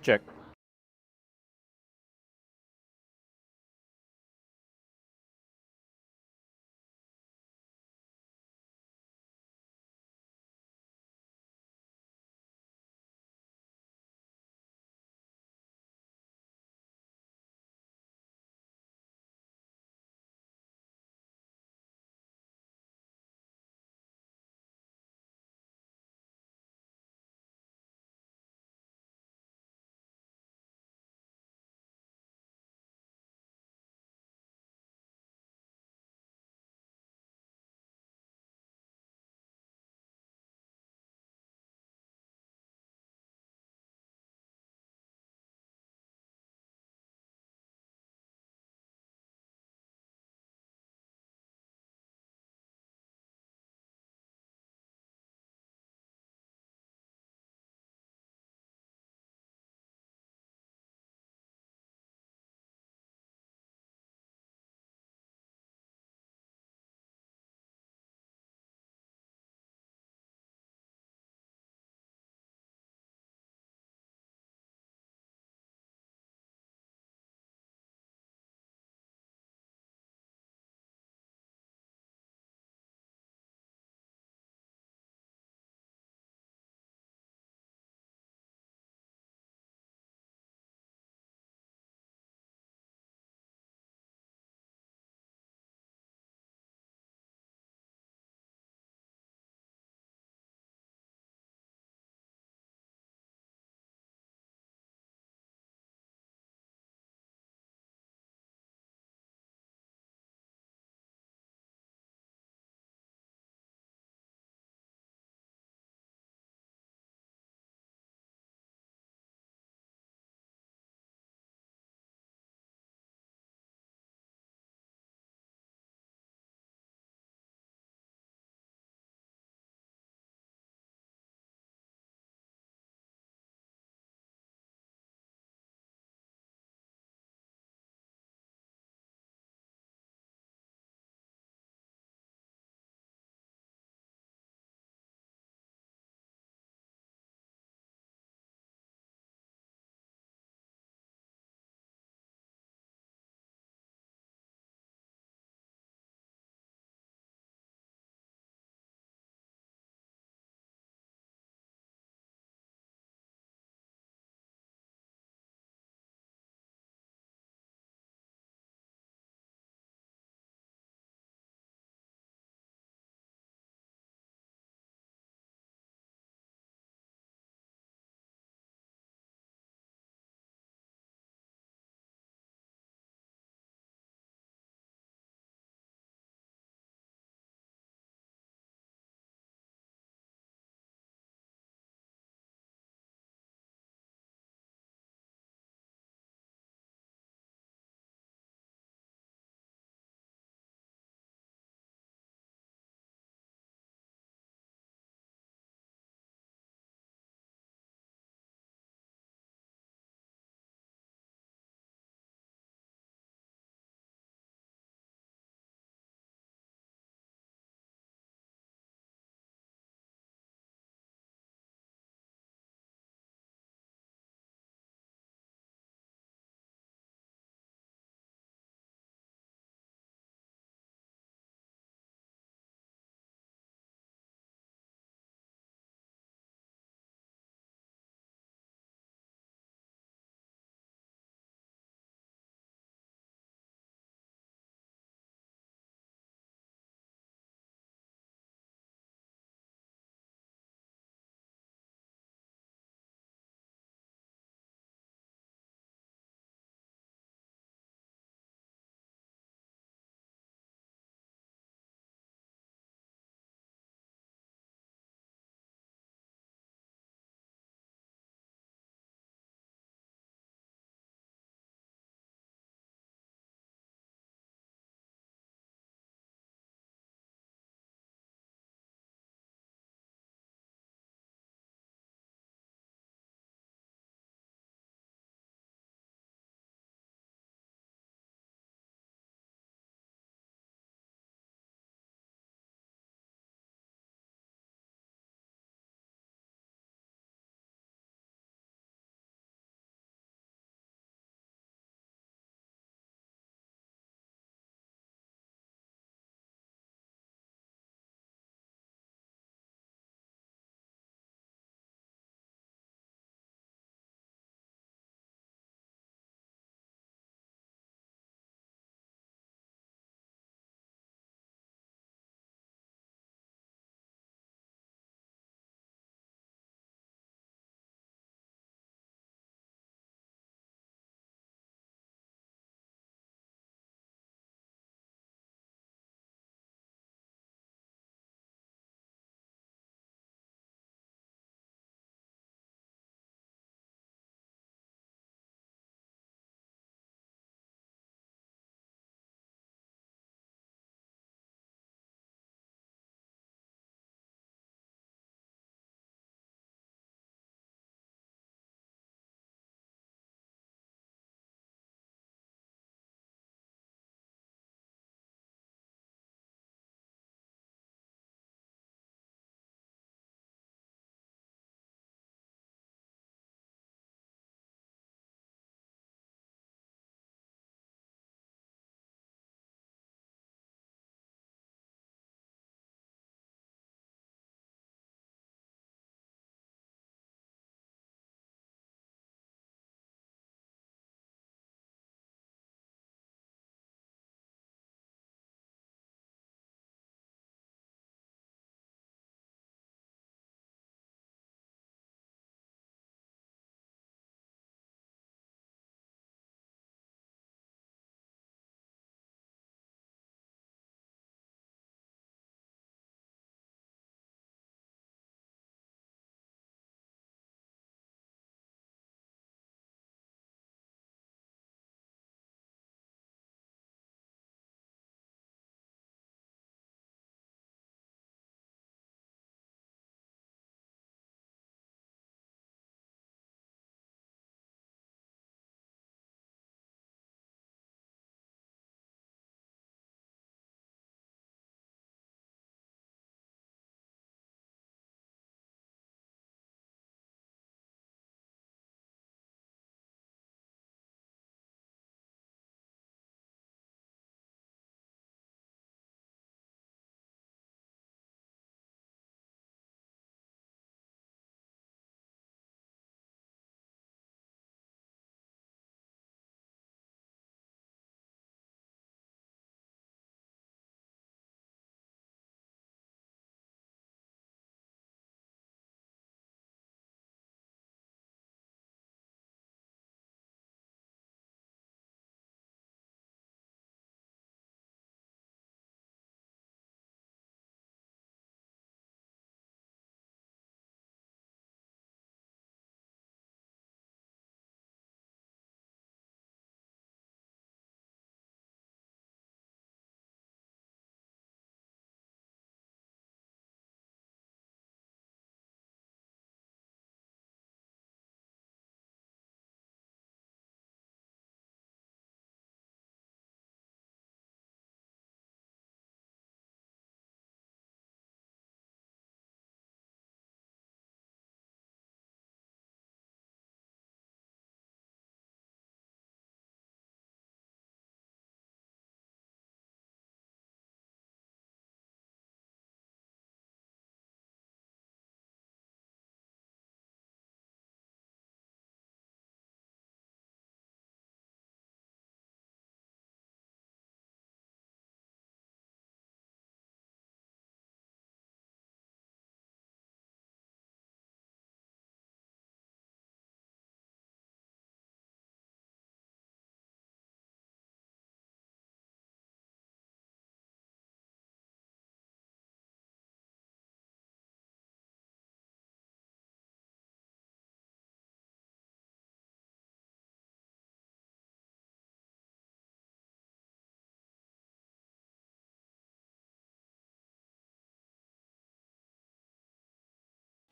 Check.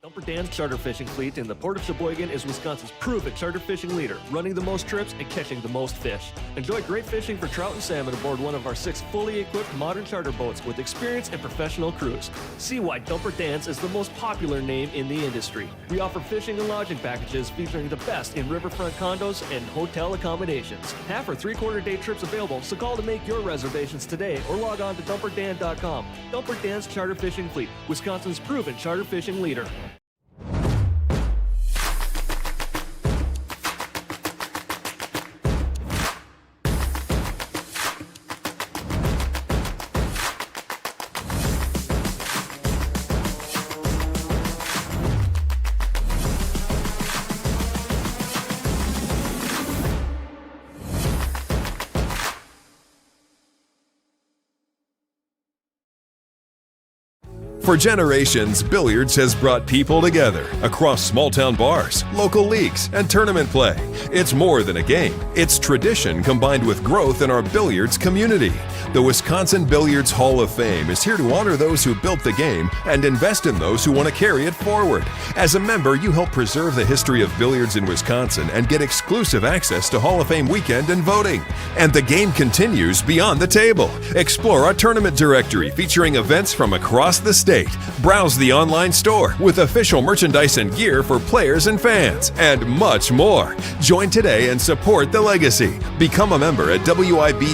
Dumper Dan's charter fishing fleet in the Port of Sheboygan is Wisconsin's proven charter fishing leader, running the most trips and catching the most fish. Enjoy great fishing for trout and salmon aboard one of our 6 fully equipped modern charter boats with experience and professional crews. See why Dumper Dan's is the most popular name in the industry. We offer fishing and lodging packages featuring the best in riverfront condos and hotel accommodations. Half or 3/4 day trips available, so call to make your reservations today or log on to dumperdan.com. Dumper Dan's charter fishing fleet, Wisconsin's proven charter fishing leader. For generations, billiards has brought people together across small-town bars, local leagues, and tournament play. It's more than a game. It's tradition combined with growth in our billiards community. The Wisconsin Billiards Hall of Fame is here to honor those who built the game and invest in those who want to carry it forward. As a member, you help preserve the history of billiards in Wisconsin and get exclusive access to Hall of Fame weekend and voting. And the game continues beyond the table. Explore our tournament directory featuring events from across the state. Browse the online store with official merchandise and gear for players and fans, and much more. Join today and support the legacy. Become a member at wibhof.org.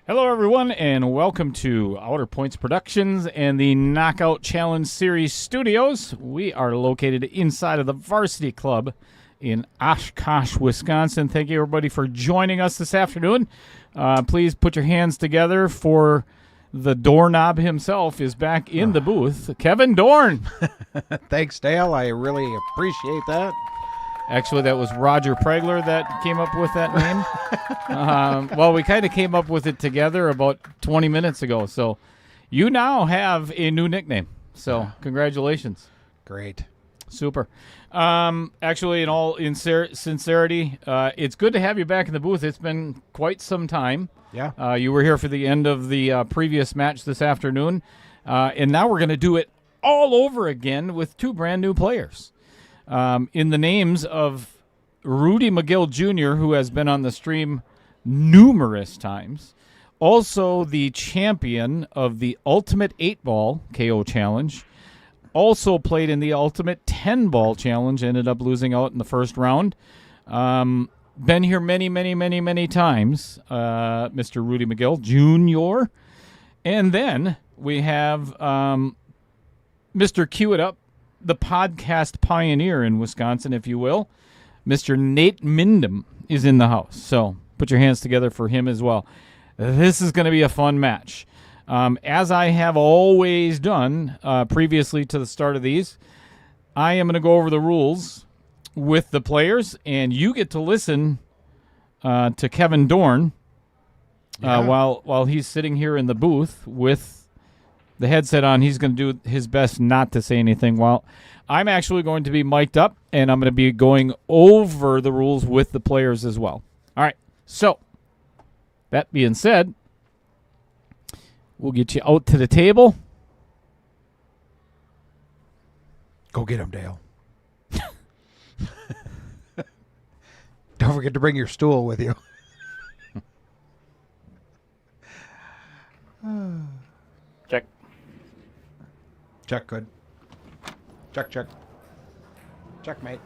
Hello, everyone, and welcome to Outer Points Productions and the Knockout Challenge Series studios. We are located inside of the Varsity Club in Oshkosh, Wisconsin. Thank you, everybody, for joining us this afternoon. Please put your hands together for the doorknob himself is back in the booth, Kevin Dorn. Thanks, Dale. I really appreciate that. Actually, that was Roger Pregler that came up with that name. Well, we kind of came up with it together about 20 minutes ago. So you now have a new nickname. So congratulations. Great. Super. Actually, in all sincerity, it's good to have you back in the booth. It's been quite some time. Yeah. You were here for the end of the previous match this afternoon. And now we're going to do it all over again with 2 brand new players. In the names of Rudy McGill Jr., who has been on the stream numerous times, also the champion of the Ultimate 8-Ball KO Challenge, also played in the Ultimate 10-Ball Challenge, ended up losing out in the first round. Been here many, many, many, many times, Mr. Rudy McGill Jr. And then we have Mr. Cue It Up, the podcast pioneer in Wisconsin, if you will. Mr. Neight Mindham is in the house, so put your hands together for him as well. This is going to be a fun match. As I have always done previously to the start of these, I am going to go over the rules with the players, and you get to listen to Kevin Dorn while he's sitting here in the booth with the headset on. He's going to do his best not to say anything. While I'm actually going to be mic'd up, and I'm going to be going over the rules with the players as well. All right, so that being said, we'll get you out to the table. Go get him, Dale. Don't forget to bring your stool with you. Check. Check, good. Check, check. Checkmate.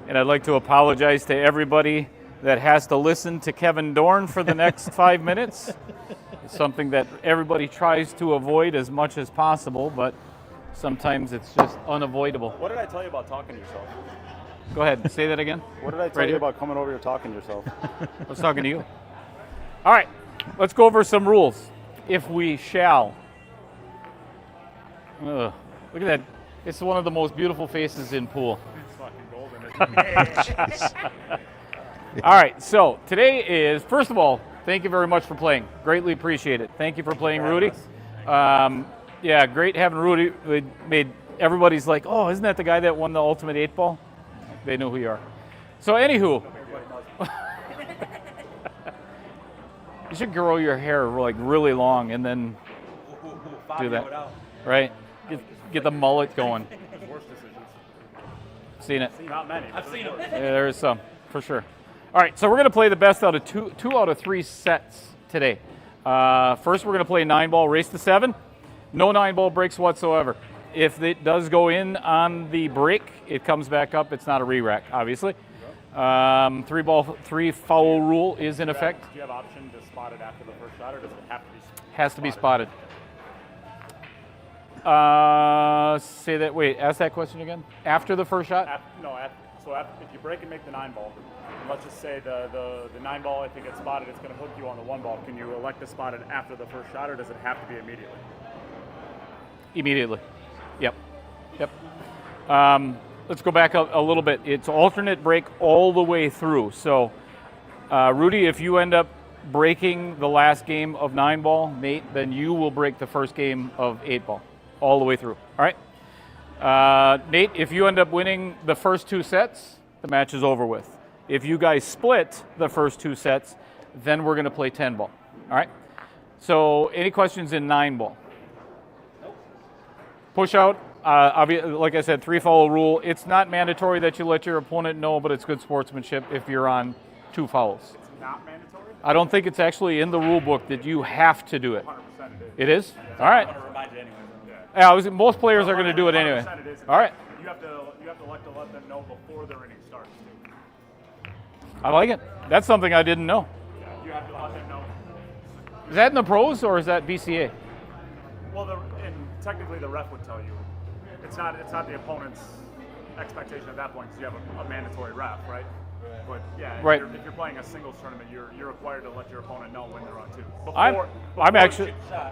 And I'd like to apologize to everybody that has to listen to Kevin Dorn for the next 5 minutes. It's something that everybody tries to avoid as much as possible, but sometimes it's just unavoidable. What did I tell you about talking to yourself? Go ahead, say that again. What did I tell you about coming over here talking to yourself? I was talking to you. All right, let's go over some rules, if we shall. Look at that It's one of the most beautiful faces in pool. It's fucking golden, isn't it? All right, so today is, first of all, thank you very much for playing. Greatly appreciate it. Thank you for playing, Rudy. Yeah, great having Rudy. We made everybody's like, oh, isn't that the guy that won the Ultimate 8-Ball? They know who you are. So anywho, you should grow your hair like really long and then do that, right? Get the mullet going. Worst decisions. Seen it. Not many. I've seen them. Yeah, there's some, for sure. All right, so we're going to play the best out of two out of three sets today. First, we're going to play 9-ball, race to 7. No 9-ball breaks whatsoever. If it does go in on the break, it comes back up. It's not a re-rack, obviously. 3 foul rule is in effect. Do you have option to spot it after the first shot, or does it have to be spotted? Has to be spotted. Say that. Wait, ask that question again. After the first shot? If you break and make the 9-ball, let's just say the 9-ball, if it gets spotted, it's going to hook you on the 1-ball. Can you elect to spot it after the first shot, or does it have to be immediately? Immediately. Yep. Let's go back a little bit. It's alternate break all the way through. So, Rudy, if you end up breaking the last game of 9-ball, Nate, then you will break the first game of 8-ball all the way through. All right? Nate, if you end up winning the first 2 sets, the match is over with. If you guys split the first 2 sets, then we're going to play 10-ball. All right? So, any questions in 9-ball? Push out. Like I said, 3 foul rule. It's not mandatory that you let your opponent know, but it's good sportsmanship if you're on 2 fouls. It's not mandatory? I don't think it's actually in the rule book that you have to do it. 100% It is? All right. I'm going to remind you anyway. Yeah, most players are going to do it anyway. 100% it is. All right. You have to elect to let them know before their inning starts. I like it. That's something I didn't know. Yeah, you have to let them know. Is that in the pros or is that BCA? Well, technically the ref would tell you. It's not the opponent's expectation at that point because you have a mandatory ref, right? But yeah, right. If you're playing a singles tournament, you're required to let your opponent know when they're on 2.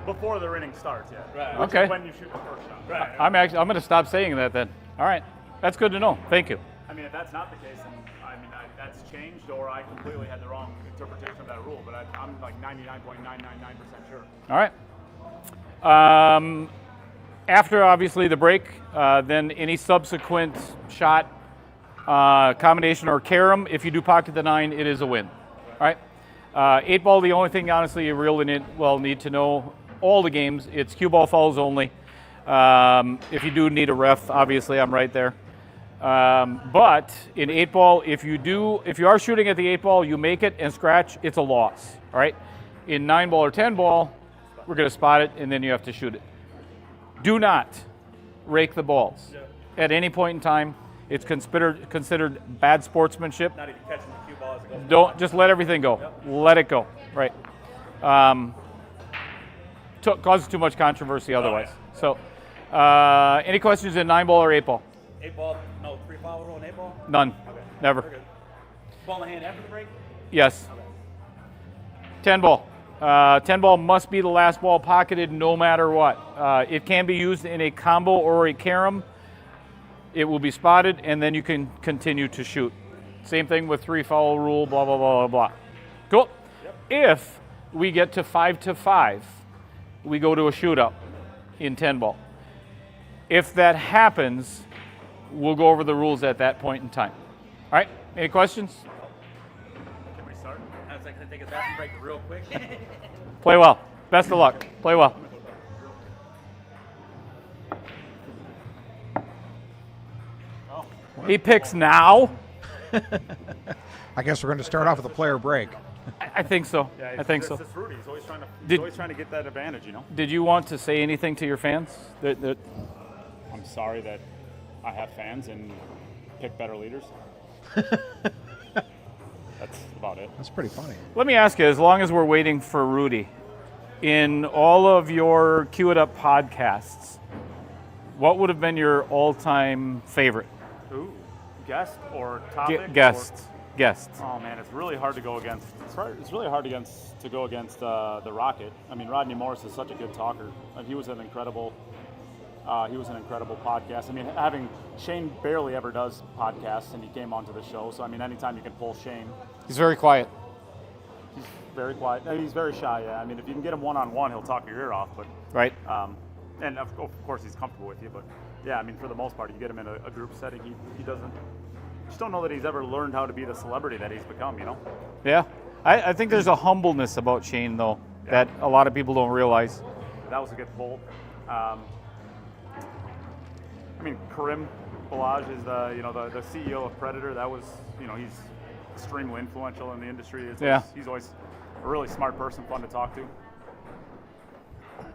Before their inning starts, yeah. Right. Which Okay. is when you shoot the first shot. Right. I'm going to stop saying that then. All right. That's good to know. Thank you. I mean, if that's not the case, then that's changed, or I completely had the wrong interpretation of that rule. But I'm like 99.999% sure. All right. After, obviously, the break, then any subsequent shot, combination, or carom, if you do pocket the 9, it is a win. All right? 8-ball, the only thing, honestly, you really need to know all the games. It's cue ball fouls only. If you do need a ref, obviously, I'm right there. But in 8-ball, if you are shooting at the 8-ball, you make it and scratch, it's a loss. All right? In 9-ball or 10-ball, we're going to spot it, and then you have to shoot it. Do not rake the balls at any point in time. It's considered bad sportsmanship. Not even catching the cue ball as it goes. Don't just let everything go. Yep. Let it go. Right. Causes too much controversy otherwise. Oh, So, any questions in 9-ball or 8-ball? 8-ball, no 3 foul rule in 8-ball? None. Okay. Never. We're good. Ball in the hand after the break? Yes. 10-ball. 10-ball must be the last ball pocketed no matter what. It can be used in a combo or a carom. It will be spotted, and then you can continue to shoot. Same thing with 3 foul rule, blah, blah, blah, blah, blah. Cool. Yep. If we get to 5-5, we go to a shootout in 10-ball. If that happens, we'll go over the rules at that point in time. All right, any questions? Can we start? I was like, can I take a bathroom break real quick? Play well. Best of luck. Play well. He picks now. I guess we're going to start off with a player break. I think so. Yeah, I think so. It's Rudy. He's always Did- trying to get that advantage, you know. Did you want to say anything to your fans? I'm sorry that I have fans and pick better leaders. That's about it. That's pretty funny. Let me ask you, as long as we're waiting for Rudy, in all of your Cue It Up podcasts, what would have been your all-time favorite? Ooh, guest or topic? Guest. Oh man, it's really hard to go against. It's really hard to go against the Rocket. I mean, Rodney Morris is such a good talker. He was an incredible He was an incredible podcast. I mean, having Shane barely ever does podcasts, and he came onto the show. So I mean, anytime you can pull Shane, He's very quiet. he's very quiet. He's very shy. Yeah, I mean, if you can get him one-on-one, he'll talk your ear off. But Right. and of course he's comfortable with you. But yeah, I mean, for the most part, you get him in a group setting, he doesn't. Just don't know that he's ever learned how to be the celebrity that he's become. You know. Yeah. I think there's a humbleness about Shane, though, that a lot of people don't realize. That was a good pull. I mean, Karim Balaj is the CEO of Predator. That was, he's extremely influential in the industry. He's always a really smart person, fun to talk to.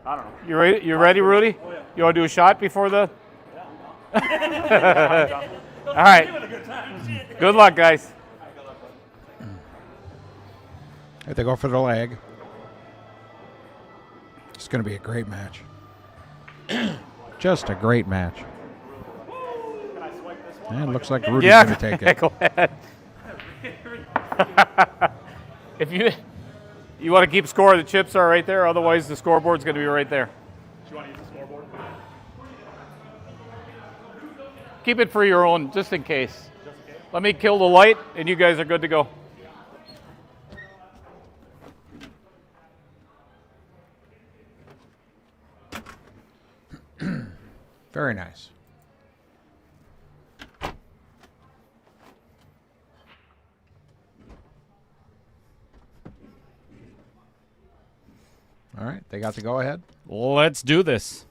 I don't know. You ready? You ready, Rudy? Oh, yeah. You want to do a shot before the? Yeah. All right. Good luck, guys. If they go for the leg, it's going to be a great match. Just a great match. Can I swipe this one? And it looks like Rudy's Yeah, going to take it. go ahead. If you want to keep score, the chips are right there. Otherwise, the scoreboard's going to be right there. Do you want to use the scoreboard? Keep it for your own, just in case. Let me kill the light, and you guys are good to go. Very nice. All right, they got the go-ahead. Let's do this.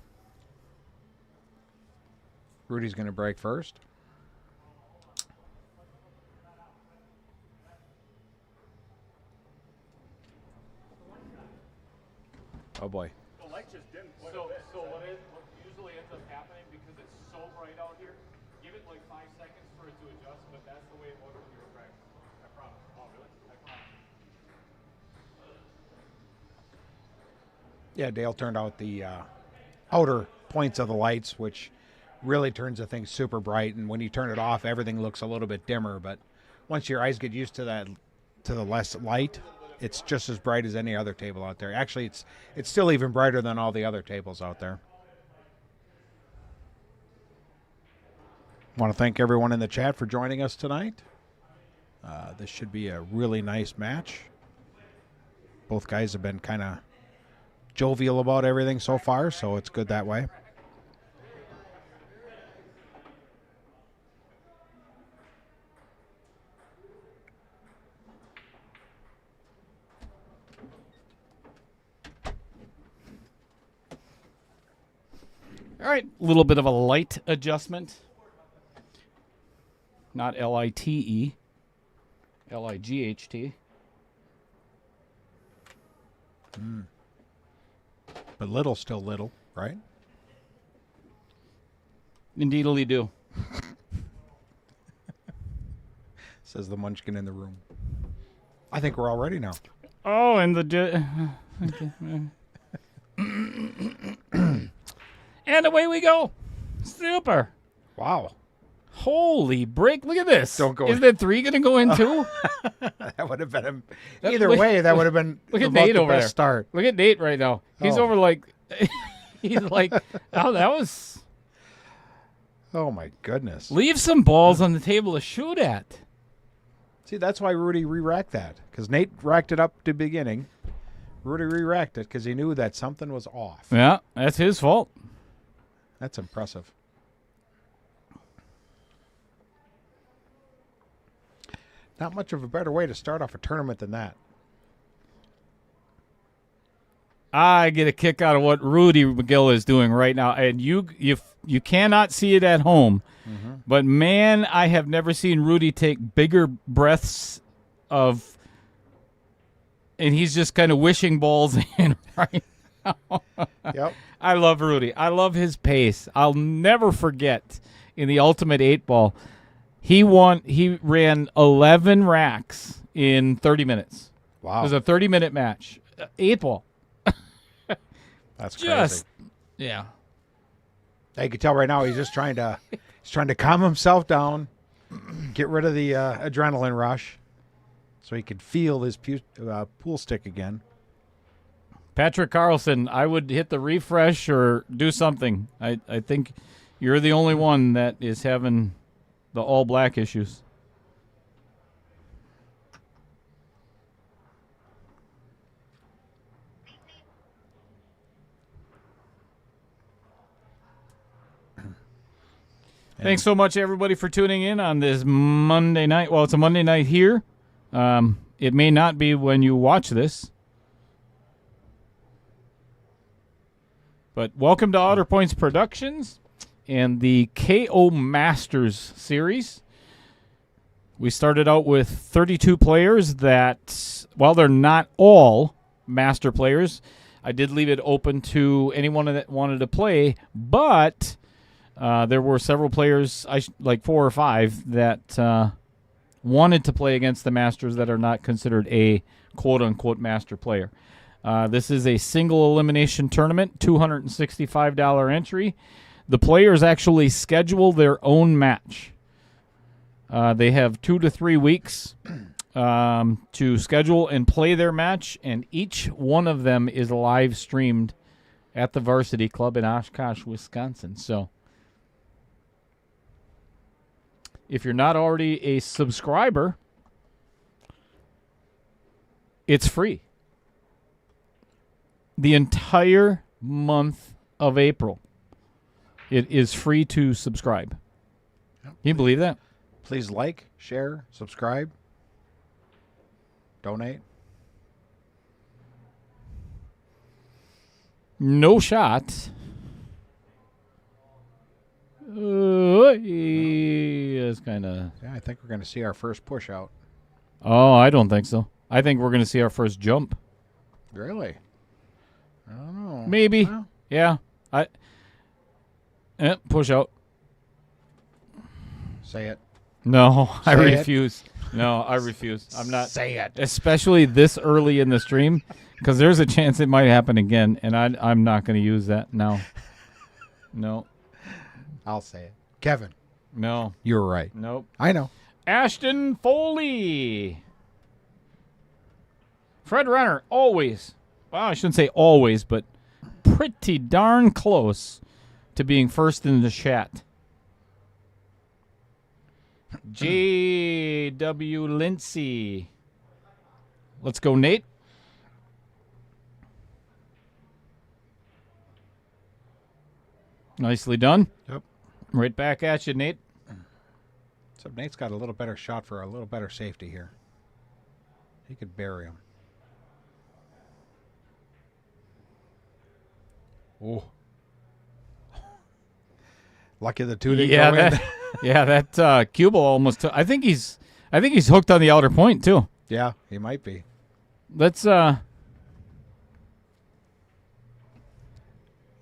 Rudy's going to break first. Oh, boy. The light just dimmed quite So a bit. what usually ends up happening, because it's so bright out here, give it like 5 seconds for it to adjust, but that's the way it was when you were practicing. I promise. Oh, really? I promise. Yeah, Dale turned out the outer points of the lights, which really turns the thing super bright. And when you turn it off, everything looks a little bit dimmer. But once your eyes get used to that, to the less light, it's just as bright as any other table out there. Actually, it's still even brighter than all the other tables out there. Want to thank everyone in the chat for joining us tonight. This should be a really nice match. Both guys have been kind of jovial about everything so far, so it's good that way. All right, a little bit of a light adjustment. Not L-I-T-E, L-I-G-H-T. But little still little, right? Indeedly do. Says the munchkin in the room. I think we're all ready now. Oh, and and away we go. Super. Wow. Holy break. Look at this. Don't go Is in. that 3 going to go in too? That would have been either way. That would have been Look at about Nate the over best there. start. Look at Nate right now. He's Oh. over like, he's like, oh, that was, Oh my goodness! leave some balls on the table to shoot at. See, that's why Rudy re-racked that, because Nate racked it up to the beginning. Rudy re-racked it because he knew that something was off. Yeah, that's his fault. That's impressive. Not much of a better way to start off a tournament than that. I get a kick out of what Rudy McGill is doing right now, and you cannot see it at home, but man, I have never seen Rudy take bigger breaths of, and he's just kind of wishing balls in right now. Yep. I love Rudy. I love his pace. I'll never forget in the Ultimate 8-Ball, he ran 11 racks in 30 minutes. Wow. It was a 30-minute match. 8-Ball. That's crazy. Just, yeah. You can tell right now he's just trying to calm himself down, get rid of the adrenaline rush, so he could feel his pool stick again. Patrick Carlson, I would hit the refresh or do something. I think you're the only one that is having the all black issues. Thanks so much, everybody, for tuning in on this Monday night. Well, it's a Monday night here. It may not be when you watch this. But welcome to Outer Points Productions and the KO Masters series. We started out with 32 players that, while they're not all master players, I did leave it open to anyone that wanted to play, but there were several players, like 4 or 5, that wanted to play against the masters that are not considered a quote-unquote master player. This is a single elimination tournament, $265 entry. The players actually schedule their own match. They have 2 to 3 weeks to schedule and play their match, and each one of them is live streamed at the Varsity Club in Oshkosh, Wisconsin. So if you're not already a subscriber, it's free. The entire month of April, it is free to subscribe. Can you believe that? Please like, share, subscribe, donate. No shot. It's kind of. Yeah, I think we're going to see our first push out. Oh, I don't think so. I think we're going to see our first jump. Really? I don't know. Maybe. Well, Yeah. Push out. say it. No, I Say it. refuse. No, I refuse. I'm not. Say it. Especially this early in the stream, because there's a chance it might happen again, and I'm not going to use that now. No. I'll say it. Kevin, No. you were right. Nope. I know. Ashton Foley. Fred Renner, always. Well, I shouldn't say always, but pretty darn close to being first in the chat. J.W. Lindsay. Let's go, Nate. Nicely done. Yep. Right back at you, Nate. So Nate's got a little better shot for a little better safety here. He could bury him. Oh. Lucky the two didn't Yeah, go in. that, yeah, that cue ball almost took. I think he's hooked on the outer point too. Yeah, he might be. Let's Yeah,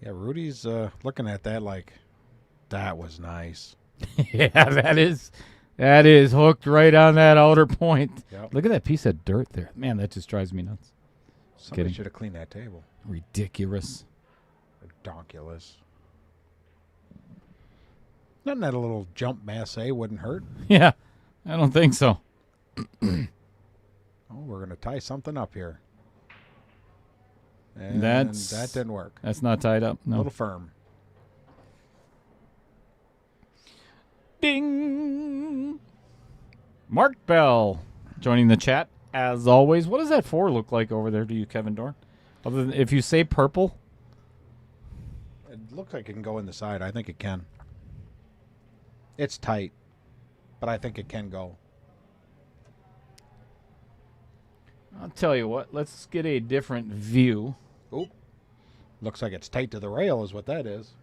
Rudy's looking at that like that was nice. yeah, that is hooked right on that outer point. Yep. Look at that piece of dirt there. Man, that just drives me nuts. Somebody Kidding. should have cleaned that table. Ridiculous. Donkulous. Nothing that a little jump masse wouldn't hurt. Yeah, I don't think so. Oh, we're going to tie something up here. And That's- that didn't work. That's not tied up. A No. little firm. Ding. Mark Bell joining the chat as always. What does that 4 look like over there to you, Kevin Dorn? Other than if you say purple. It looks like it can go in the side. I think it can. It's tight, but I think it can go. I'll tell you what. Let's get a different view. Oop. Looks like it's tight to the rail is what that is.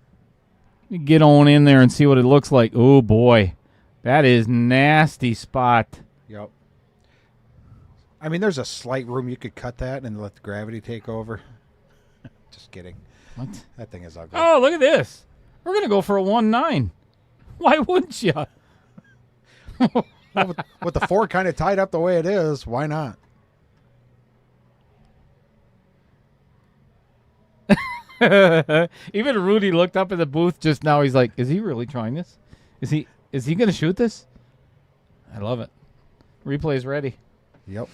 Get on in there and see what it looks like. Oh, boy. That is nasty spot. Yep. I mean, there's a slight room you could cut that and let the gravity take over. Just kidding. What? That thing is ugly. Oh, look at this. We're going to go for a 1-9. Why wouldn't you? Well, with the 4 kind of tied up the way it is, why not? Even Rudy looked up at the booth just now. He's like, is he really trying this? Is he going to shoot this? I love it. Replay's ready. Yep.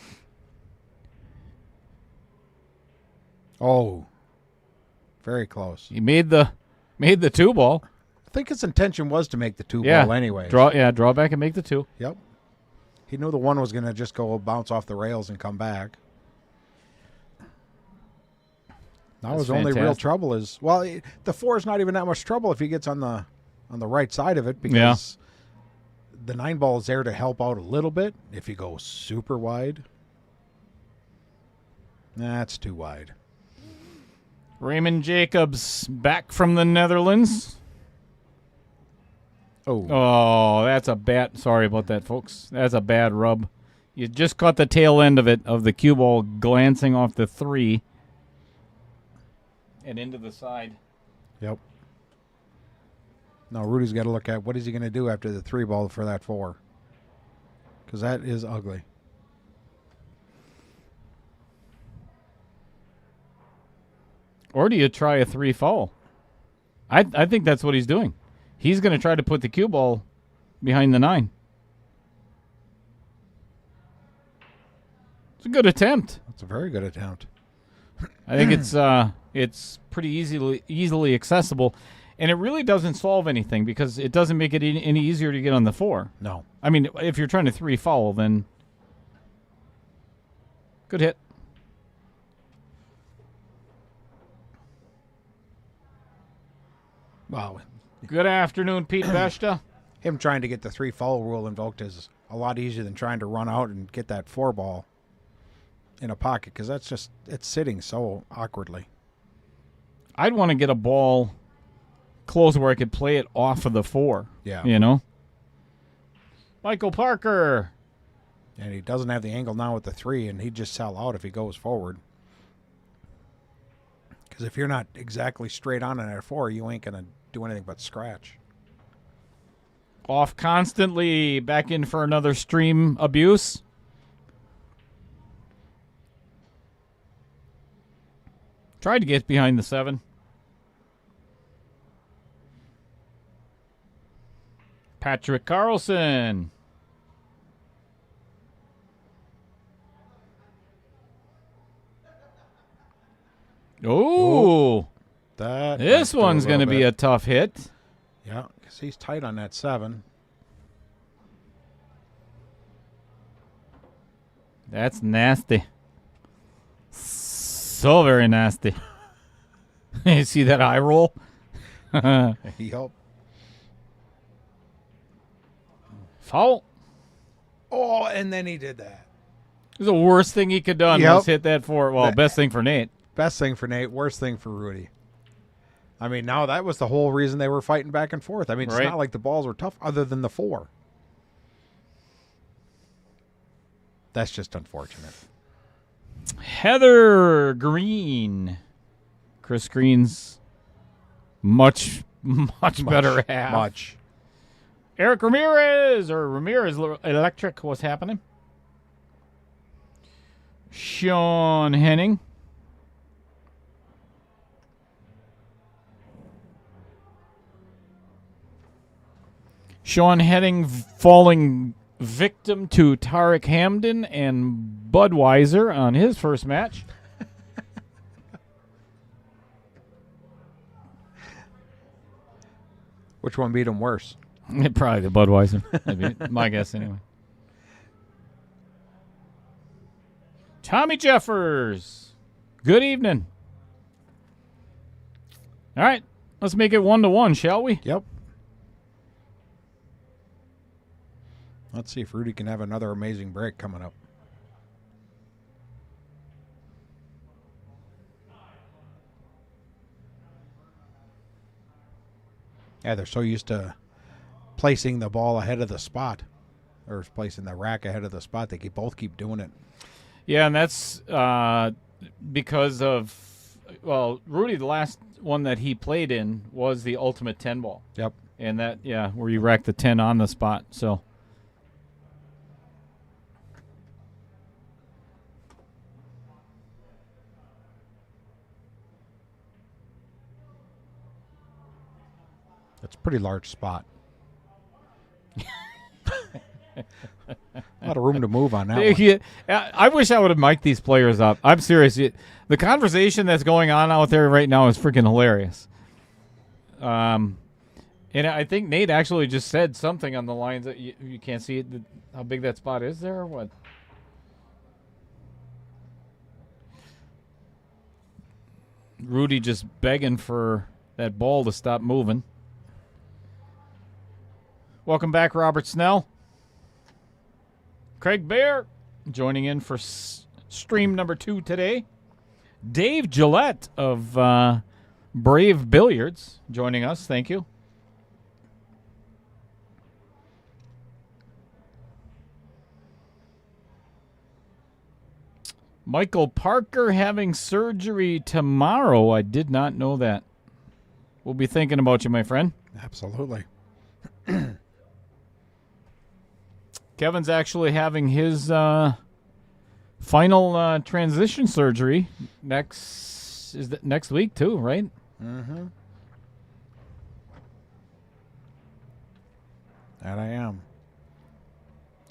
Oh, very close. He made the 2 ball. I think his intention was to make the 2 Yeah. ball anyway. Draw back and make the 2. Yep. He knew the 1 was going to just go bounce off the rails and come back. Now That's his only real fantastic. trouble is, well, the 4 is not even that much trouble if he gets on the right side of it, because the 9 ball is there to help out a little bit. If he goes super wide, that's too wide. Raymond Jacobs back from the Netherlands. Oh, that's a bad. Sorry about that, folks. That's a bad rub. You just caught the tail end of it, of the cue ball glancing off the 3 and into the side. Yep. Now Rudy's got to look at what is he going to do after the 3 ball for that 4, because that is ugly. Or do you try a 3 foul? I think that's what he's doing. He's going to try to put the cue ball behind the 9. It's a good attempt. That's a very good attempt. I think it's pretty easily accessible, and it really doesn't solve anything because it doesn't make it any easier to get on the 4. No. I mean, if you're trying to 3 foul, then good hit. Wow. Good afternoon, Pete Beshta. Him trying to get the 3 foul rule invoked is a lot easier than trying to run out and get that 4 ball in a pocket, because it's sitting so awkwardly. I'd want to get a ball close where I could play it off of the 4. Yeah. You know? Michael Parker. And he doesn't have the angle now with the 3, and he'd just sell out if he goes forward. Because if you're not exactly straight on at 4, you ain't going to do anything but scratch. Off constantly. Back in for another stream abuse. Tried to get behind the 7. Patrick Carlson. Oh, this one's going to be a tough hit. Yeah, because he's tight on that 7. That's nasty. So very nasty. You see that eye roll? Yep. Foul. Oh, and then he did that. It was the worst thing he could done Yep. was hit that 4. Well, best thing for Nate. Best thing for Nate, worst thing for Rudy. I mean, now that was the whole reason they were fighting back and forth. I mean, it's Right. not like the balls were tough other than the 4. That's just unfortunate. Heather Green. Chris Green's much better half. Much. Eric Ramirez Electric. What's happening? Sean Henning. Sean Henning falling victim to Tarek Hamden and Budweiser on his first match. Which one beat him worse? Probably the Budweiser. That'd be my guess anyway. Tommy Jeffers. Good evening. All right. Let's make it 1-1, shall we? Yep. Let's see if Rudy can have another amazing break coming up. Yeah, they're so used to placing the ball ahead of the spot, or placing the rack ahead of the spot. They both keep doing it. Yeah, and that's because of, well, Rudy, the last one that he played in was the ultimate 10 ball. Yep. And that, yeah, where you rack the 10 on the spot. So. That's a pretty large spot. A lot of room to move on that one. I wish I would have mic'd these players up. I'm serious. The conversation that's going on out there right now is freaking hilarious. And I think Nate actually just said something on the lines that you can't see it, how big that spot is there or what? Rudy just begging for that ball to stop moving. Welcome back, Robert Snell. Craig Bear joining in for stream number 2 today. Dave Gillette of Brave Billiards joining us. Thank you. Michael Parker having surgery tomorrow. I did not know that. We'll be thinking about you, my friend. Absolutely. Kevin's actually having his final transition surgery next week too, right? Mm-hmm. That I am.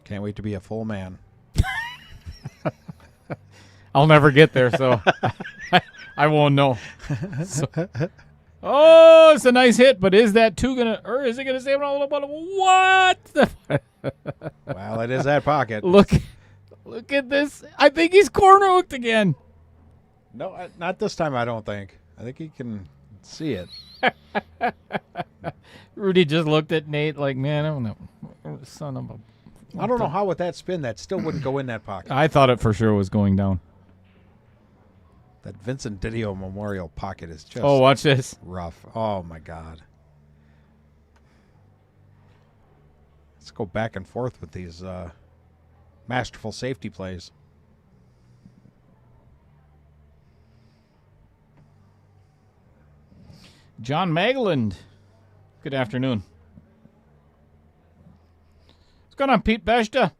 Can't wait to be a full man. I'll never get there, so I won't know. Oh, it's a nice hit, but is that two gonna, or is it gonna save it all about what? Well, it is that pocket. Look at this. I think he's corner hooked again. No, not this time. I don't think. I think he can see it. Rudy just looked at Nate like, man, I don't know, son of a. I don't know how with that spin that still wouldn't go in that pocket. I thought it for sure was going down. That Vincent Didio Memorial pocket is just watch this. rough. Oh, my God. Let's go back and forth with these masterful safety plays. John Magland. Good afternoon. What's going on, Pete Beshta?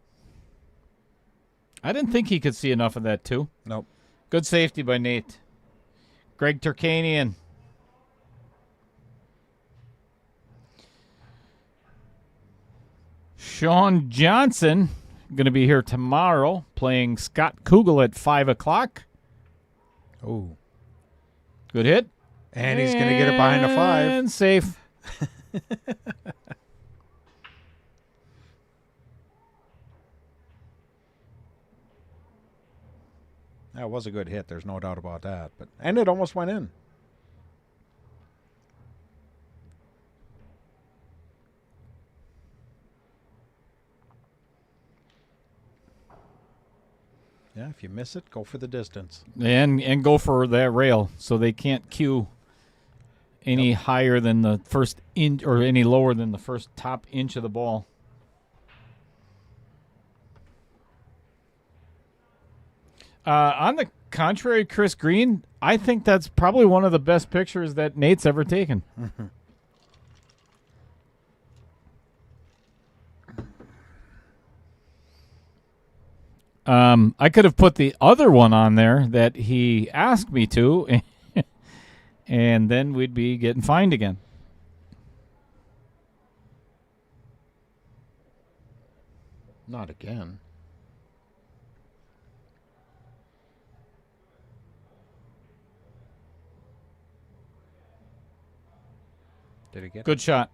I didn't think he could see enough of that, too. Nope. Good safety by Nate. Greg Turkanian. Sean Johnson going to be here tomorrow playing Scott Kugel at 5 o'clock. Oh. Good hit. And he's going to get it behind a 5. And safe. That was a good hit. There's no doubt about that. And it almost went in. Yeah, if you miss it, go for the distance. And go for that rail so they can't cue any higher than the first inch or any lower than the first top inch of the ball. On the contrary, Chris Green, I think that's probably one of the best pictures that Nate's ever taken. I could have put the other one on there that he asked me to, and then we'd be getting fined again. Not again. Did he get Good shot.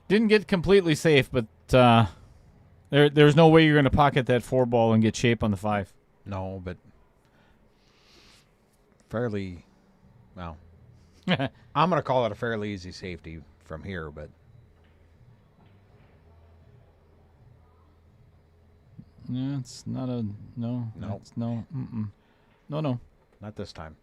Didn't get completely safe, but there's no way you're going to pocket that 4 ball and get shape on the 5. No, but fairly, well, I'm going to call it a fairly easy safety from here, but. Yeah, it's not a, no. No. No. No. Not this time.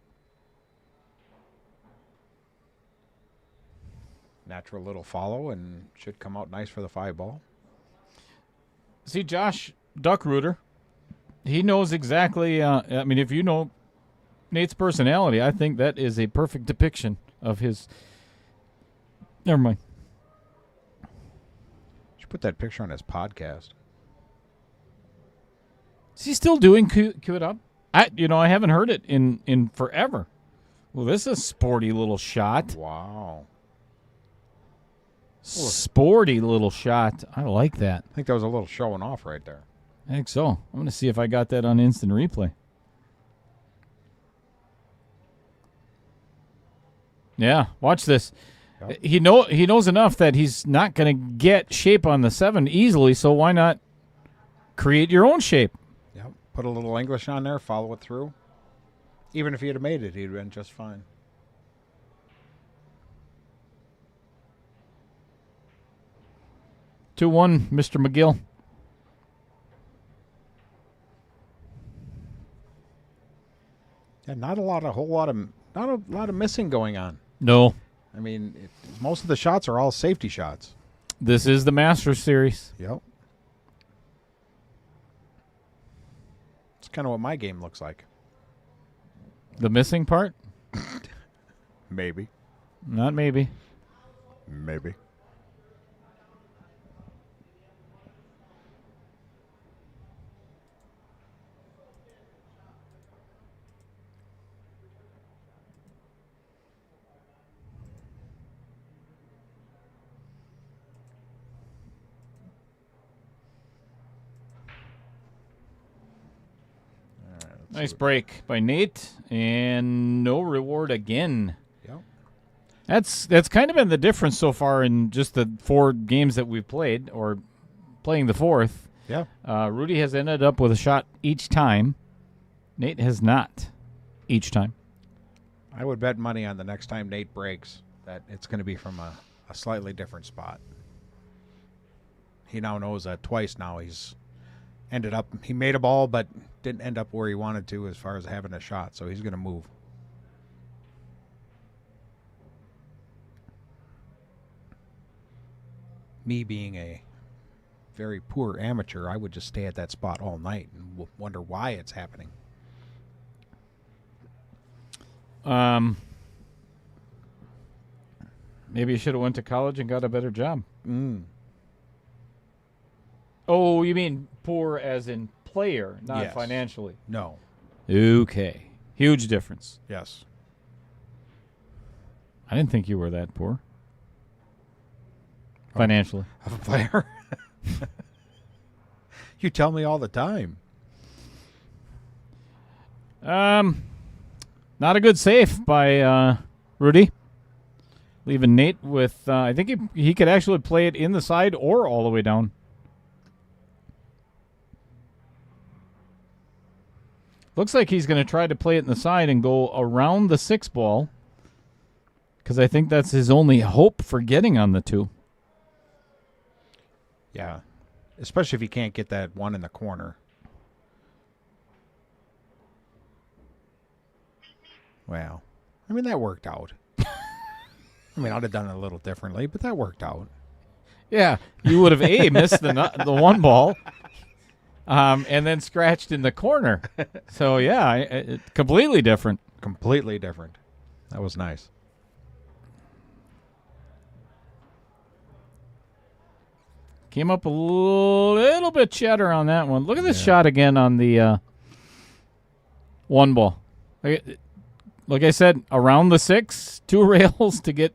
Natural little follow and should come out nice for the 5 ball. See, Josh Duckrooter, he knows exactly, I mean, if you know Nate's personality, I think that is a perfect depiction of his. Never mind. Should put that picture on his podcast. Is he still doing Cue It Up? I haven't heard it in forever. Well, this is a sporty little shot. Wow. Sporty little shot. I like that. I think that was a little showing off right there. I think so. I'm going to see if I got that on instant replay. Yeah, watch this. Yep. He knows enough that he's not going to get shape on the 7 easily, so why not create your own shape? Yep. Put a little English on there, follow it through. Even if he'd have made it, he'd have been just fine. Two 2-1, Mr. McGill. Yeah, not a lot of missing going on. No. I mean, most of the shots are all safety shots. This is the Masters Series. Yep. It's kind of what my game looks like. The missing part? Maybe. Not maybe. Maybe. Nice break by Nate, and no reward again. Yep. That's kind of been the difference so far in just the 4 games that we've played, or playing the 4th. Yeah. Rudy has ended up with a shot each time. Nate has not each time. I would bet money on the next time Nate breaks that it's going to be from a slightly different spot. He now knows that twice now he made a ball but didn't end up where he wanted to as far as having a shot, so he's going to move. Me being a very poor amateur, I would just stay at that spot all night and wonder why it's happening. Maybe you should have went to college and got a better job. Oh, you mean poor as in player, not Yes. financially. No. Okay. Huge difference. Yes. I didn't think you were that poor. Financially. Of a player? You tell me all the time. Not a good save by Rudy. Leaving Nate with, I think he could actually play it in the side or all the way down. Looks like he's going to try to play it in the side and go around the 6 ball, because I think that's his only hope for getting on the 2. Yeah. Especially if you can't get that one in the corner. Well, I mean, that worked out. I mean, I'd have done it a little differently, but that worked out. Yeah, you would have missed the 1 ball, and then scratched in the corner. So yeah, completely different. Completely different. That was nice. Came up a little bit cheddar on that one. Look at this shot again on the 1 ball. Like I said, around the 6, 2 rails to get.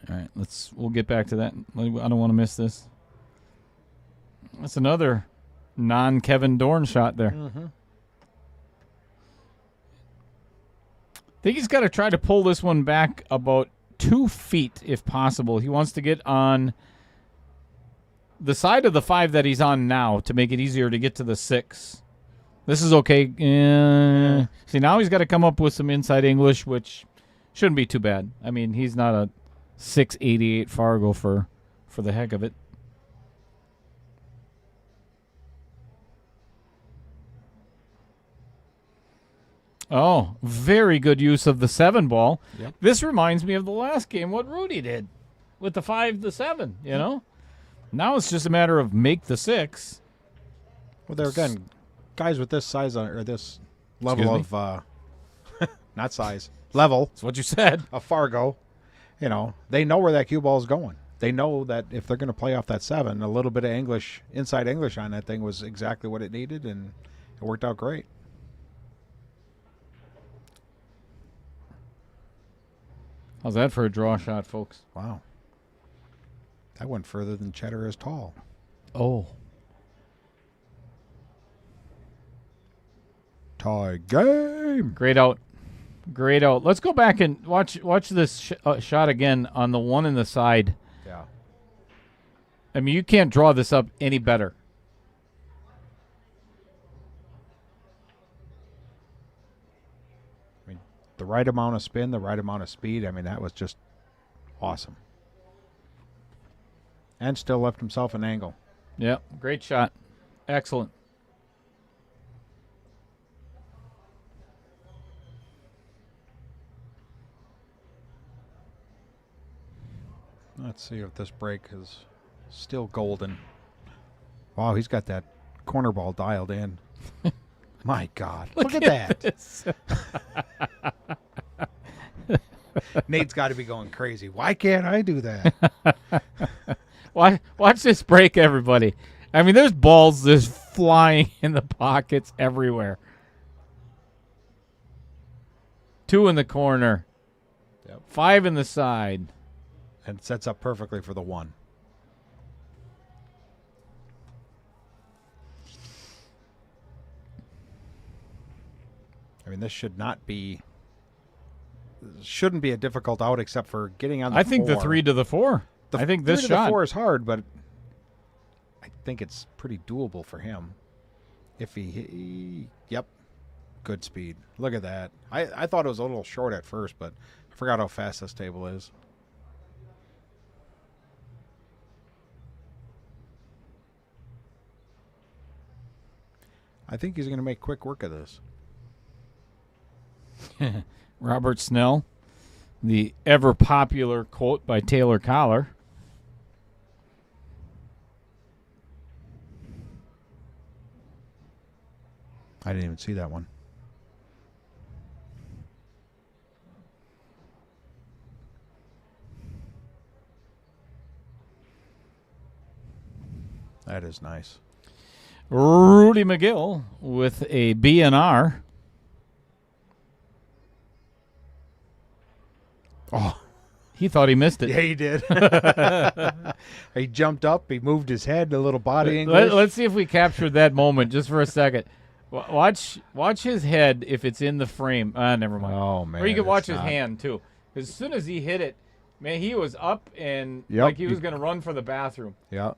All right, we'll get back to that. I don't want to miss this. That's another non-Kevin Dorn shot there. Mm-hmm. I think he's got to try to pull this one back about 2 feet if possible. He wants to get on the side of the 5 that he's on now to make it easier to get to the 6. This is okay. See, now he's got to come up with some inside English, which shouldn't be too bad. I mean, he's not a 688 Fargo for the heck of it. Oh, very good use of the 7 ball. Yep. This reminds me of the last game, what Rudy did with the 5 to 7, you know? Now it's just a matter of make the 6. Well, there again, guys with this size or this level of not size, level That's what you said. of Fargo, you know, they know where that cue ball is going. They know that if they're going to play off that 7, a little bit of English, inside English on that thing was exactly what it needed, and it worked out great. How's that for a draw shot, folks? Wow. That went further than Cheddar is tall. Oh. Tie game. Great out. Great out. Let's go back and watch this shot again on the one in the side. Yeah. I mean, you can't draw this up any better. I mean, the right amount of spin, the right amount of speed. I mean, that was just awesome. And still left himself an angle. Yep. Great shot. Excellent. Let's see if this break is still golden. Wow, he's got that corner ball dialed in. My God. Look at that. This. Nate's got to be going crazy. Why can't I do that? Watch this break, everybody. I mean, there's balls just flying in the pockets everywhere. 2 in the corner. Yep. 5 in the side. And it sets up perfectly for the 1. I mean, this shouldn't be a difficult out except for getting on the 4. I think the 3 to the 4. I think this 3 to shot. the 4 is hard, but I think it's pretty doable for him. If yep, good speed. Look at that. I thought it was a little short at first, but I forgot how fast this table is. I think he's going to make quick work of this. Robert Snell, the ever popular quote by Taylor Collar. I didn't even see that one. That is nice. Rudy McGill with a BNR. Oh, he thought he missed it. yeah, he did. He jumped up. He moved his head, a little body English. Let's see if we captured that moment just for a second. Watch his head if it's in the frame. Never mind. Oh, man. Or you can watch it's his not. hand, too. As soon as he hit it, man, he was up and Yep. like he was going to run for the bathroom. Yeah.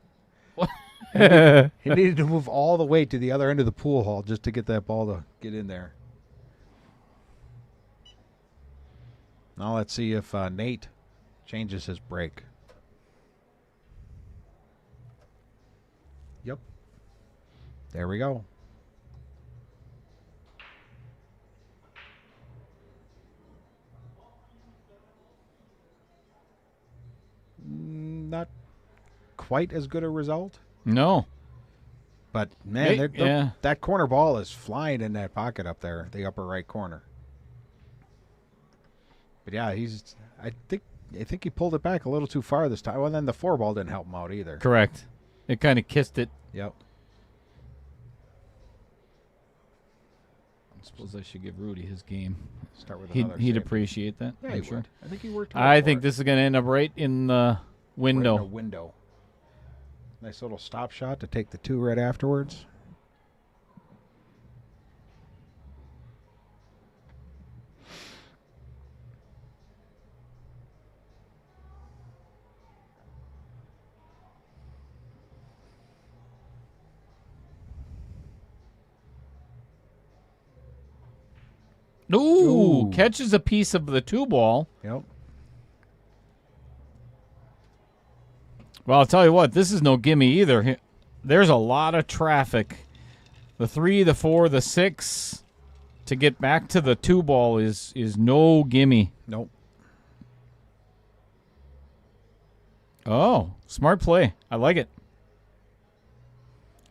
He needed to move all the way to the other end of the pool hall just to get that ball to get in there. Now let's see if Nate changes his break. Yep. There we go. Not quite as good a result. No. But, man, Yeah. that corner ball is flying in that pocket up there, the upper right corner. But, yeah, I think he pulled it back a little too far this time. Well, then the 4 ball didn't help him out either. Correct. It kind of kissed it. Yep. I suppose I should give Rudy his game. Start with another He'd save. appreciate that. Yeah, I'm he sure. would. I think he worked hard I for think it. this is going to end up right in the window. Right in the window. Nice little stop shot to take the 2 right afterwards. Ooh, Ooh. catches a piece of the 2 ball. Yep. Well, I'll tell you what, this is no gimme either. There's a lot of traffic. The 3, the 4, the 6 to get back to the 2 ball is no gimme. Nope. Oh, smart play. I like it.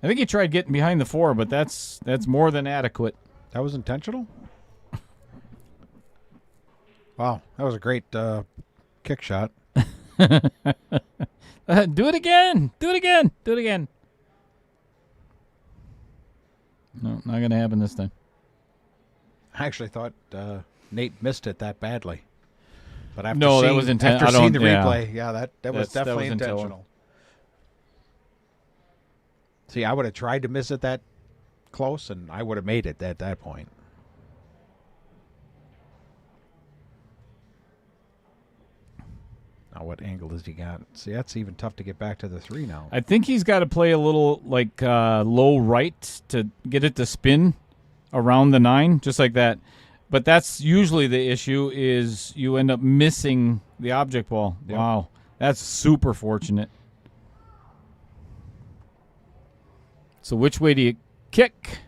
I think he tried getting behind the 4, but that's more than adequate. That was intentional? Wow, that was a great kick shot. Do it again. Do it again. Do it again. No, not going to happen this time. I actually thought Nate missed it that badly. But after No, that seeing, was inten- after I seeing don't- the yeah. replay, yeah, that was That was definitely intentional. intentional. See, I would have tried to miss it that close, and I would have made it at that point. Now, what angle does he got? See, that's even tough to get back to the 3 now. I think he's got to play a little like low right to get it to spin around the 9, just like that. But that's usually the issue is you end up missing the object ball. Yep. Wow, that's super fortunate. So which way do you kick?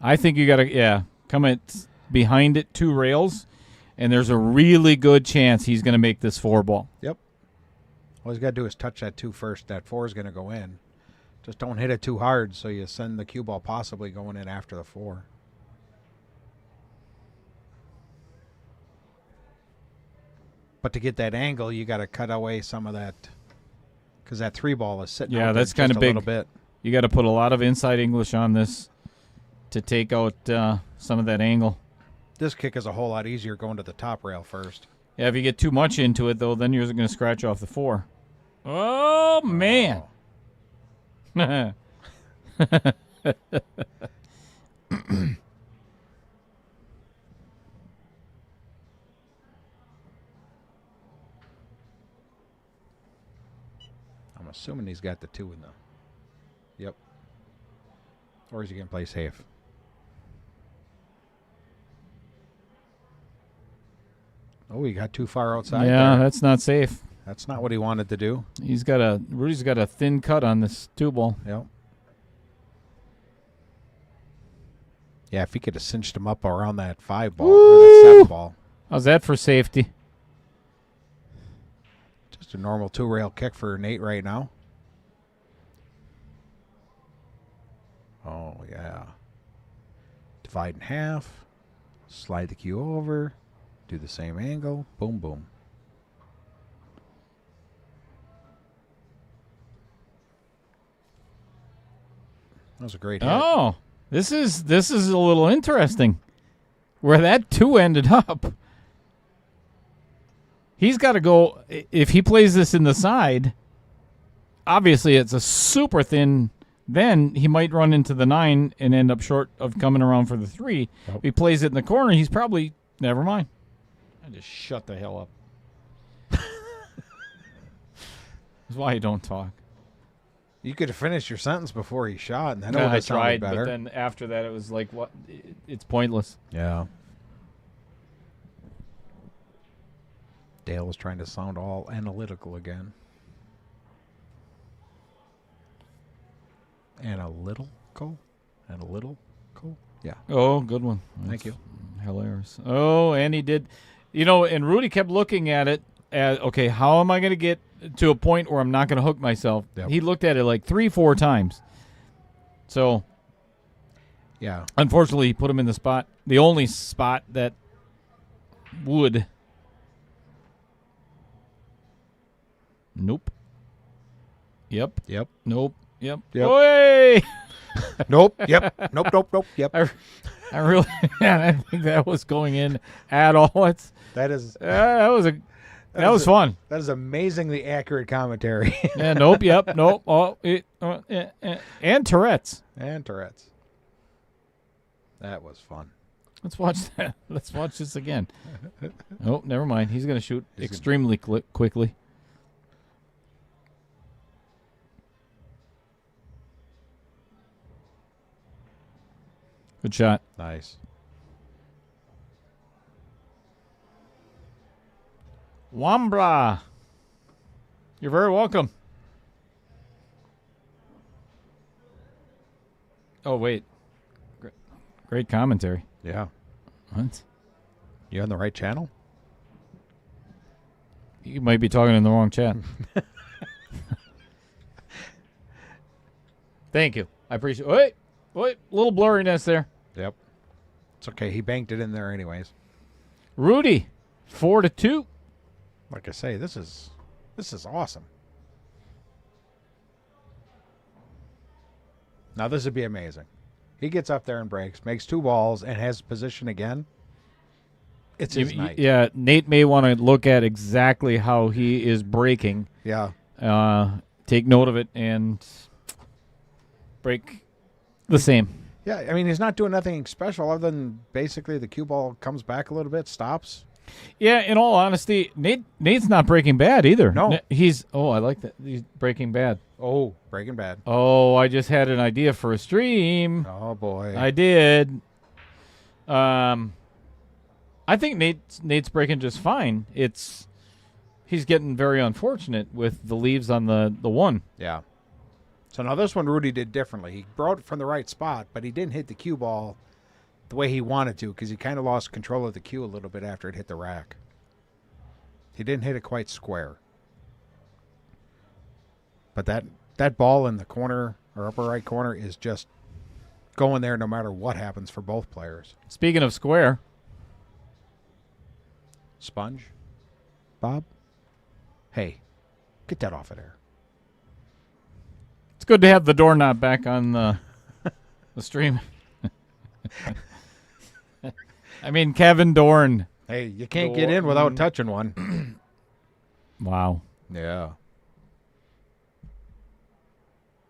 I think you got to, come it behind it 2 rails, and there's a really good chance he's going to make this 4 ball. Yep. All he's got to do is touch that 2 first. That 4 is going to go in. Just don't hit it too hard so you send the cue ball possibly going in after the 4. But to get that angle, you got to cut away some of that because that 3 ball is sitting out that's there kind just of big. a little bit. You got to put a lot of inside English on this to take out some of that angle. This kick is a whole lot easier going to the top rail first. Yeah, if you get too much into it, though, then you're going to scratch off the 4. Oh, man. I'm assuming he's got the 2 in the... Yep. Or is he going to play safe? Oh, he got too far outside Yeah, there. that's not safe. That's not what he wanted to do. Rudy's got a thin cut on this 2 ball. Yep. Yeah, if he could have cinched him up around that 5 ball, or that 7 ball. How's that for safety? Just a normal 2-rail kick for Nate right now. Oh, yeah. Divide in half. Slide the cue over. Do the same angle. Boom, boom. That was a great hit. Oh, this is a little interesting. Where that 2 ended up. He's got to go, if he plays this in the side, obviously it's a super thin, then he might run into the 9 and end up short of coming around for the 3. Yep. If he plays it in the corner, he's probably, never mind. I just shut the hell up. That's why I don't talk. You could have finished your sentence before he shot, and that No, would I have sounded tried, better. but then after that it was like, what? It's pointless. Yeah. Dale was trying to sound all analytical again. Analytical? Yeah. Oh, good one. Thank you. Hilarious. Oh, and he did. And Rudy kept looking at it as, okay, how am I going to get to a point where I'm not going to hook myself? Yep. He looked at it like 3-4 times. So, Yeah. unfortunately, he put him in the spot, the only spot that would. Nope. Yep. Yep. Nope. Yep. Yep. Oi! Nope. Yep. Nope. Yep. I really, I didn't think that was going in at all. That was fun. That is amazingly accurate commentary. Yeah, nope, yep, nope. Oh, and Tourette's. And Tourette's. That was fun. Let's watch that. Let's watch this again. Oh, never mind. He's going to shoot extremely quickly. Good shot. Nice. Wambra. You're very welcome. Oh, wait. Great commentary. Yeah. What? You on the right channel? You might be talking in the wrong chat. Thank you. I appreciate it. Wait. Little blurriness there. Yep. It's okay. He banked it in there anyways. Rudy, 4-2. Like I say, this is awesome. Now this would be amazing. He gets up there and breaks, makes 2 balls, and has position again. It's his night. Yeah, Nate may want to look at exactly how he is breaking. Yeah. Take note of it, and break the same. Yeah, I mean, he's not doing nothing special other than basically the cue ball comes back a little bit, stops. Yeah, in all honesty, Nate's not Breaking Bad either. No. I like that. He's Breaking Bad. Oh, Breaking Bad. Oh, I just had an idea for a stream. Oh, boy. I did. I think Nate's breaking just fine. He's getting very unfortunate with the leaves on the one. Yeah. So now this one Rudy did differently. He brought it from the right spot, but he didn't hit the cue ball the way he wanted to because he kind of lost control of the cue a little bit after it hit the rack. He didn't hit it quite square. But that ball in the corner or upper right corner is just going there no matter what happens for both players. Speaking of square, Sponge? Bob? Hey, get that off of there. it's good to have the doorknob back on the stream. I mean, Kevin Dorn. Hey, you can't get in without touching one. Wow. Yeah.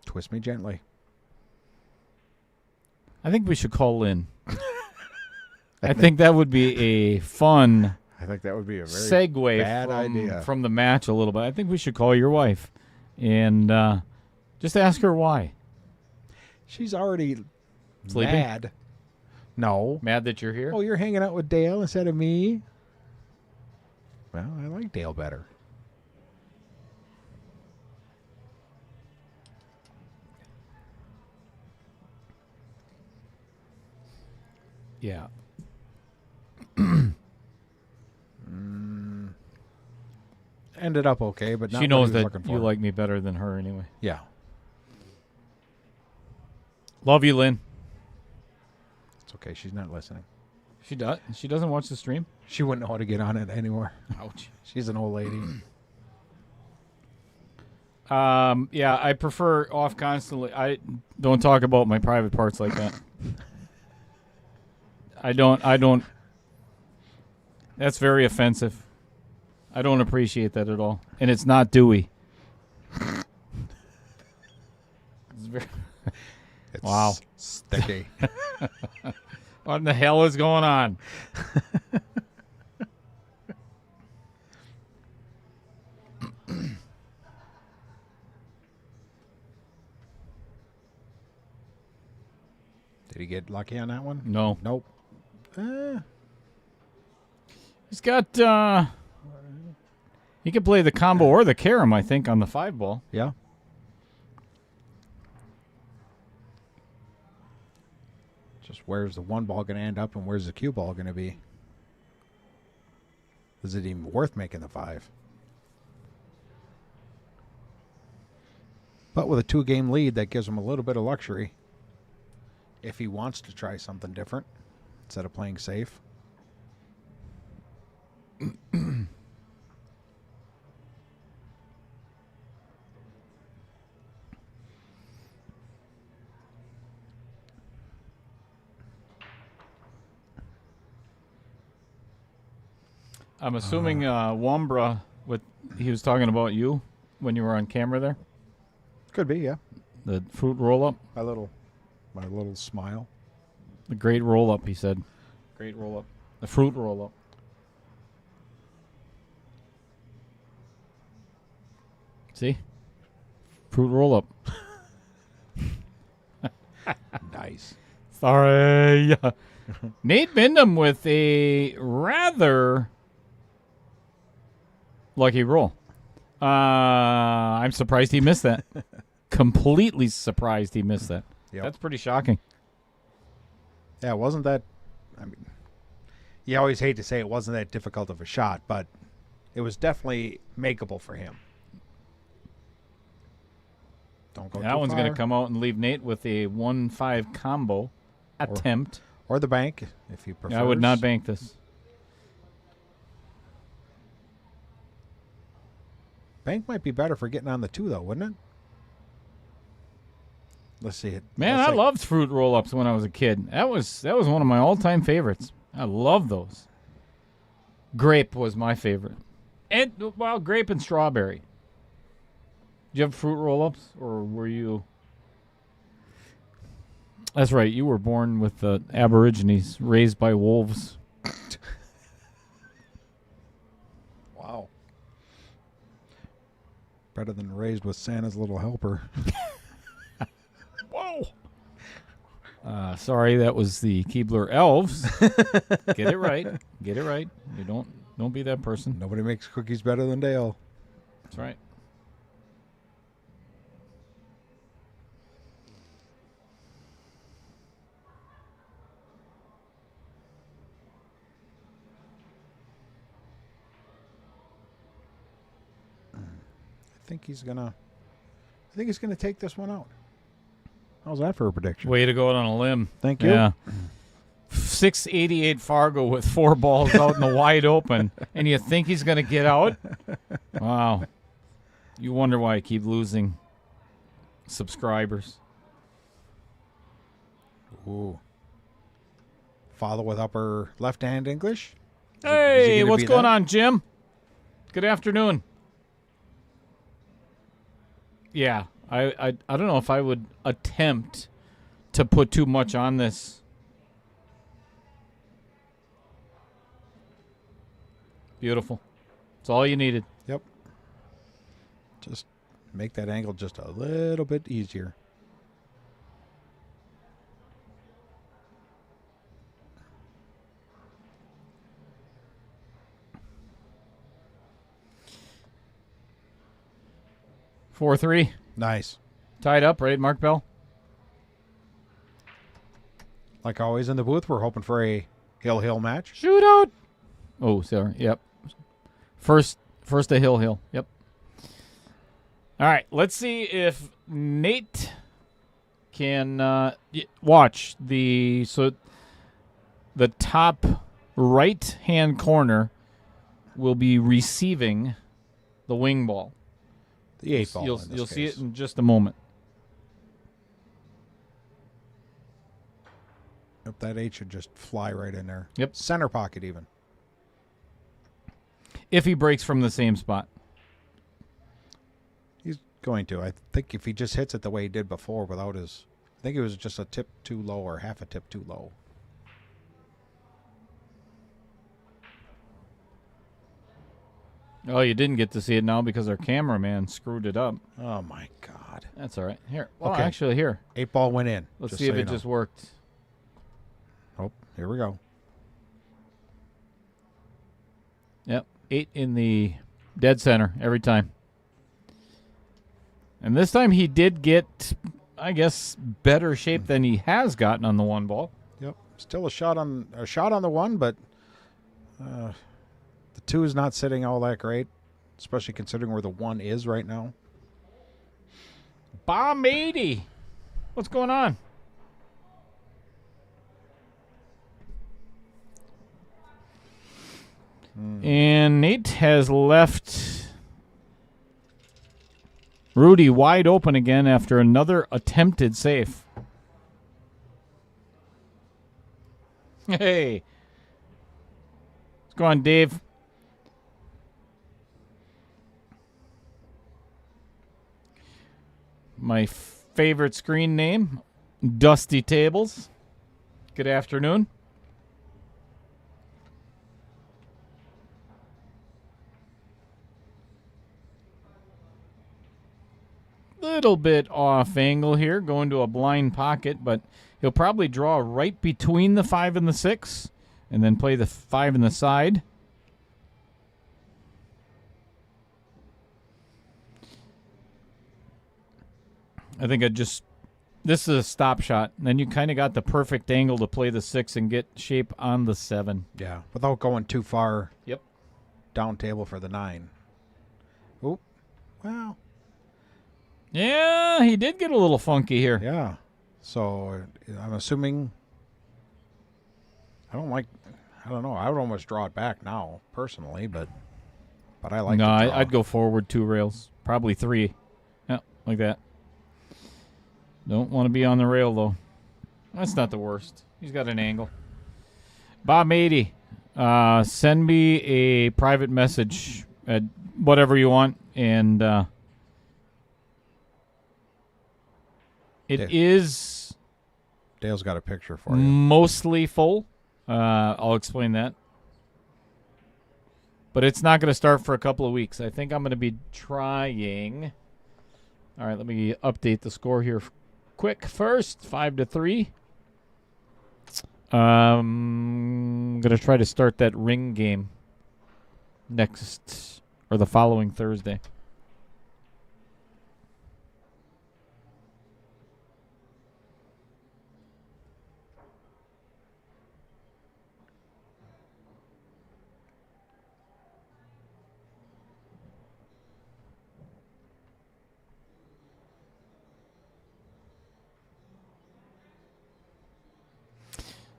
Twist me gently. I think we should call in. I think that would be a fun I think that would be a very segue bad idea. from the match a little bit. I think we should call your wife and just ask her why. She's already Sleeping? mad. No. Mad that you're here? Oh, you're hanging out with Dale instead of me? Well, I like Dale better. Yeah. Ended up okay, but not She what knows he was that looking you for. like me better than her anyway. Yeah. Love you, Lynn. It's okay. She's not listening. She does. She doesn't watch the stream. She wouldn't know how to get on it anymore. Ouch. She's an old lady. Yeah, I prefer off constantly. I don't talk about my private parts like that. I don't. That's very offensive. I don't appreciate that at all. And it's not Dewey. It's very, It's Wow. sticky. what in the hell is going on? Did he get lucky on that one? No. Nope. He's got, he could play the combo or the carom, I think, on the 5-ball. Yeah. Just where's the one ball going to end up and where's the cue ball going to be? Is it even worth making the 5? But with a 2-game lead, that gives him a little bit of luxury if he wants to try something different instead of playing safe. I'm assuming Wambra, he was talking about you when you were on camera there. Could be, yeah. The fruit roll-up. My little smile. The great roll-up, he said. Great roll-up. The fruit roll-up. See? Fruit roll-up. Nice. Sorry. Neight Mindham with a rather lucky roll. I'm surprised he missed that. Completely surprised he missed that. Yep. That's pretty shocking. Yeah, it wasn't that. I mean, you always hate to say it wasn't that difficult of a shot, but it was definitely makeable for him. Don't go That too one's far. going to come out and leave Nate with a 1-5 combo attempt. Or the bank, if you prefer. I would not bank this. Bank might be better for getting on the 2, though, wouldn't it? Let's see it. Man, I loved fruit roll-ups when I was a kid. That was one of my all-time favorites. I love those. Grape was my favorite. And well, grape and strawberry. Did you have fruit roll-ups, or were you? That's right. You were born with the Aborigines, raised by wolves. Wow. Better than raised with Santa's little helper. Whoa. Sorry, that was the Keebler elves. Get it right. Get it right. You don't be that person. Nobody makes cookies better than Dale. That's right. I think he's gonna take this one out. How's that for a prediction? Way to go out on a limb. Thank you. Yeah. 688 Fargo with 4 balls out in the wide open, and you think he's going to get out? Wow. You wonder why I keep losing subscribers. Ooh. Follow with upper left-hand English. Hey, gonna what's be going that? on, Jim? Good afternoon. Yeah, I don't know if I would attempt to put too much on this. Beautiful. That's all you needed. Yep. Just make that angle just a little bit easier. Four, 3. Nice. Tied up, right, Mark Bell? Like always in the booth, we're hoping for a hill match. Shootout. Oh, sorry. Yep. First a hill. Yep. All right. Let's see if Neight can watch the top right hand corner will be receiving the wing ball. The 8 ball. You'll see it in just a moment. Yep, that 8 should just fly right in there. Yep. Center pocket even. If he breaks from the same spot. He's going to. I think if he just hits it the way he did before without his... I think it was just a tip too low or half a tip too low. Oh, you didn't get to see it now because our cameraman screwed it up. Oh, my God. That's all right. Here. Well, Okay. actually, here. 8 ball went in. Let's see if it just worked. Oh, here we go. Yep. 8 in the dead center every time. And this time he did get, I guess, better shape than he has gotten on the 1 ball. Yep. Still a shot on the 1, but the 2 is not sitting all that great, especially considering where the 1 is right now. Bomb 80. What's going on? And Neight has left Rudy wide open again after another attempted save. Hey. What's going on, Dave? My favorite screen name, Dusty Tables. Good afternoon. Little bit off angle here, going to a blind pocket, but he'll probably draw right between the 5 and the 6, and then play the 5 in the side. I think this is a stop shot. Then you kind of got the perfect angle to play the 6 and get shape on the 7. Yeah, without going too far. Yep. Down table for the 9. Oh, wow. Yeah, he did get a little funky here. Yeah. So I'm assuming. I don't know. I would almost draw it back now, personally, but I like. No, to draw. I'd go forward 2 rails, probably 3. Yeah, like that. Don't want to be on the rail though. That's not the worst. He's got an angle. Bob 80, send me a private message at whatever you want, and it is Dale's got a picture for you. Mostly full. I'll explain that. But it's not going to start for a couple of weeks. I think I'm going to be trying. All right, let me update the score here quick first. 5-3. I'm going to try to start that ring game next or the following Thursday.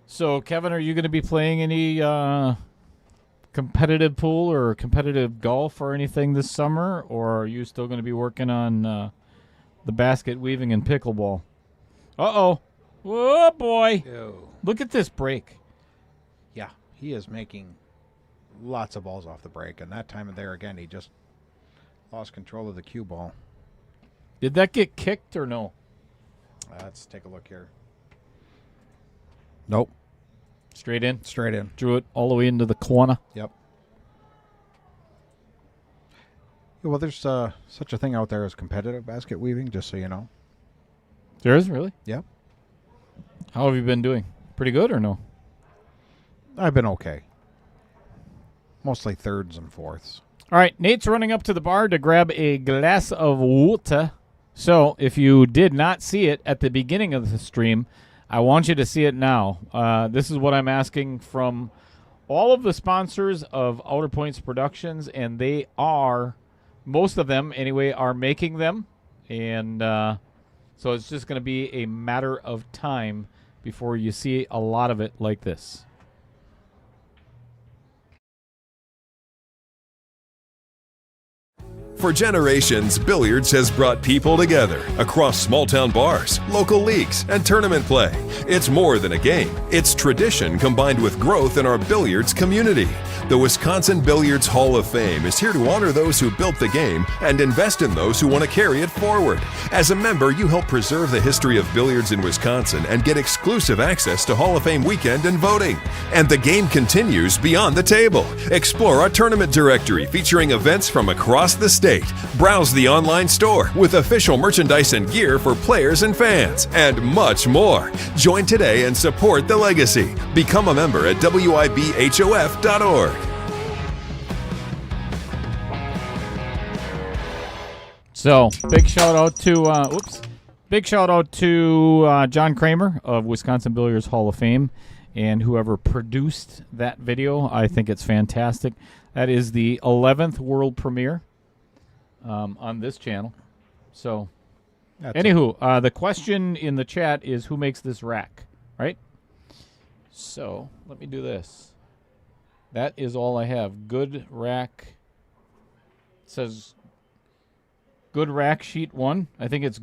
So, Kevin, are you going to be playing any competitive pool or competitive golf or anything this summer, or are you still going to be working on the basket weaving and pickleball? Uh-oh. Whoa, boy. Ew. Look at this break. Yeah, he is making lots of balls off the break, and that time of there again, he just lost control of the cue ball. Did that get kicked or no? Let's take a look here. Nope. Straight in? Straight in. Drew it all the way into the corner? Yep. Yeah, well, there's such a thing out there as competitive basket weaving, just so you know. There is, really? Yep. How have you been doing? Pretty good or no? I've been okay. Mostly thirds and fourths. All right, Nate's running up to the bar to grab a glass of water. So, if you did not see it at the beginning of the stream, I want you to see it now. This is what I'm asking from all of the sponsors of Outer Points Productions, and they are, most of them anyway, are making them. And so it's just going to be a matter of time before you see a lot of it like this. For generations, billiards has brought people together across small-town bars, local leagues, and tournament play. It's more than a game. It's tradition combined with growth in our billiards community. The Wisconsin Billiards Hall of Fame is here to honor those who built the game and invest in those who want to carry it forward. As a member, you help preserve the history of billiards in Wisconsin and get exclusive access to Hall of Fame weekend and voting. And the game continues beyond the table. Explore our tournament directory featuring events from across the state. Browse the online store with official merchandise and gear for players and fans, and much more. Join today and support the legacy. Become a member at WIBHOF.org. So, big shout out to John Kramer of Wisconsin Billiards Hall of Fame and whoever produced that video. I think it's fantastic. That is the 11th world premiere on this channel. So, anywho, the question in the chat is who makes this rack, right? So, let me do this. That is all I have. Good rack. It says Good Rack Sheet 1. I think it's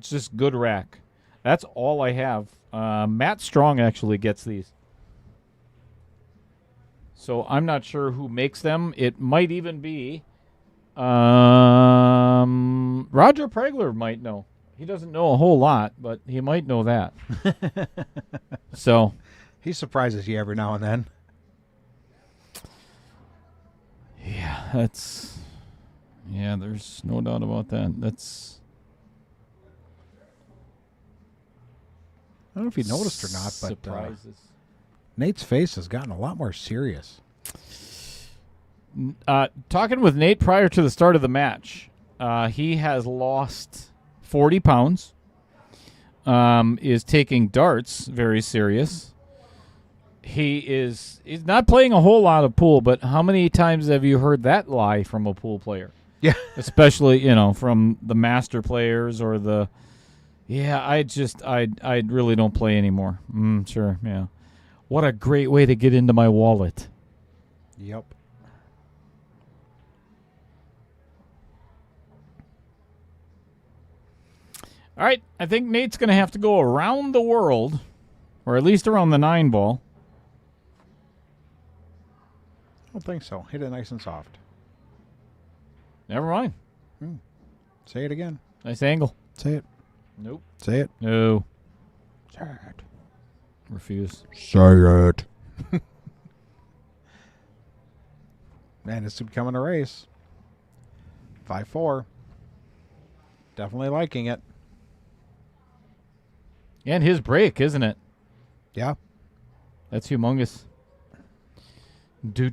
just Good Rack. That's all I have. Matt Strong actually gets these. So I'm not sure who makes them. It might even be Roger Pregler might know. He doesn't know a whole lot, but he might know that. So he surprises you every now and then. Yeah, there's no doubt about that. I don't know if you noticed or not, but surprises. Nate's face has gotten a lot more serious. Talking with Nate prior to the start of the match, he has lost 40 pounds, is taking darts very serious. He's not playing a whole lot of pool, but how many times have you heard that lie from a pool player? Yeah. Especially, from the master players or I really don't play anymore. Sure, yeah. What a great way to get into my wallet. Yep. All right, I think Nate's going to have to go around the world, or at least around the 9 ball. I don't think so. Hit it nice and soft. Never mind. Say it again. Nice angle. Say it. Nope. Say it. No. Say it. Refuse. Say it. Man, this is becoming a race. 5-4. Definitely liking it. And his break, isn't it? Yeah. That's humongous. Do.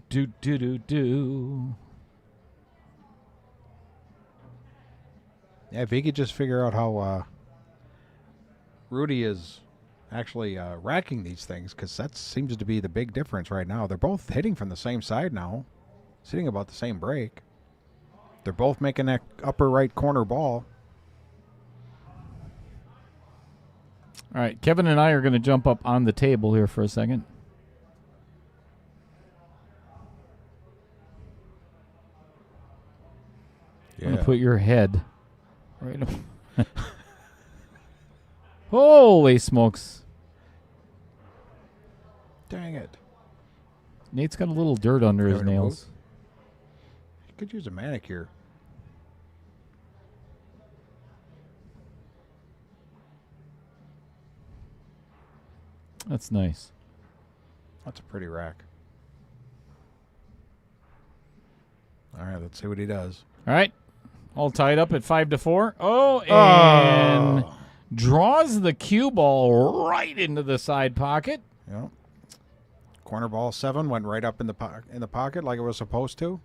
Yeah, if he could just figure out how Rudy is actually racking these things, because that seems to be the big difference right now. They're both hitting from the same side now, sitting about the same break. They're both making that upper right corner ball. All right, Kevin and I are going to jump up on the table here for a second. I'm going to put your head right up. Holy smokes. Dang it. Nate's got a little dirt under his nails. He could use a manicure. That's nice. That's a pretty rack. All right, let's see what he does. All right. All tied up at 5-4. Oh, and draws the cue ball right into the side pocket. Yep. Corner ball 7 went right up in the pocket like it was supposed to.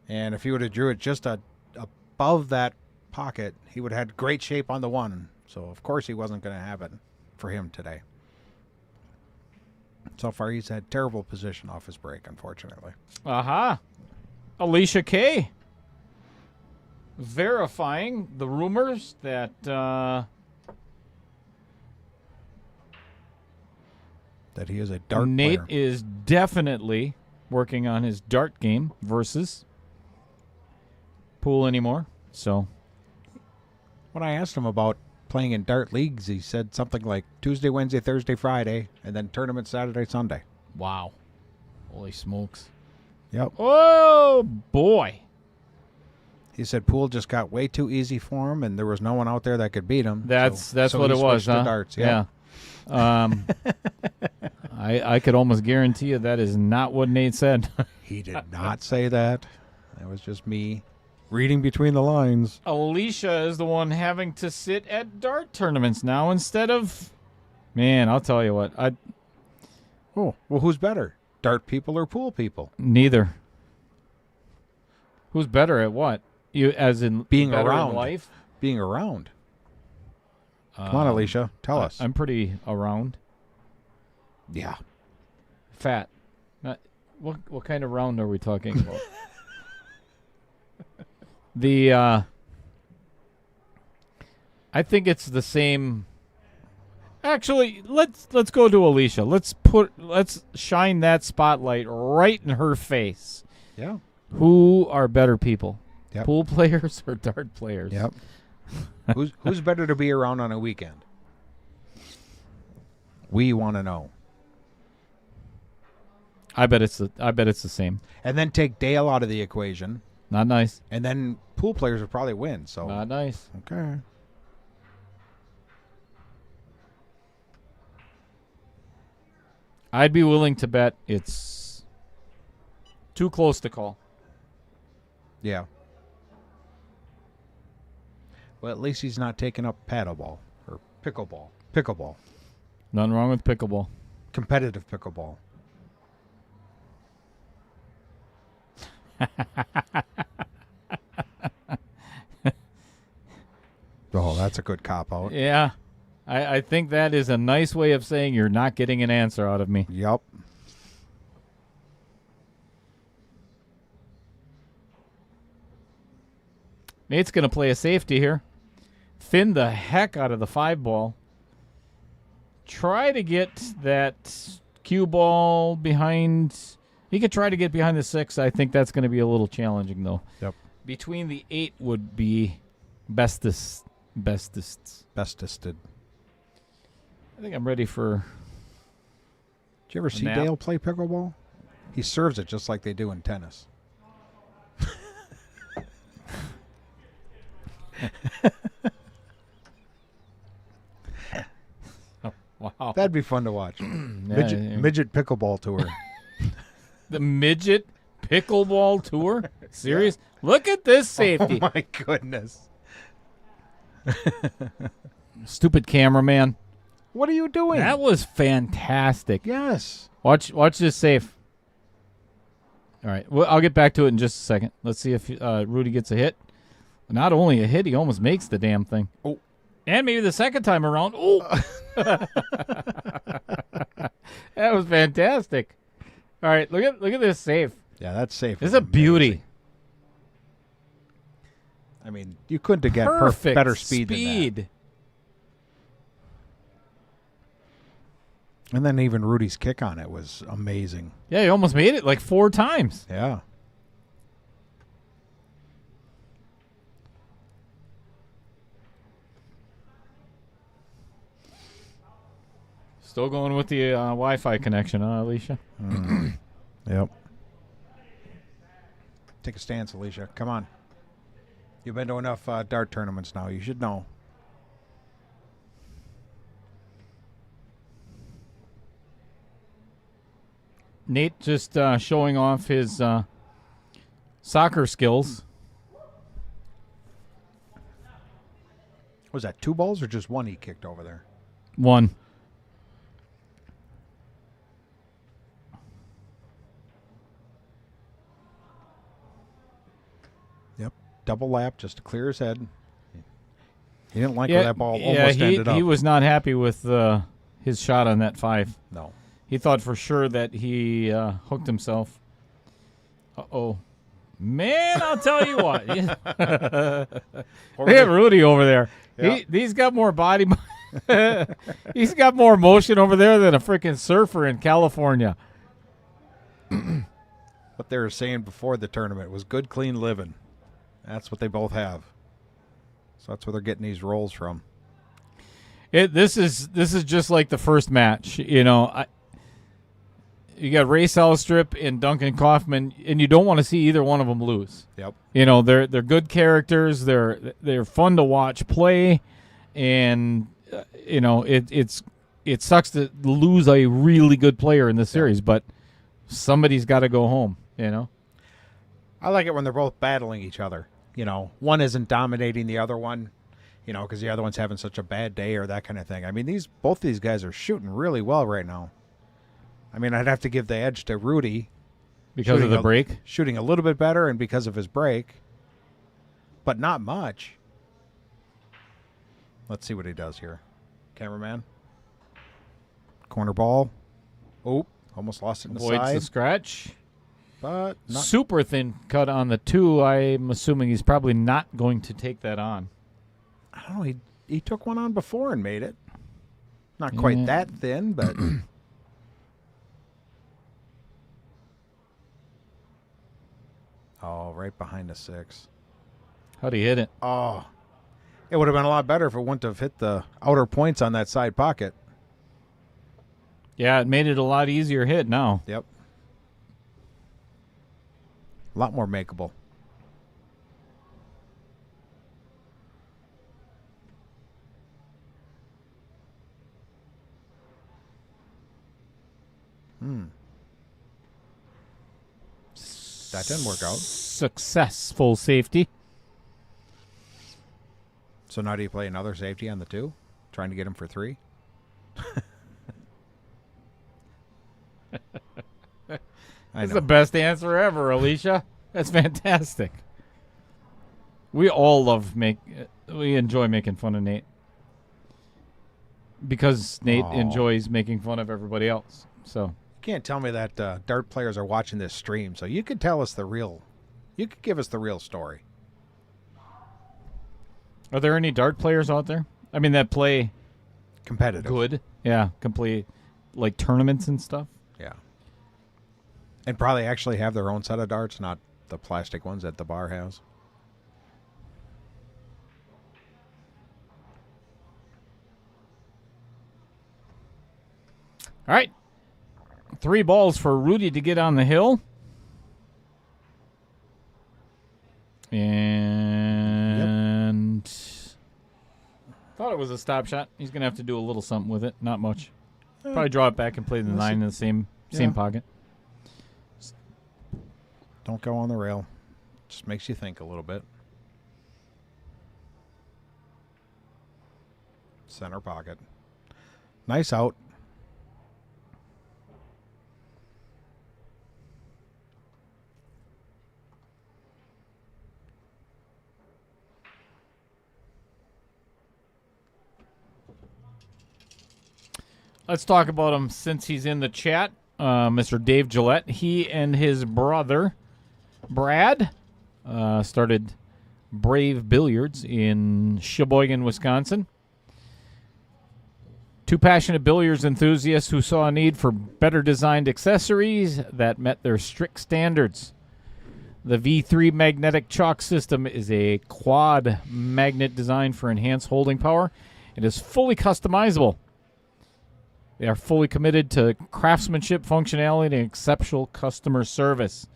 And if he would have drew it just above that pocket, he would have had great shape on the 1. So, of course, he wasn't going to have it for him today. So far, he's had terrible position off his break, unfortunately. Aha. Alicia Kay. Verifying the rumors that That he is a dart Nate player. is definitely working on his dart game versus pool anymore. So When I asked him about playing in dart leagues, he said something like Tuesday, Wednesday, Thursday, Friday, and then tournament Saturday, Sunday. wow. Holy smokes. Yep. Oh boy. He said pool just got way too easy for him, and there was no one out there that could beat him. That's so what he it was, switched to huh? darts. Yeah. I could almost guarantee you that is not what Nate said. He did not say that. That was just me reading between the lines. Alicia is the one having to sit at dart tournaments now instead of. Man, I'll tell you what. Oh, well, who's better, dart people or pool people? Neither. Who's better at what? You, as in Being better around. in life. Being around. Come on, Alicia, tell us. I'm pretty around. Yeah. Fat. Not, what kind of round are we talking about? I think it's the same. Actually, let's go to Alicia. Let's shine that spotlight right in her face. Yeah. Who are better people? Yep. Pool players or dart players? Yep. Who's better to be around on a weekend? We want to know. I bet it's the same. And then take Dale out of the equation, Not nice. and then pool players would probably win. So Not nice. okay. I'd be willing to bet it's too close to call. Yeah. Well, at least he's not taking up paddleball or pickleball. Pickleball. Nothing wrong with pickleball. Competitive pickleball. Oh, that's a good cop out. Yeah. I think that is a nice way of saying you're not getting an answer out of me. Yep. Nate's going to play a safety here. Thin the heck out of the 5-ball. Try to get that cue ball behind. He could try to get behind the 6. I think that's going to be a little challenging, though. Yep. Between the 8 would be bestest. Bestisted. I think I'm ready for. Did you ever see nap? Dale play pickleball? He serves it just like they do in tennis. Wow. That'd be fun to watch. Midget pickleball tour. The midget pickleball tour? Serious? Look at this safety. Oh, my goodness. Stupid cameraman. What are you doing? That was fantastic. Yes. Watch this safe. All right. Well, I'll get back to it in just a second. Let's see if Rudy gets a hit. Not only a hit, he almost makes the damn thing. Oh. And maybe the second time around. Oh. That was fantastic. All right. Look at this safe. Yeah, that's safe. This is a beauty. I mean, you couldn't have got Perfect better speed than that. And then even Rudy's kick on it was amazing. Yeah, he almost made it like 4 times. Yeah. Still going with the Wi-Fi connection, huh, Alicia? Yep. Take a stance, Alicia. Come on. You've been to enough dart tournaments now. You should know. Nate just showing off his soccer skills. Was that 2 balls or just 1 he kicked over there? 1. Yep. Double lap just to clear his head. He didn't like where that ball almost ended up. He was not happy with his shot on that 5. No. He thought for sure that he hooked himself. Uh-oh. Man, I'll tell you what. Look at Rudy over there. Yeah. He's got more body. He's got more motion over there than a freaking surfer in California. What they were saying before the tournament was good, clean living. That's what they both have. So that's where they're getting these rolls from. This is just like the first match. You know, you got Ray Salstrip and Duncan Kaufman, and you don't want to see either one of them lose. Yep. You know, they're good characters. They're fun to watch play, and you know it sucks to lose a really good player in this series, but somebody's got to go home. You know. I like it when they're both battling each other. You know, one isn't dominating the other one, you know, because the other one's having such a bad day or that kind of thing. I mean, both these guys are shooting really well right now. I mean, I'd have to give the edge to Rudy. Because of the break? Shooting a little bit better and because of his break, but not much. Let's see what he does here. Cameraman. Corner ball. Oh, almost lost it in the Avoids side. the scratch. But not. Super thin cut on the 2. I'm assuming he's probably not going to take that on. I don't know. He took one on before and made it. Not quite that thin, but... Oh, right behind the 6. How'd he hit it? Oh, it would have been a lot better if it wouldn't have hit the outer points on that side pocket. Yeah, it made it a lot easier hit now. Yep. A lot more makeable. That didn't work out. Successful safety. So now do you play another safety on the 2? Trying to get him for 3? That's the best answer ever, Alicia. That's fantastic. We all we enjoy making fun of Nate. Because Nate enjoys making fun of everybody else. So You can't tell me that dart players are watching this stream, so you could tell us you could give us the real story. Are there any dart players out there? I mean, that play Competitive. good. Yeah, complete like tournaments and stuff. Yeah. And probably actually have their own set of darts, not the plastic ones that the bar has. All right. 3 balls for Rudy to get on the hill. And thought it was a stop shot. He's going to have to do a little something with it. Not much. Probably draw it back and play the 9 in the same pocket. Don't go on the rail. Just makes you think a little bit. Center pocket. Nice out. Let's talk about him since he's in the chat. Mr. Dave Gillette. He and his brother, Brad, started Brave Billiards in Sheboygan, Wisconsin. Two passionate billiards enthusiasts who saw a need for better designed accessories that met their strict standards. The V3 magnetic chalk system is a quad magnet designed for enhanced holding power. It is fully customizable. They are fully committed to craftsmanship, functionality, and exceptional customer service.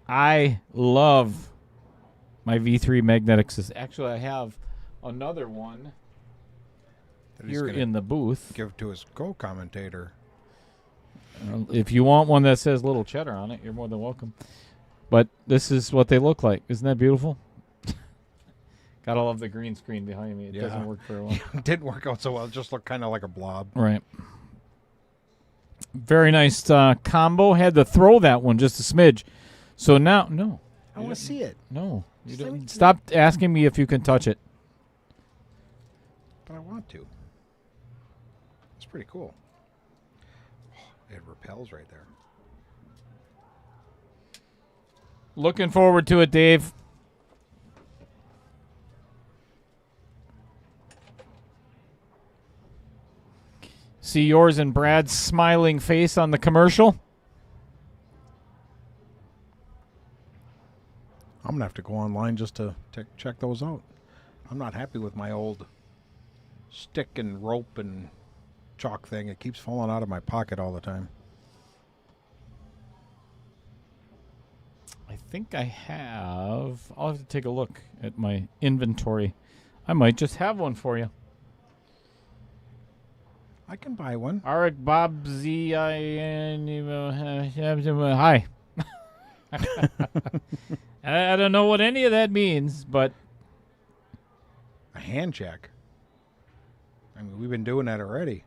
I love my V3 magnetic system. Actually, I have another one here in the booth. Give to his co-commentator. If you want one that says Little Cheddar on it, you're more than welcome. But this is what they look like. Isn't that beautiful? Gotta love the green screen behind me. It doesn't work very well. It didn't work out so well. It just looked kind of like a blob. Right. Very nice combo. Had to throw that one just a smidge. So now, no. I want to see it. No. You don't. Stop asking me if you can touch it. But I want to. It's pretty cool. It repels right there. Looking forward to it, Dave. See yours and Brad's smiling face on the commercial. I'm going to have to go online just to check those out. I'm not happy with my old stick and rope and chalk thing. It keeps falling out of my pocket all the time. I think I have. I'll have to take a look at my inventory. I might just have one for you. I can buy one. Arik Bob Z I N hi. I don't know what any of that means, but A hand check. I mean, we've been doing that already.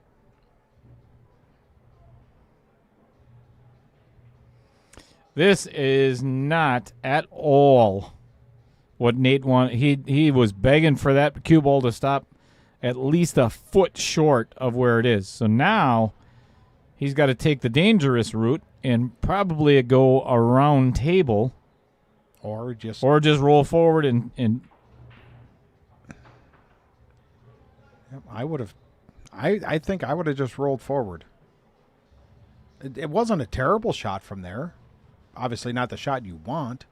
this is not at all what Nate wanted. He was begging for that cue ball to stop at least a foot short of where it is. So now he's got to take the dangerous route and probably go around table Or just roll forward and I would have. I think I would have just rolled forward. It wasn't a terrible shot from there. Obviously not the shot you want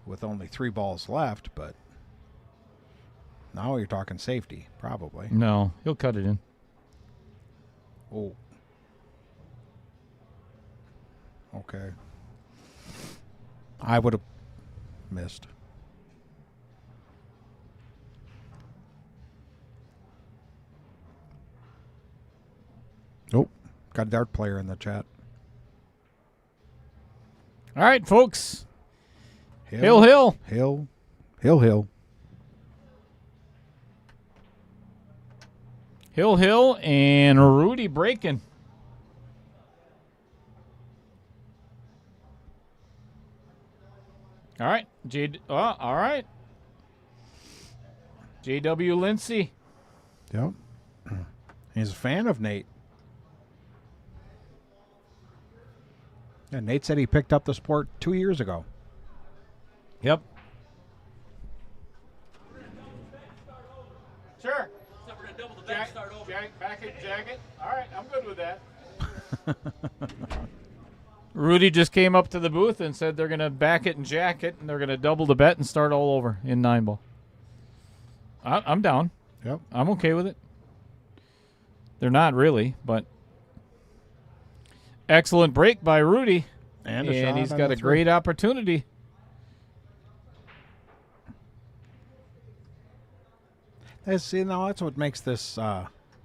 with only 3 balls left, but now you're talking safety, probably. no, he'll cut it in. Oh. Okay. I would have missed. Nope. Got a dart player in the chat. All right, folks. Hill. Hill. Hill. Hill. Hill. Hill and Rudy breaking. All right. All right. J.W. Lindsay. Yep. He's a fan of Nate. Yeah, Nate said he picked up the sport 2 years ago. Yep. Sure. So we're gonna double the back, start over. Back it, jacket. All right, I'm good with that. Rudy just came up to the booth and said they're going to back it and jack it, and they're going to double the bet and start all over in 9-ball. I'm down. Yep. I'm okay with it. They're not really, but excellent break by Rudy. And a shot he's on got the a great opportunity. That's what makes this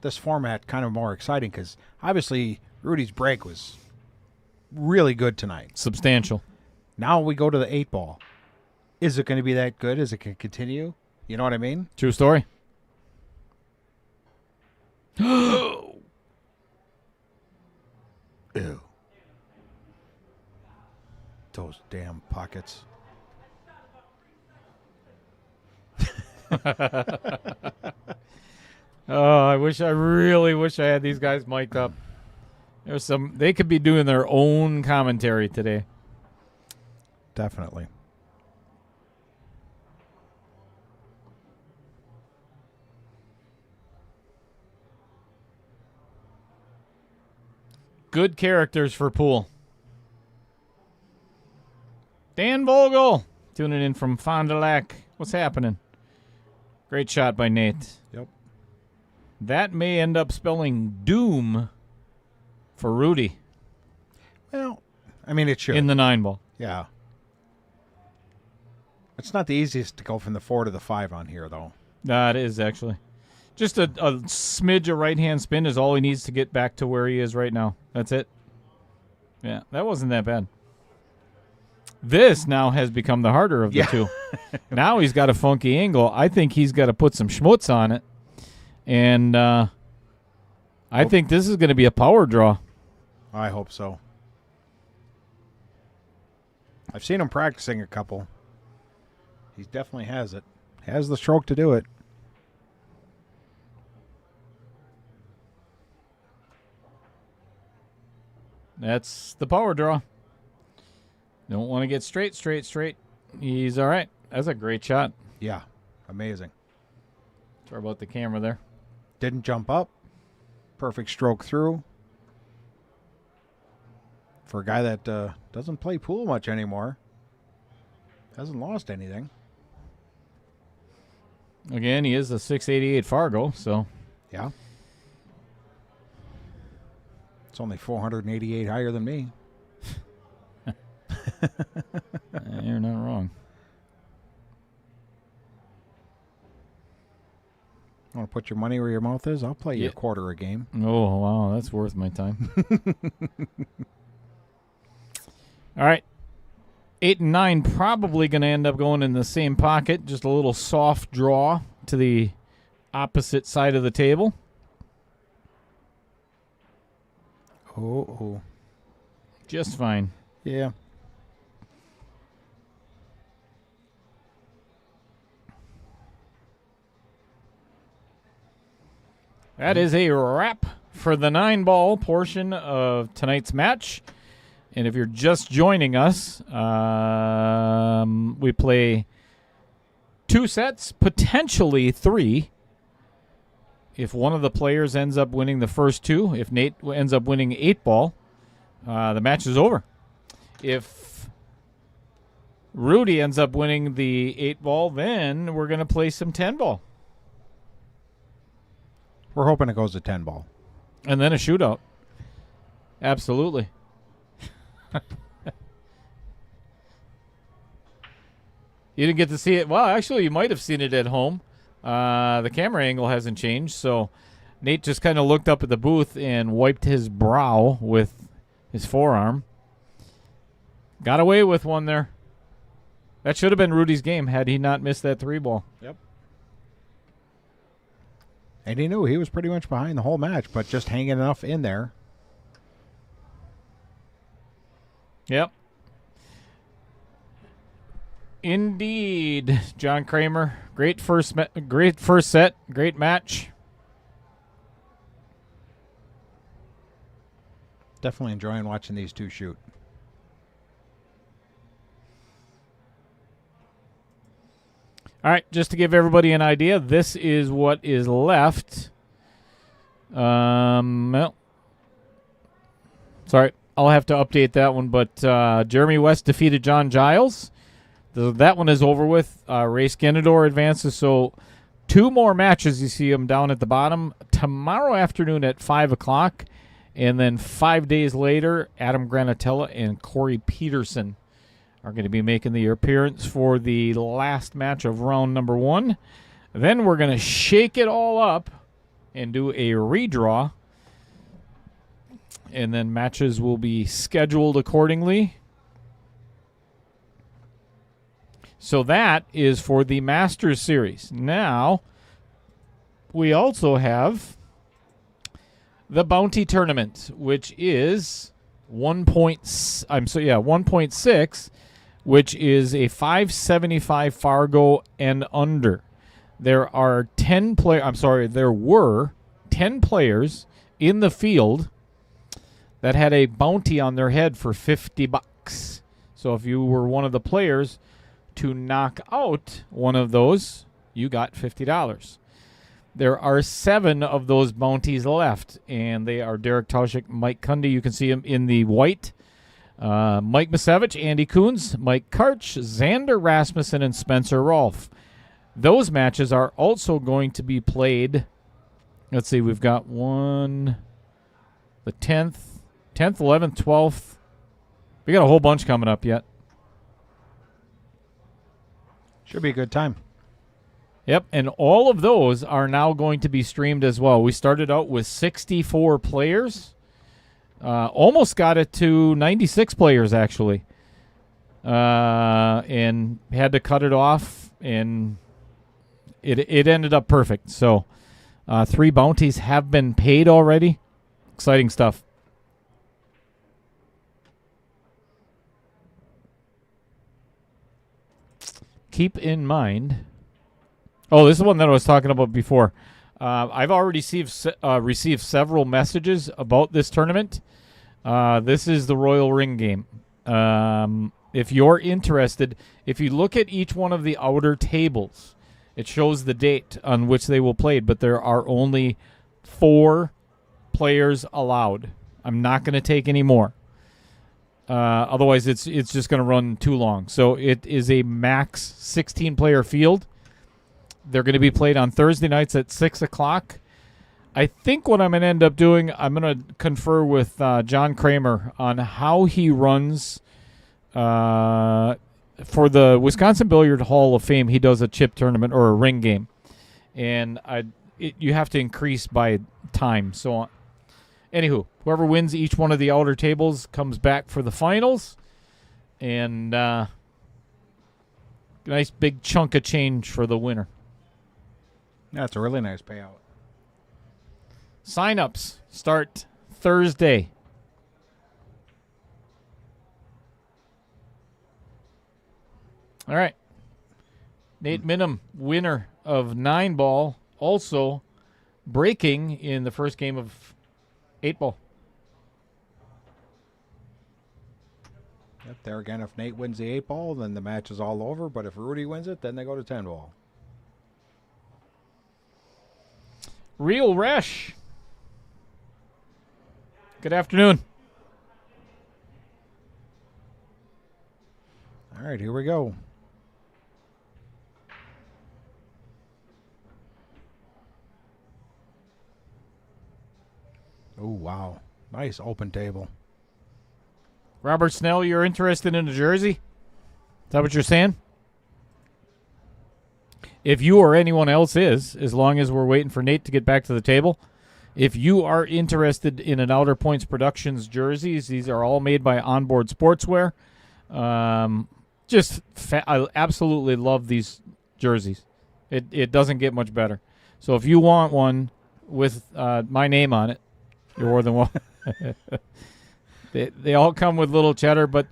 this format kind of more exciting because obviously Rudy's break was really good tonight. Substantial. Now we go to the 8-ball. Is it going to be that good? Is it going to continue? You know what I mean? True story. Ew. Those damn pockets. Oh, I really wish I had these guys mic'd up. They could be doing their own commentary today. Definitely. Good characters for pool. Dan Vogel tuning in from Fond du Lac. What's happening? Great shot by Nate. Yep. That may end up spelling doom for Rudy Well, I mean, it should. in the 9-ball. Yeah. It's not the easiest to go from the 4 to the 5 on here, though. It is actually. Just a smidge of right-hand spin is all he needs to get back to where he is right now. That's it. Yeah, that wasn't that bad. This now has become the harder of the two. Now he's got a funky angle. I think he's got to put some schmutz on it. And I think this is going to be a power draw. I hope so. I've seen him practicing a couple. He definitely has it. Has the stroke to do it. That's the power draw. Don't want to get straight. He's all right. That's a great shot. Yeah. Amazing. Sorry about the camera there. Didn't jump up. Perfect stroke through. For a guy that doesn't play pool much anymore. Hasn't lost anything. Again, he is a 688 Fargo, so. Yeah. It's only 488 higher than me. You're not wrong. Want to put your money where your mouth is? I'll play you a quarter a game. Oh, wow. That's worth my time. All right. 8 and 9 probably going to end up going in the same pocket. Just a little soft draw to the opposite side of the table. Oh. Just fine. Yeah. That is a wrap for the 9-ball portion of tonight's match. And if you're just joining us, we play 2 sets, potentially 3. If one of the players ends up winning the first 2, if Nate ends up winning 8-ball, the match is over. If Rudy ends up winning the 8-ball, then we're going to play some 10-ball. We're hoping it goes to 10-ball. And then a shootout. Absolutely. You didn't get to see it. Well, actually, you might have seen it at home. The camera angle hasn't changed, so Nate just kind of looked up at the booth and wiped his brow with his forearm. Got away with one there. That should have been Rudy's game had he not missed that 3-ball. Yep. And he knew he was pretty much behind the whole match, but just hanging enough in there. Yep. Indeed, John Kramer. Great first set. Great match. Definitely enjoying watching these two shoot. All right, just to give everybody an idea, this is what is left. Well, sorry, I'll have to update that one, but Jeremy West defeated John Giles. That one is over with. Ray Skenador advances, so 2 more matches. You see them down at the bottom. Tomorrow afternoon at 5 o'clock, and then 5 days later, Adam Granatella and Corey Peterson are going to be making the appearance for the last match of round number 1. Then we're going to shake it all up and do a redraw. And then matches will be scheduled accordingly. So that is for the Masters Series. Now, we also have the Bounty Tournament, which is 1.6, which is a 575 Fargo and under. There were 10 players in the field that had a bounty on their head for $50. So if you were one of the players to knock out one of those, you got $50. There are 7 of those bounties left, and they are Derek Tauschik, Mike Cundy. You can see him in the white. Mike Misevich, Andy Coons, Mike Karch, Xander Rasmussen, and Spencer Rolfe. Those matches are also going to be played. Let's see, we've got the 10th, 11th, 12th. We got a whole bunch coming up yet. Should be a good time. Yep, and all of those are now going to be streamed as well. We started out with 64 players. Almost got it to 96 players, actually. And had to cut it off, and it ended up perfect. So 3 bounties have been paid already. Exciting stuff. Keep in mind... Oh, this is one that I was talking about before. I've already received several messages about this tournament. This is the Royal Ring game. If you're interested, if you look at each one of the outer tables, it shows the date on which they will play, but there are only 4 players allowed. I'm not going to take any more. Otherwise, it's just going to run too long. So it is a max 16-player field. They're going to be played on Thursday nights at 6 o'clock. I think what I'm going to end up doing, I'm going to confer with John Kramer on how he runs for the Wisconsin Billiard Hall of Fame. He does a chip tournament or a ring game. And you have to increase by time. So, anywho, whoever wins each one of the outer tables comes back for the finals. And nice big chunk of change for the winner. That's a really nice payout. Sign-ups start Thursday. All right. Neight Mindham, winner of 9-ball, also breaking in the first game of 8-ball. Yep, there again, if Nate wins the 8-ball, then the match is all over. But if Rudy wins it, then they go to 10-ball. Real Resh. Good afternoon. All right, here we go. Oh, wow. Nice open table. Robert Snell, you're interested in a jersey? Is that what you're saying? If you or anyone else is, as long as we're waiting for Nate to get back to the table, if you are interested in an Outer Points Productions jerseys, these are all made by Onboard Sportswear. I absolutely love these jerseys. It doesn't get much better. So if you want one with my name on it, you're more than welcome. They all come with little cheddar, but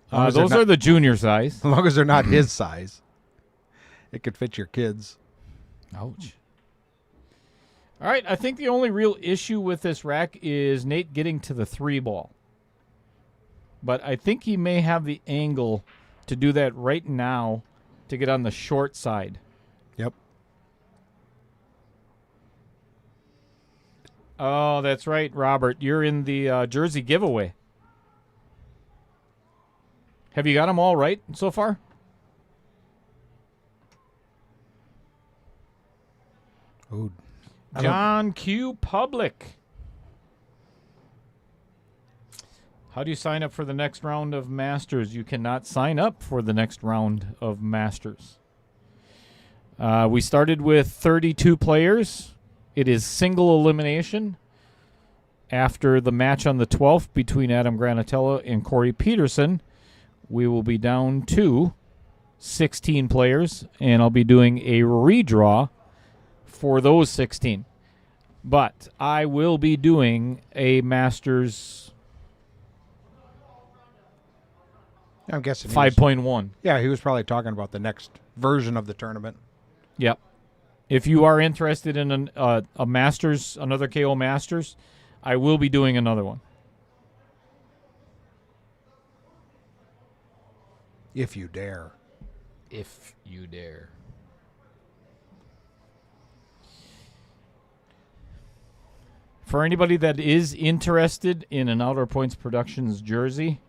those are the junior size. As long as they're not his size. It could fit your kids. Ouch. All right, I think the only real issue with this rack is Nate getting to the 3-ball. But I think he may have the angle to do that right now to get on the short side. Yep. Oh, that's right, Robert. You're in the jersey giveaway. Have you got them all right so far? Ooh. John Q. Public. How do you sign up for the next round of Masters? You cannot sign up for the next round of Masters. We started with 32 players. It is single elimination. After the match on the 12th between Adam Granatella and Corey Peterson, we will be down to 16 players, and I'll be doing a redraw for those 16. But I will be doing a Masters I'm guessing 5.1. Yeah, he was probably talking about the next version of the tournament. Yep. If you are interested in a Masters, another KO Masters, I will be doing another one. If you dare. If you dare. For anybody that is interested in an Outer Points Productions jersey,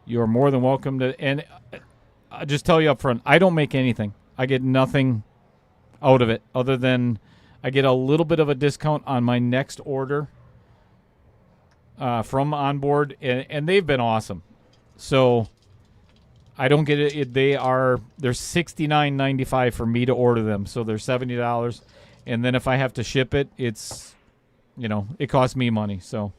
you're more than welcome to. And I'll just tell you up front, I don't make anything. I get nothing out of it other than I get a little bit of a discount on my next order from Onboard, and they've been awesome. So I don't get it. They're $69.95 for me to order them, so they're $70. And then if I have to ship it, it's, it costs me money. So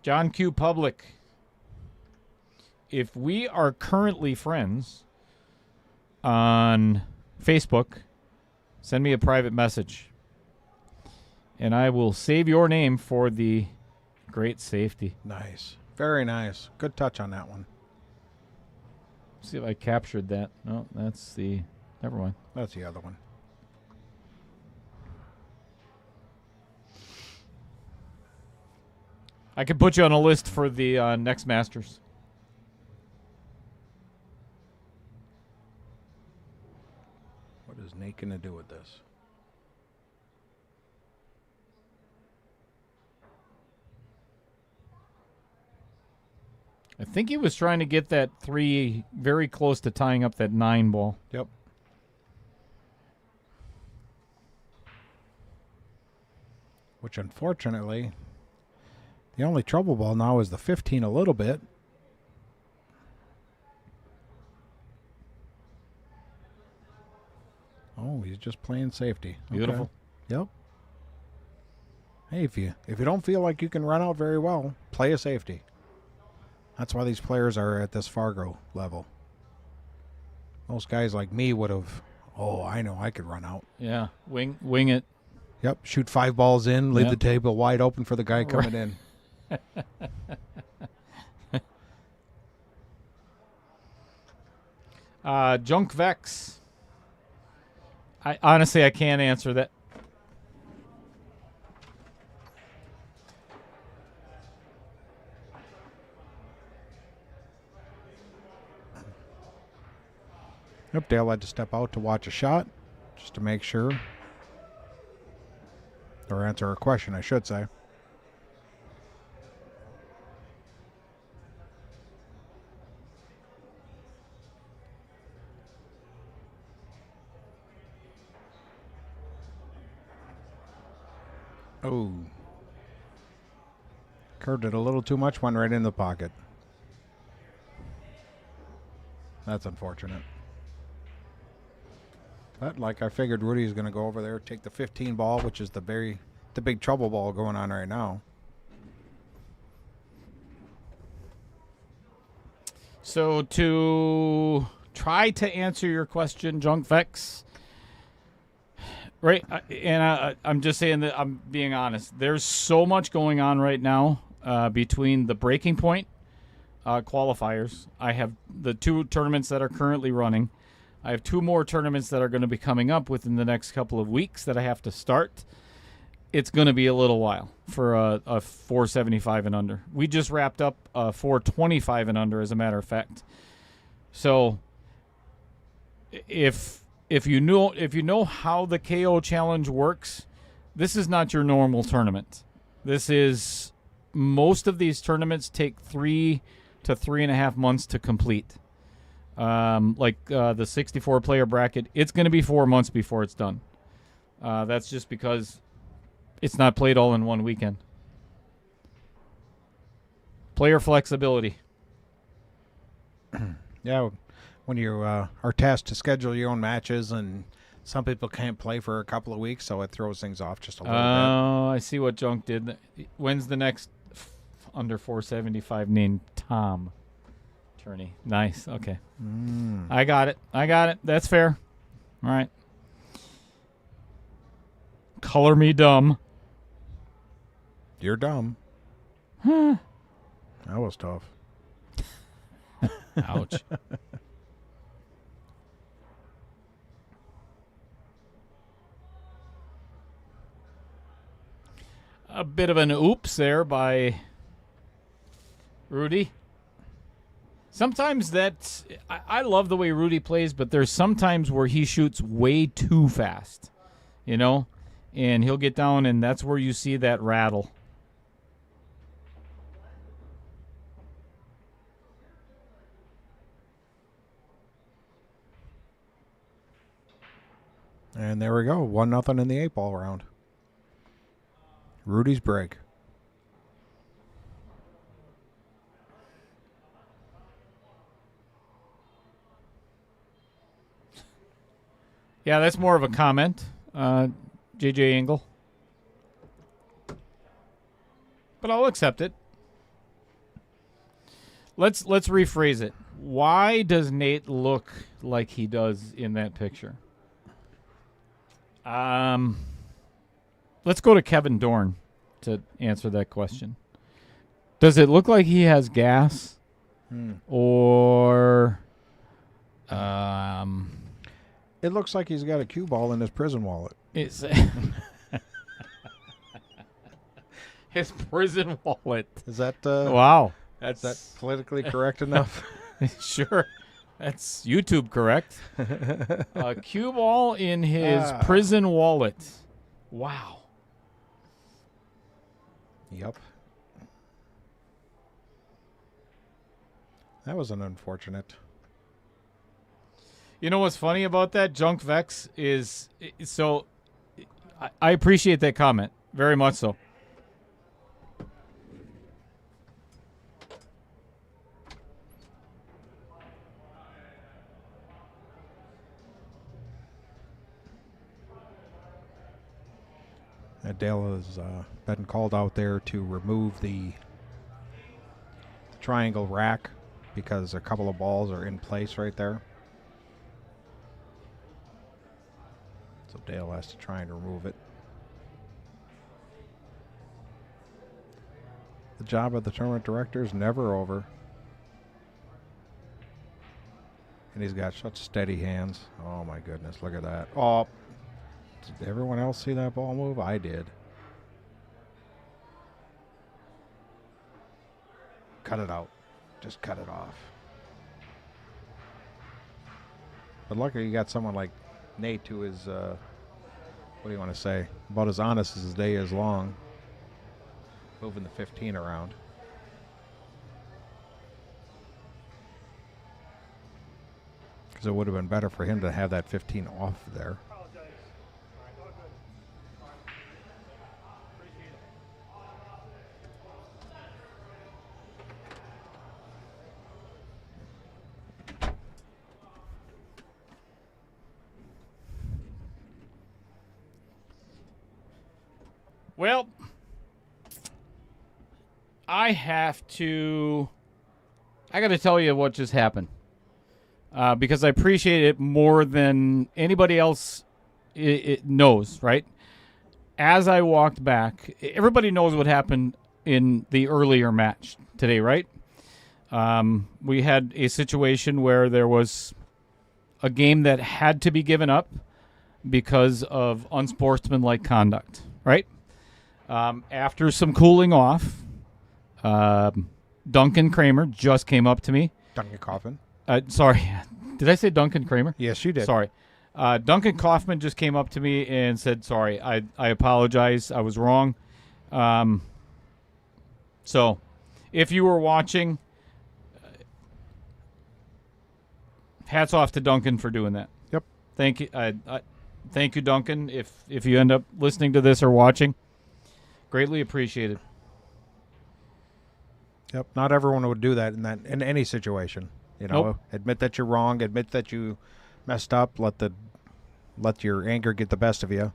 John Q. Public, if we are currently friends on Facebook, send me a private message, and I will save your name for the great safety. Nice. Very nice. Good touch on that one. See if I captured that. No, that's the... Never mind. That's the other one. I can put you on a list for the next Masters. What is Nate going to do with this? I think he was trying to get that 3 very close to tying up that 9 ball. Yep. Which, unfortunately, the only trouble ball now is the 15 a little bit. Oh, he's just playing safety. Beautiful. Okay. Yep. Hey, if you don't feel like you can run out very well, play a safety. That's why these players are at this Fargo level. Most guys like me would have, I know I could run out. Yeah, wing it. Yep, shoot 5 balls in, leave the table wide open for the guy coming in. Junk Vex. Honestly, I can't answer that. Yep, Dale had to step out to watch a shot, just to make sure. Or answer a question, I should say. Oh. Curved it a little too much, went right in the pocket. That's unfortunate. But like I figured Rudy's going to go over there, take the 15 ball, which is the big trouble ball going on right now. So to try to answer your question, Junk Vex, right? And I'm just saying that I'm being honest. There's so much going on right now between the breaking point qualifiers. I have the 2 tournaments that are currently running. I have 2 more tournaments that are going to be coming up within the next couple of weeks that I have to start. It's going to be a little while for a 475 and under. We just wrapped up a 425 and under, as a matter of fact. So if you know how the KO challenge works, this is not your normal tournament. Most of these tournaments take 3 to 3.5 months to complete. The 64 player bracket, it's going to be 4 months before it's done. That's just because it's not played all in one weekend. Player flexibility. Yeah, when you are tasked to schedule your own matches, and some people can't play for a couple of weeks, so it throws things off just a little bit. Oh, I see what Junk did. When's the next under 475 named Tom tourney? Nice. Okay. I got it. That's fair. All right. Color me dumb. You're dumb. That was tough. Ouch. A bit of an oops there by Rudy. Sometimes that's... I love the way Rudy plays, but there's sometimes where he shoots way too fast, you know? And he'll get down, and that's where you see that rattle. And there we go. 1-0 in the 8-ball round. Rudy's break. Yeah, that's more of a comment, JJ Engel. But I'll accept it. Let's rephrase it. Why does Nate look like he does in that picture? Let's go to Kevin Dorn to answer that question. Does it look like he has gas? Or It looks like he's got a cue ball in his prison wallet. it's his prison wallet. Is that Wow. is that politically correct enough? Sure. That's YouTube correct. A cue ball in his prison wallet. Wow. Yep. That was an unfortunate. You know what's funny about that? Junk Vex is so. I appreciate that comment very much so. Dale has been called out there to remove the triangle rack because a couple of balls are in place right there. So Dale has to try and remove it. The job of the tournament director is never over. And he's got such steady hands. Oh my goodness, look at that. Oh, did everyone else see that ball move? I did. Cut it out. Just cut it off. But luckily you got someone like Nate who is, what do you want to say, about as honest as his day is long. Moving the 15 around. Because it would have been better for him to have that 15 off there. Well, I got to tell you what just happened. Because I appreciate it more than anybody else it knows, right? As I walked back, everybody knows what happened in the earlier match today, right? We had a situation where there was a game that had to be given up because of unsportsmanlike conduct, right? After some cooling off, Duncan Kramer just came up to me. Duncan Coffin. Sorry, did I say Duncan Kramer? Yes, you did. Sorry. Duncan Kaufman just came up to me and said, sorry, I apologize. I was wrong. So if you were watching, hats off to Duncan for doing that. Yep. Thank you. Thank you, Duncan, if you end up listening to this or watching. Greatly appreciated. Yep. Not everyone would do that in any situation. You know, Nope. admit that you're wrong. Admit that you messed up. Let your anger get the best of you.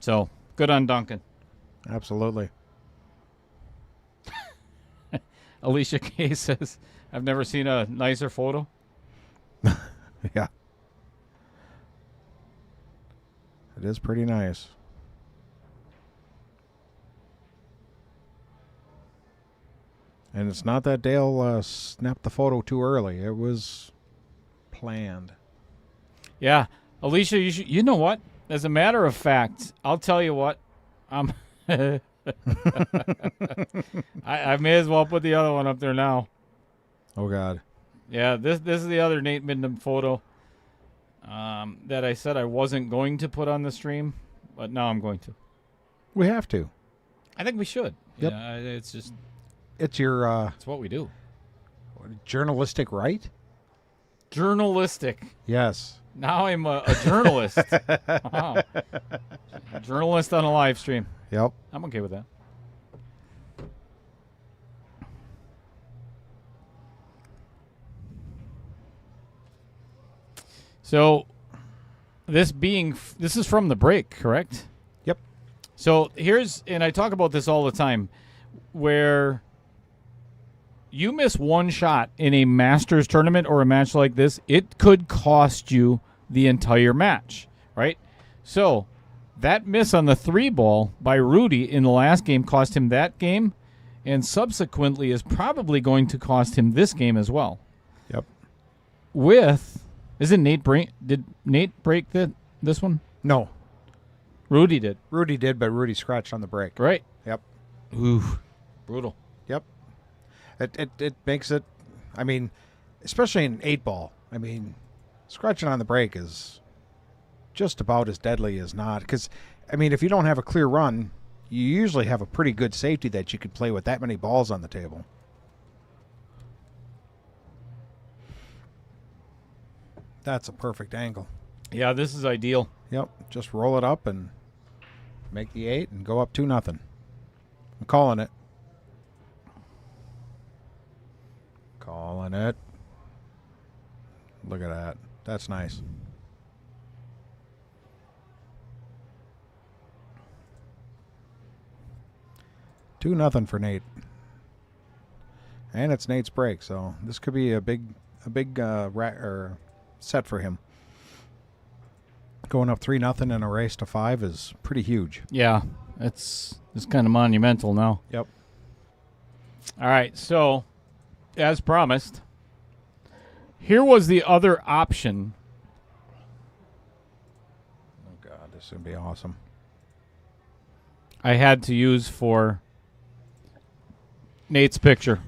So good on Duncan. Absolutely. Alicia K says, "I've never seen a nicer photo." Yeah. It is pretty nice. And it's not that Dale snapped the photo too early. It was planned. Yeah, Alicia, you know what? As a matter of fact, I'll tell you what. I may as well put the other one up there now. Oh, God. Yeah, this is the other Neight Mindham photo that I said I wasn't going to put on the stream, but now I'm going to. We have to. I think we should. Yep. Yeah, it's just It's your it's what we do. journalistic right? Journalistic. Yes. Now I'm a journalist. Wow. A journalist on a live stream. Yep. I'm okay with that. So, this is from the break, correct? Yep. So and I talk about this all the time, where you miss one shot in a Masters tournament or a match like this, it could cost you the entire match, right? So, that miss on the 3-ball by Rudy in the last game cost him that game, and subsequently is probably going to cost him this game as well. Yep. Did Nate break this one? No. Rudy did. Rudy did, but Rudy scratched on the break. Right. Yep. Ooh, brutal. Yep. It makes it, I mean, especially in 8-ball. I mean, scratching on the break is just about as deadly as not. Because, I mean, if you don't have a clear run, you usually have a pretty good safety that you could play with that many balls on the table. That's a perfect angle. Yeah, this is ideal. Yep. Just roll it up and make the 8 and go up 2-0. I'm calling it. Calling it. Look at that. That's nice. 2-0 for Nate. And it's Nate's break, so this could be a big set for him. Going up 3-0 in a race to 5 is pretty huge. Yeah, it's kind of monumental now. Yep. All right, so as promised, here was the other option. Oh, God, this is going to be awesome. I had to use for Nate's picture.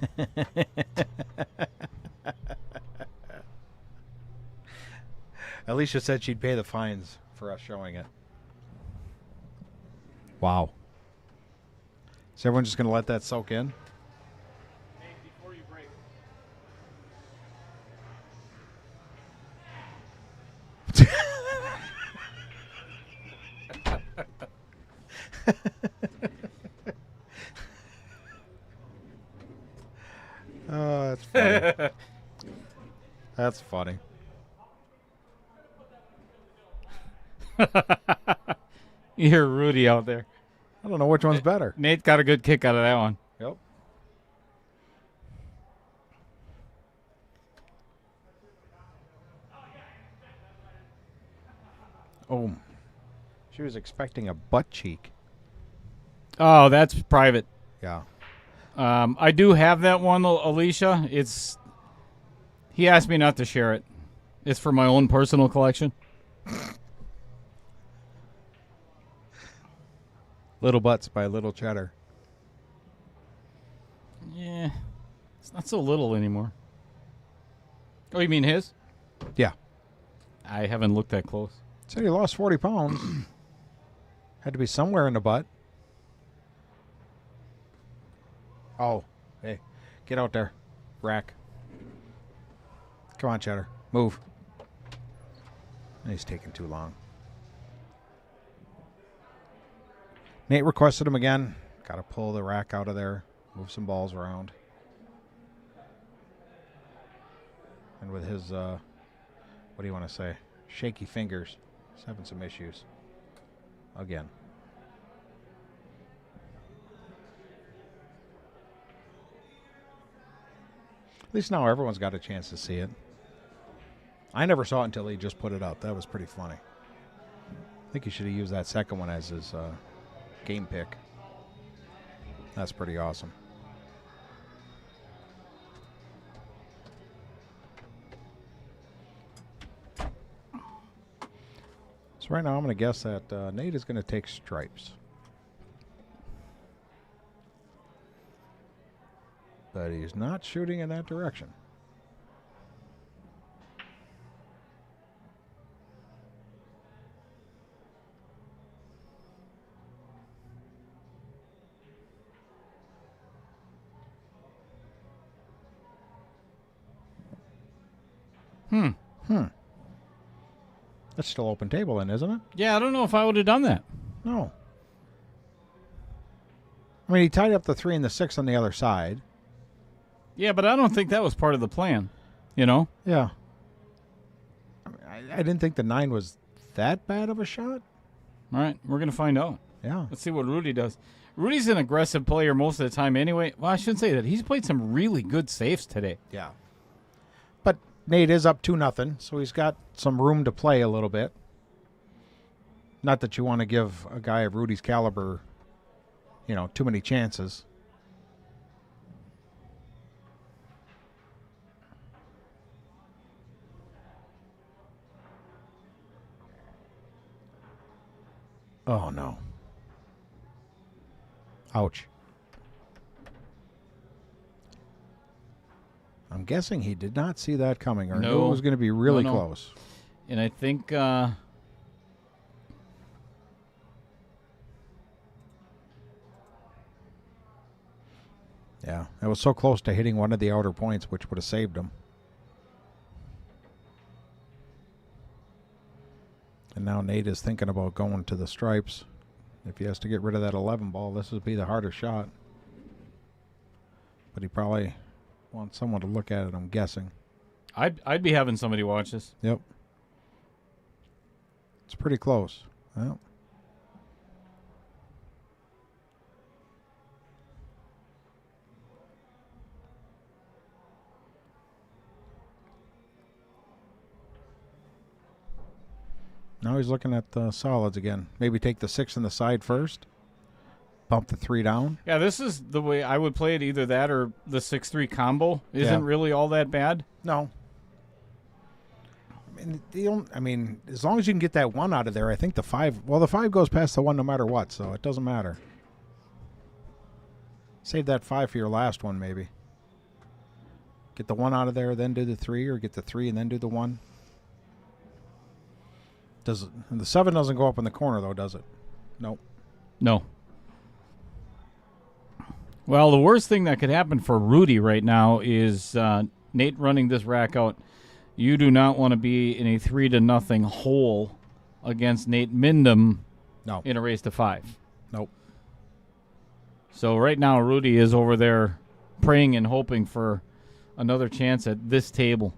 Alicia said she'd pay the fines for us showing it. Wow. Is everyone just going to let that soak in? Before you break. Oh, that's funny. That's funny. You hear Rudy out there. I don't know which one's better. Nate got a good kick out of that one. Yep. Oh. She was expecting a butt cheek. Oh, that's private. Yeah. I do have that one, Alicia. He asked me not to share it. It's for my own personal collection. Little Butts by Little Cheddar. Yeah, it's not so little anymore. Oh, you mean his? Yeah. I haven't looked that close. Said he lost 40 pounds. Had to be somewhere in the butt. Oh, hey, get out there. Rack. Come on, Cheddar. Move. He's taking too long. Nate requested him again. Got to pull the rack out of there. Move some balls around. And with his, what do you want to say, shaky fingers, he's having some issues. Again. At least now everyone's got a chance to see it. I never saw it until he just put it up. That was pretty funny. I think he should have used that second one as his game pick. That's pretty awesome. So right now I'm going to guess that Nate is going to take stripes. But he's not shooting in that direction. That's still open table then, isn't it? Yeah, I don't know if I would have done that. No. I mean, he tied up the 3 and the 6 on the other side. Yeah, but I don't think that was part of the plan, you know? Yeah. I didn't think the 9 was that bad of a shot. All right, we're going to find out. Yeah. Let's see what Rudy does. Rudy's an aggressive player most of the time anyway. Well, I shouldn't say that. He's played some really good safes today. Yeah. But Nate is up 2-0, so he's got some room to play a little bit. Not that you want to give a guy of Rudy's caliber, too many chances. Oh, no. Ouch. I'm guessing he did not see that coming or knew it was going to be really close. And I think yeah, it was so close to hitting one of the outer points, which would have saved him. And now Nate is thinking about going to the stripes. If he has to get rid of that 11 ball, this would be the harder shot. But he probably wants someone to look at it, I'm guessing. I'd be having somebody watch this. Yep. It's pretty close. Well. Now he's looking at the solids again. Maybe take the 6 on the side first. Bump the 3 down. Yeah, this is the way I would play it. Either that or the 6-3 combo isn't really all that bad. No. I mean, as long as you can get that 1 out of there, I think the 5. Well, the 5 goes past the 1 no matter what, so it doesn't matter. Save that 5 for your last one, maybe. Get the 1 out of there, then do the 3, or get the 3 and then do the 1. The 7 doesn't go up in the corner, though, does it? Nope. No. Well, the worst thing that could happen for Rudy right now is Nate running this rack out. You do not want to be in a 3-0 hole against Neight Mindham in a race to 5. Nope. So right now Rudy is over there praying and hoping for another chance at this table.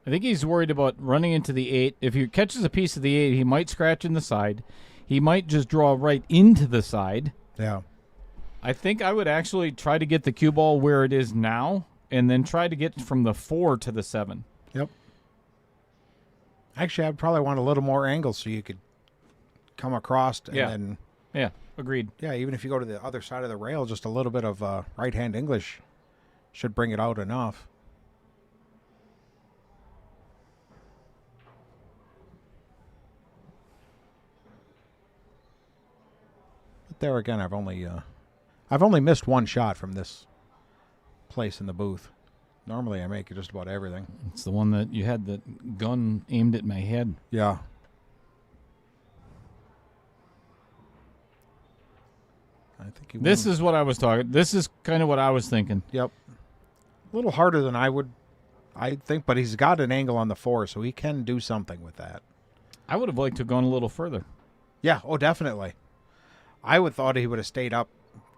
I think he's worried about running into the 8. If he catches a piece of the 8, he might scratch in the side. He might just draw right into the side. Yeah. I think I would actually try to get the cue ball where it is now and then try to get from the 4 to the 7. Yep. Actually, I'd probably want a little more angle so you could come across and then... Yeah, agreed. Yeah, even if you go to the other side of the rail, just a little bit of right-hand English should bring it out enough. There again, I've only missed 1 shot from this place in the booth. Normally, I make just about everything. It's the one that you had the gun aimed at my head. Yeah. I think this is what I was talking. This is kind of what I was thinking. Yep. A little harder than I think, but he's got an angle on the 4, so he can do something with that. I would have liked to have gone a little further. Yeah, oh, definitely. I would thought he would have stayed up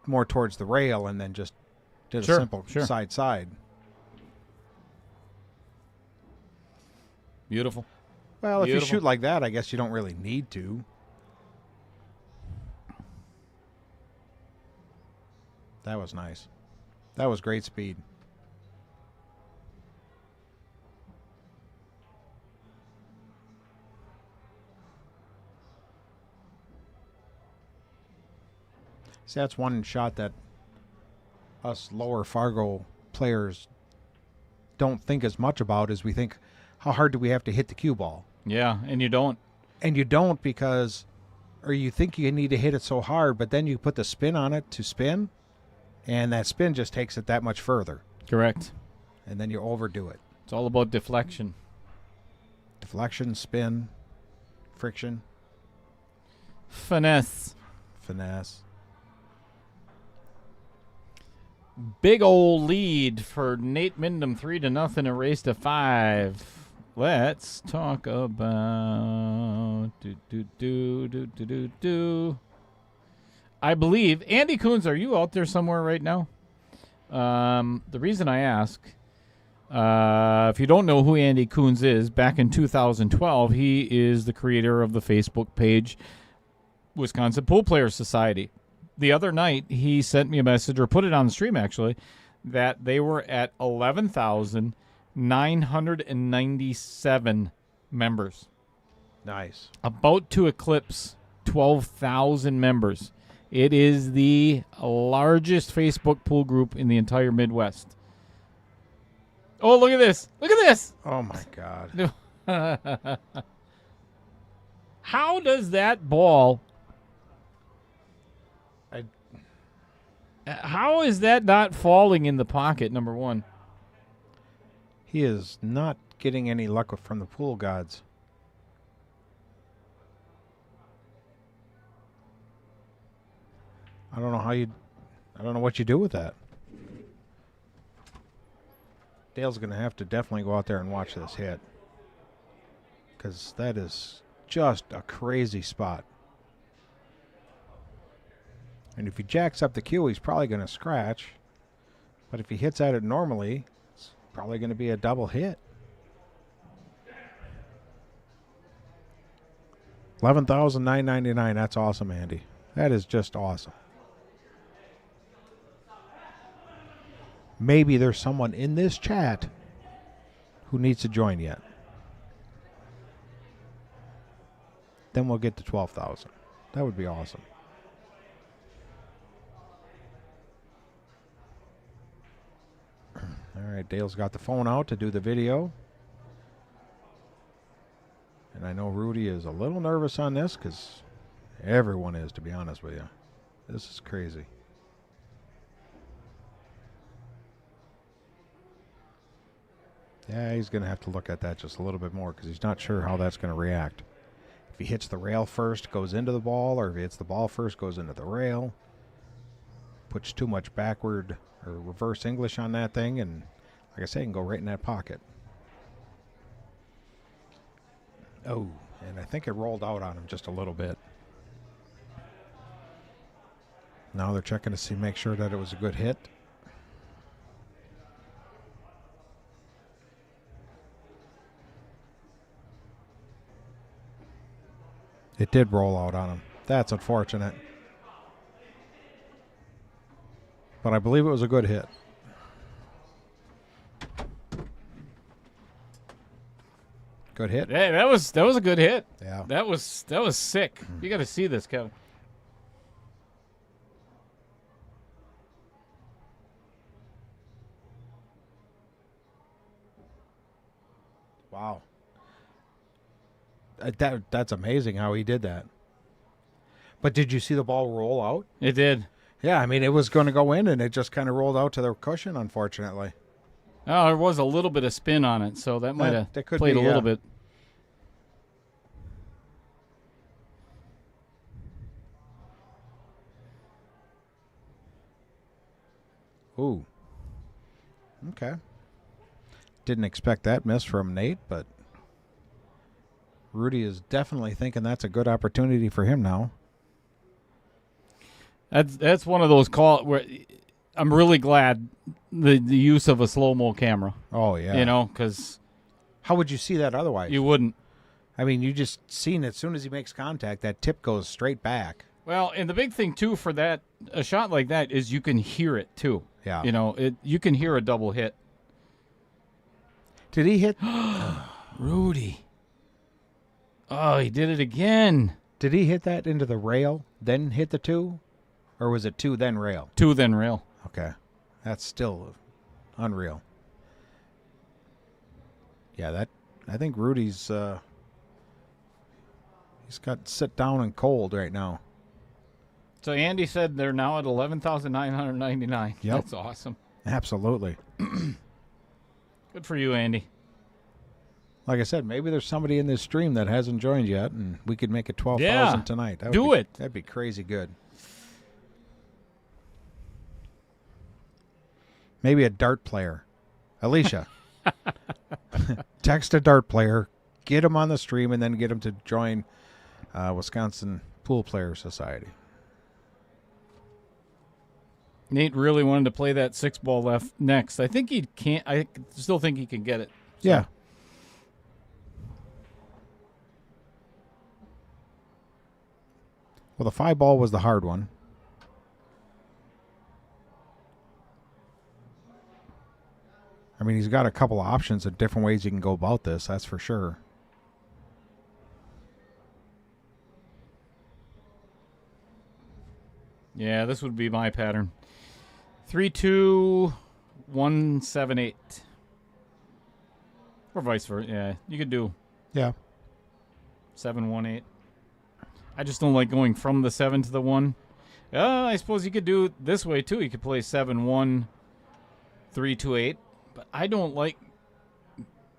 more towards the rail and then just did a simple side-side. Beautiful. Well, if you shoot like that, I guess you don't really need to. That was nice. That was great speed. See, that's one shot that us lower Fargo players don't think as much about as we think, how hard do we have to hit the cue ball? Yeah, and you don't. And you don't because, or you think you need to hit it so hard, but then you put the spin on it to spin, and that spin just takes it that much further. Correct. And then you overdo it. It's all about deflection. Deflection, spin, friction. Finesse. Big old lead for Neight Mindham, 3-0, a race to 5. Let's talk about I believe Andy Coons. Are you out there somewhere right now? The reason I ask, if you don't know who Andy Coons is, back in 2012, he is the creator of the Facebook page Wisconsin Pool Players Society. The other night, he sent me a message, or put it on the stream actually, that they were at 11,997 members. Nice. About to eclipse 12,000 members. It is the largest Facebook pool group in the entire Midwest. Oh, look at this. Look at this. Oh, my God. How does that ball... How is that not falling in the pocket, number one? He is not getting any luck from the pool gods. I don't know what you do with that. Dale's going to have to definitely go out there and watch this hit, because that is just a crazy spot. And if he jacks up the cue, he's probably going to scratch. But if he hits at it normally, it's probably going to be a double hit. 11,999. That's awesome, Andy. That is just awesome. Maybe there's someone in this chat who needs to join yet. Then we'll get to 12,000. That would be awesome. All right, Dale's got the phone out to do the video. And I know Rudy is a little nervous on this, because everyone is, to be honest with you. This is crazy. Yeah, he's going to have to look at that just a little bit more, because he's not sure how that's going to react. If he hits the rail first, goes into the ball, or if he hits the ball first, goes into the rail. Puts too much backward or reverse English on that thing, and like I say, can go right in that pocket. Oh, and I think it rolled out on him just a little bit. Now they're checking to make sure that it was a good hit. It did roll out on him. That's unfortunate. But I believe it was a good hit. Good hit. Hey, that was a good hit. Yeah. That was sick. You got to see this, Kevin. Wow. That's amazing how he did that. But did you see the ball roll out? It did. Yeah, I mean, it was going to go in, and it just kind of rolled out to the cushion, unfortunately. Oh, there was a little bit of spin on it, so that might have played a little bit. Ooh. Okay. Didn't expect that miss from Nate, but Rudy is definitely thinking that's a good opportunity for him now. That's one of those calls where I'm really glad the use of a slow-mo camera. Oh, yeah. You know, because how would you see that otherwise? you wouldn't. I mean, you just seen as soon as he makes contact, that tip goes straight back. Well, and the big thing, too, for that, a shot like that is you can hear it, too. Yeah. You know, you can hear a double hit. Did he hit? Rudy. Oh, he did it again. Did he hit that into the rail, then hit the 2? Or was it 2, then rail? 2, then rail. Okay. That's still unreal. Yeah, I think Rudy's he's got sit down and cold right now. So Andy said they're now at 11,999. Yep. That's awesome. Absolutely. Good for you, Andy. Like I said, maybe there's somebody in this stream that hasn't joined yet, and we could make it 12,000 Yeah. tonight. Do it. That'd be crazy good. Maybe a dart player. Alicia, text a dart player, get him on the stream, and then get him to join Wisconsin Pool Player Society. Nate really wanted to play that 6-ball left next. I think he can't. I still think he can get it. So. Yeah. Well, the 5-ball was the hard one. I mean, he's got a couple of options of different ways you can go about this, that's for sure. Yeah, this would be my pattern. 3-2, 1-7-8. Or vice versa. Yeah, you could do Yeah. 7-1-8. I just don't like going from the 7 to the 1. I suppose you could do it this way, too. You could play 7-1, 3-2-8. But I don't like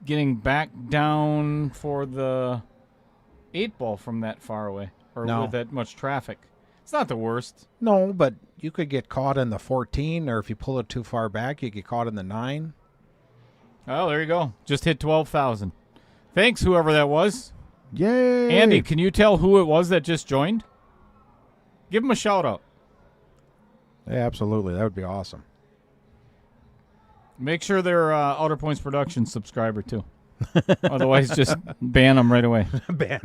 getting back down for the 8-ball from that far away or No. with that much traffic. It's not the worst. No, but you could get caught in the 14, or if you pull it too far back, you get caught in the 9. Oh, there you go. Just hit 12,000. Thanks, whoever that was. Yay! Andy, can you tell who it was that just joined? Give him a shout out. Yeah, absolutely. That would be awesome. Make sure they're Outer Points Productions subscriber, too. Otherwise, just ban them right away. Ban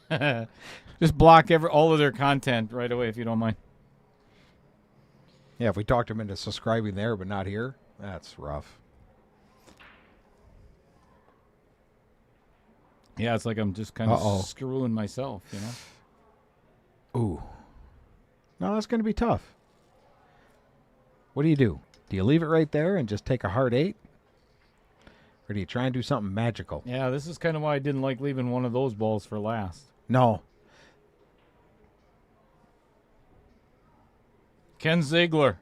him. Just block all of their content right away if you don't mind. Yeah, if we talked him into subscribing there but not here, that's rough. Yeah, it's like I'm just kind of screwing myself, you know? Ooh. No, that's going to be tough. What do? Do you leave it right there and just take a hard 8? Or do you try and do something magical? Yeah, this is kind of why I didn't like leaving one of those balls for last. No. Ken Ziegler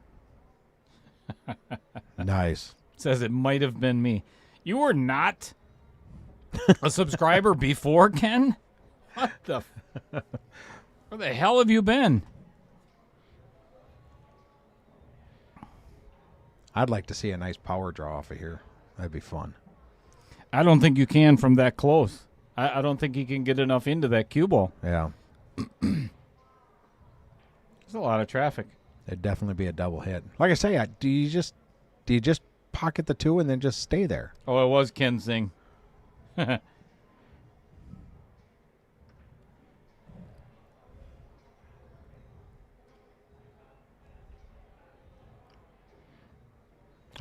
Nice. says it might have been me. You were not a subscriber before, Ken? What the? Where the hell have you been? I'd like to see a nice power draw off of here. That'd be fun. I don't think you can from that close. I don't think you can get enough into that cue ball. Yeah. There's a lot of traffic. It'd definitely be a double hit. Like I say, do you just pocket the 2 and then just stay there? Oh, it was Ken Zing. I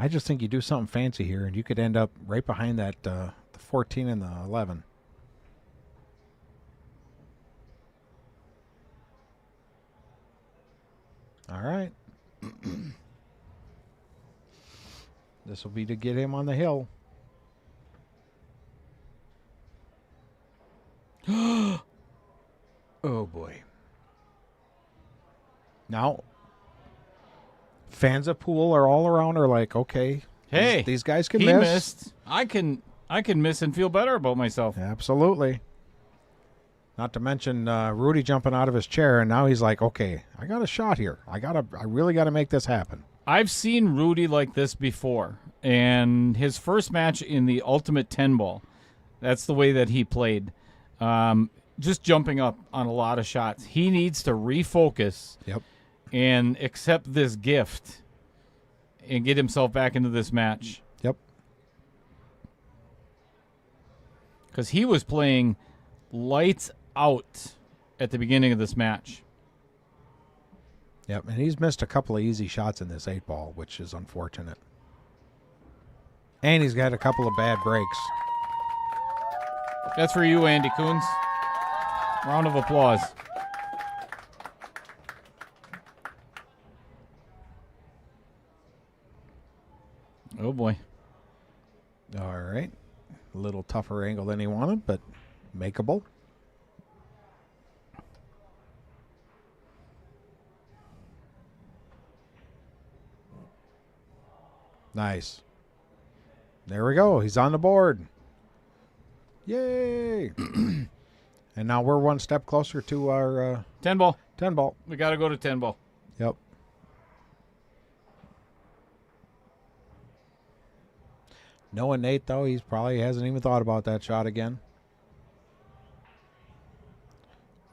just think you do something fancy here, and you could end up right behind that the 14 and the 11. All right. This will be to get him on the hill. Oh, boy. Now, fans of pool are all around are like, okay, Hey, these guys can he miss. missed. I can miss and feel better about myself. Absolutely. Not to mention Rudy jumping out of his chair, and now he's like, okay, I got a shot here. I really got to make this happen. I've seen Rudy like this before, and his first match in the Ultimate 10 Ball, that's the way that he played. just jumping up on a lot of shots. He needs to refocus Yep. and accept this gift and get himself back into this match. Yep. Because he was playing lights out at the beginning of this match. Yep. And he's missed a couple of easy shots in this 8-ball, which is unfortunate. And he's got a couple of bad breaks. That's for you, Andy Coons. Round of applause. Oh, boy. All right. A little tougher angle than he wanted, but makeable. Nice. There we go. He's on the board. Yay. And now we're one step closer to our 10 ball. 10 ball. We got to go to 10 ball. Yep. Knowing Nate, though, he probably hasn't even thought about that shot again.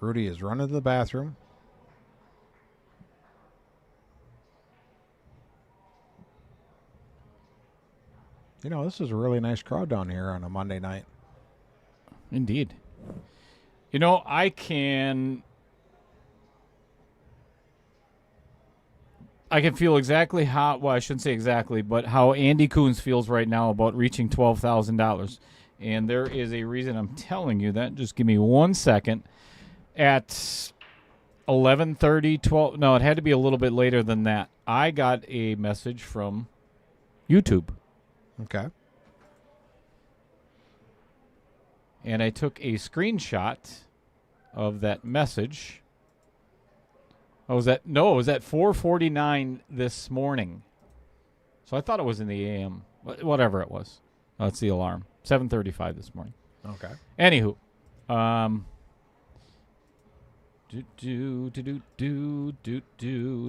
Rudy is running to the bathroom. You know, this is a really nice crowd down here on a Monday night. Indeed. You know, I can feel exactly how, well, I shouldn't say exactly, but how Andy Coons feels right now about reaching $12,000. And there is a reason I'm telling you that. Just give me 1 second. At 11:30, 12, no, it had to be a little bit later than that. I got a message from YouTube. Okay. And I took a screenshot of that message. Oh, was that? No, it was at 4:49 this morning. So I thought it was in the AM. Whatever it was. Oh, it's the alarm. 7:35 this morning. Okay. Anywho.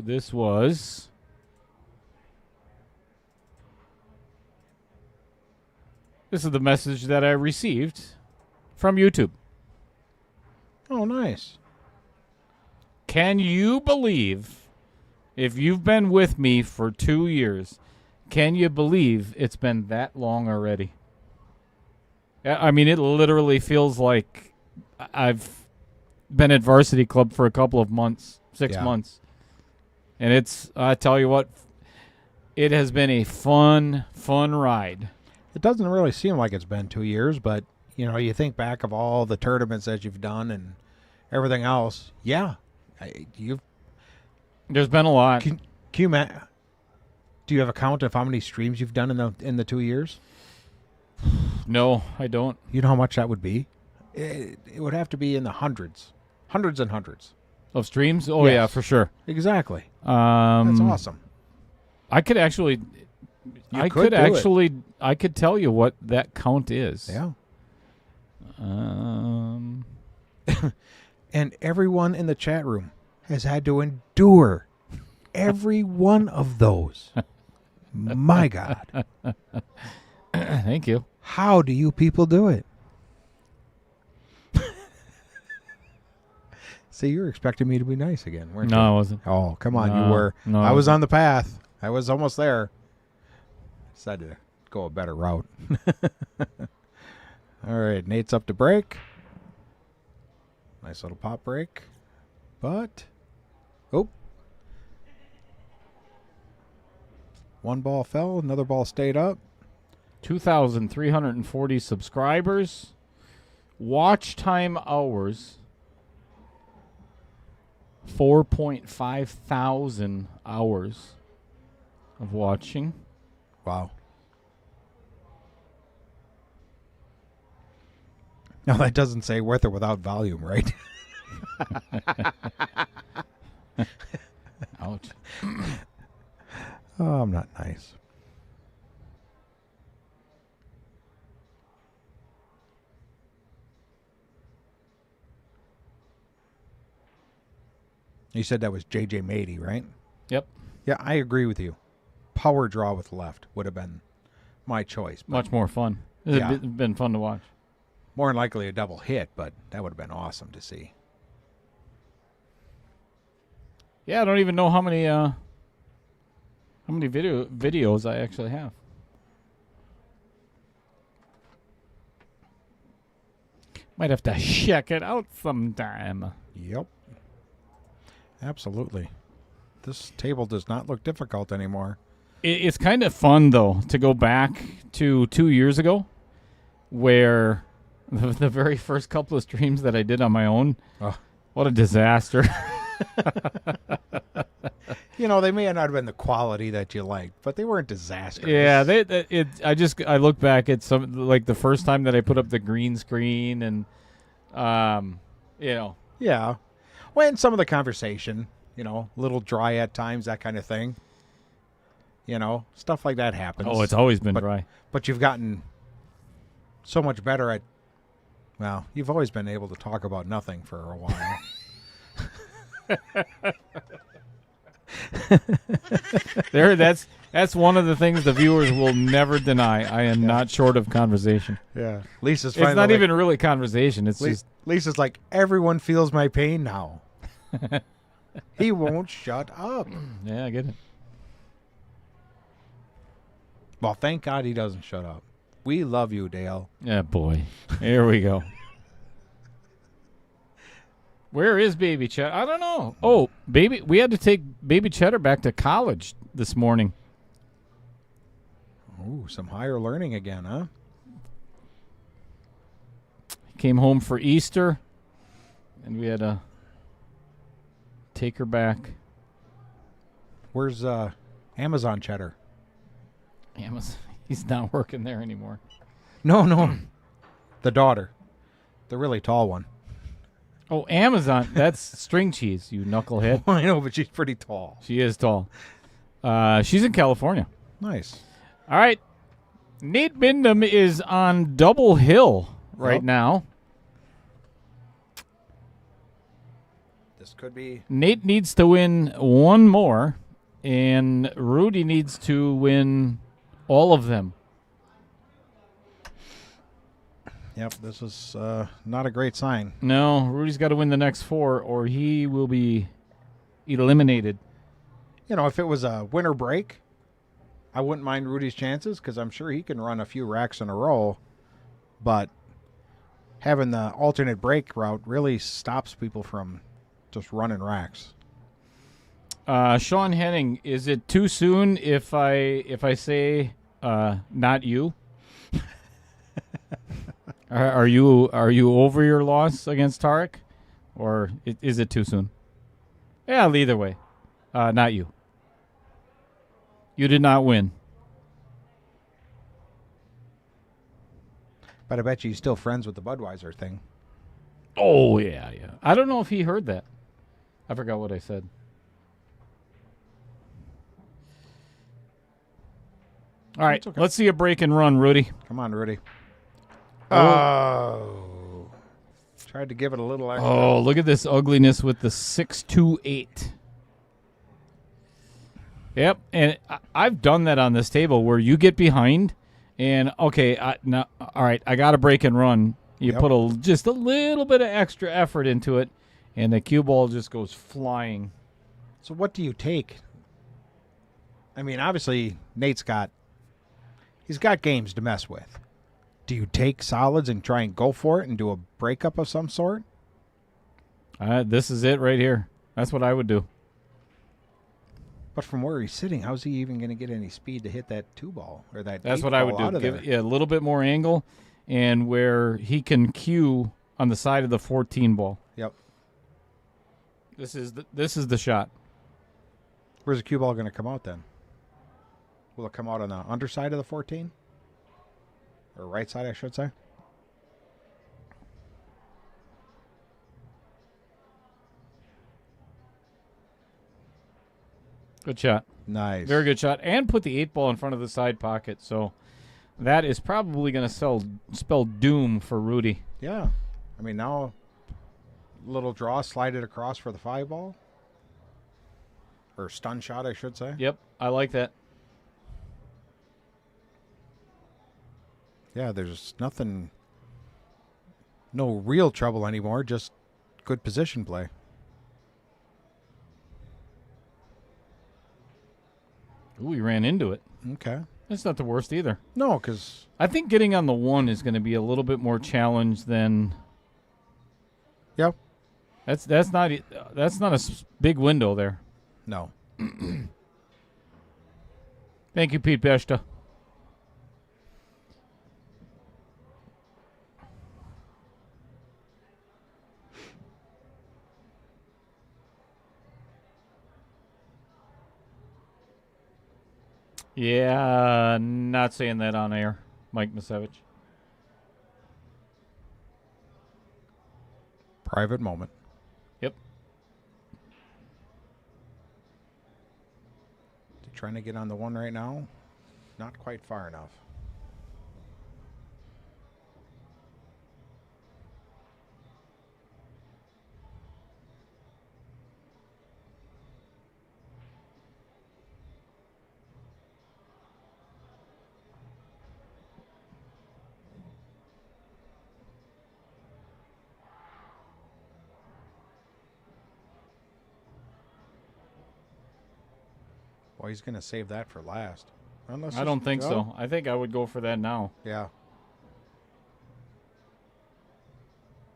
This was... This is the message that I received from YouTube. Oh, nice. Can you believe, if you've been with me for 2 years, can you believe it's been that long already? I mean, it literally feels like I've been at varsity club for a couple of months, 6 months. And it's, I tell you what, it has been a fun ride. It doesn't really seem like it's been 2 years, but, you know, you think back of all the tournaments that you've done and everything else. Yeah. There's been a lot. Do you have a count of how many streams you've done in the 2 years? No, I don't. You know how much that would be? It would have to be in the hundreds and hundreds of streams. Oh yes. Yeah, for sure. Exactly. That's awesome. I could actually, I could tell you what that count is. Yeah. And everyone in the chat room has had to endure every one of those. My God. Thank you. How do you people do it? See, you're expecting me to be nice again, weren't you? No, I wasn't. Oh, come on, No, you were. no, I was on the path. I was almost there. Decided to go a better route. All right, Nate's up to break. Nice little pop break. But, oh. One ball fell, another ball stayed up. 2,340 subscribers. Watch time hours. 4.5 thousand hours of watching. Wow. No, that doesn't say with or without volume, right? Ouch. Oh, I'm not nice. You said that was J.J. Mady, right? Yep. Yeah, I agree with you. Power draw with left would have been my choice. Much more fun. It's been fun to watch. More than likely a double hit, but that would have been awesome to see. Yeah, I don't even know how many videos I actually have. Might have to check it out sometime. Yep. Absolutely. This table does not look difficult anymore. It's kind of fun, though, to go back to 2 years ago where the very first couple of streams that I did on my own, what a disaster. They may not have been the quality that you liked, but they weren't disastrous. Yeah, I look back at some, like the first time that I put up the green screen and, Yeah. Well, and some of the conversation, a little dry at times, that kind of thing. Stuff like that happens. Oh, it's always been dry. But you've gotten so much better at, you've always been able to talk about nothing for a while. That's one of the things the viewers will never deny. I am not short of conversation. Yeah. Lisa's It's not even really conversation. It's just Lisa's like, everyone feels my pain now. He won't shut up. Yeah, I get it. Well, thank God he doesn't shut up. We love you, Dale. Yeah, boy. Here we go. Where is Baby Cheddar? I don't know. Oh, we had to take Baby Cheddar back to college this morning. Ooh, some higher learning again, huh? He came home for Easter, and we had to take her back. Where's Amazon Cheddar? He's not working there anymore. No. The daughter. The really tall one. Oh, Amazon. That's string cheese, you knucklehead. I know, but she's pretty tall. She is tall. She's in California. Nice. All right. Neight Mindham is on Double Hill right now. This could be... Nate needs to win one more, and Rudy needs to win all of them. Yep, this is not a great sign. No, Rudy's got to win the next 4, or he will be eliminated. If it was a winner break, I wouldn't mind Rudy's chances because I'm sure he can run a few racks in a row. But having the alternate break route really stops people from just running racks. Sean Henning, is it too soon if I say not you? Are you over your loss against Tarek, or is it too soon? Yeah, either way, not you. You did not win. But I bet you he's still friends with the Budweiser thing. Oh yeah. I don't know if he heard that. I forgot what I said. All right, okay. Let's see a break and run, Rudy. Come on, Rudy. Oh. Tried to give it a little extra. Oh, look at this ugliness with the 6-2-8. Yep, and I've done that on this table where you get behind, and okay, all right, I got to break and run. You put just a little bit of extra effort into it, and the cue ball just goes flying. So what do you take? I mean, obviously, he's got games to mess with. Do you take solids and try and go for it and do a breakup of some sort? This is it right here. That's what I would do. But from where he's sitting, how's he even going to get any speed to hit that 2-ball or that? That's what I would do. Give a little bit more angle, and where he can cue on the side of the 14 ball. Yep. This is the shot. Where's the cue ball going to come out then? Will it come out on the underside of the 14? Or right side, I should say. Good shot. Nice. Very good shot. And put the 8-ball in front of the side pocket. So that is probably going to spell doom for Rudy. Yeah. I mean, now, little draw, slide it across for the 5-ball. Or stun shot, I should say. Yep, I like that. Yeah, there's nothing No real trouble anymore, just good position play. Ooh, he ran into it. Okay. That's not the worst either. No, because I think getting on the 1 is going to be a little bit more challenge than. Yep. That's not big window there. No. Thank you, Pete Beshta. Yeah, not saying that on air, Mike Misevich. Private moment. Yep. Trying to get on the 1 right now. Not quite far enough. Well, he's going to save that for last. Unless I don't think so. I think I would go for that now. Yeah.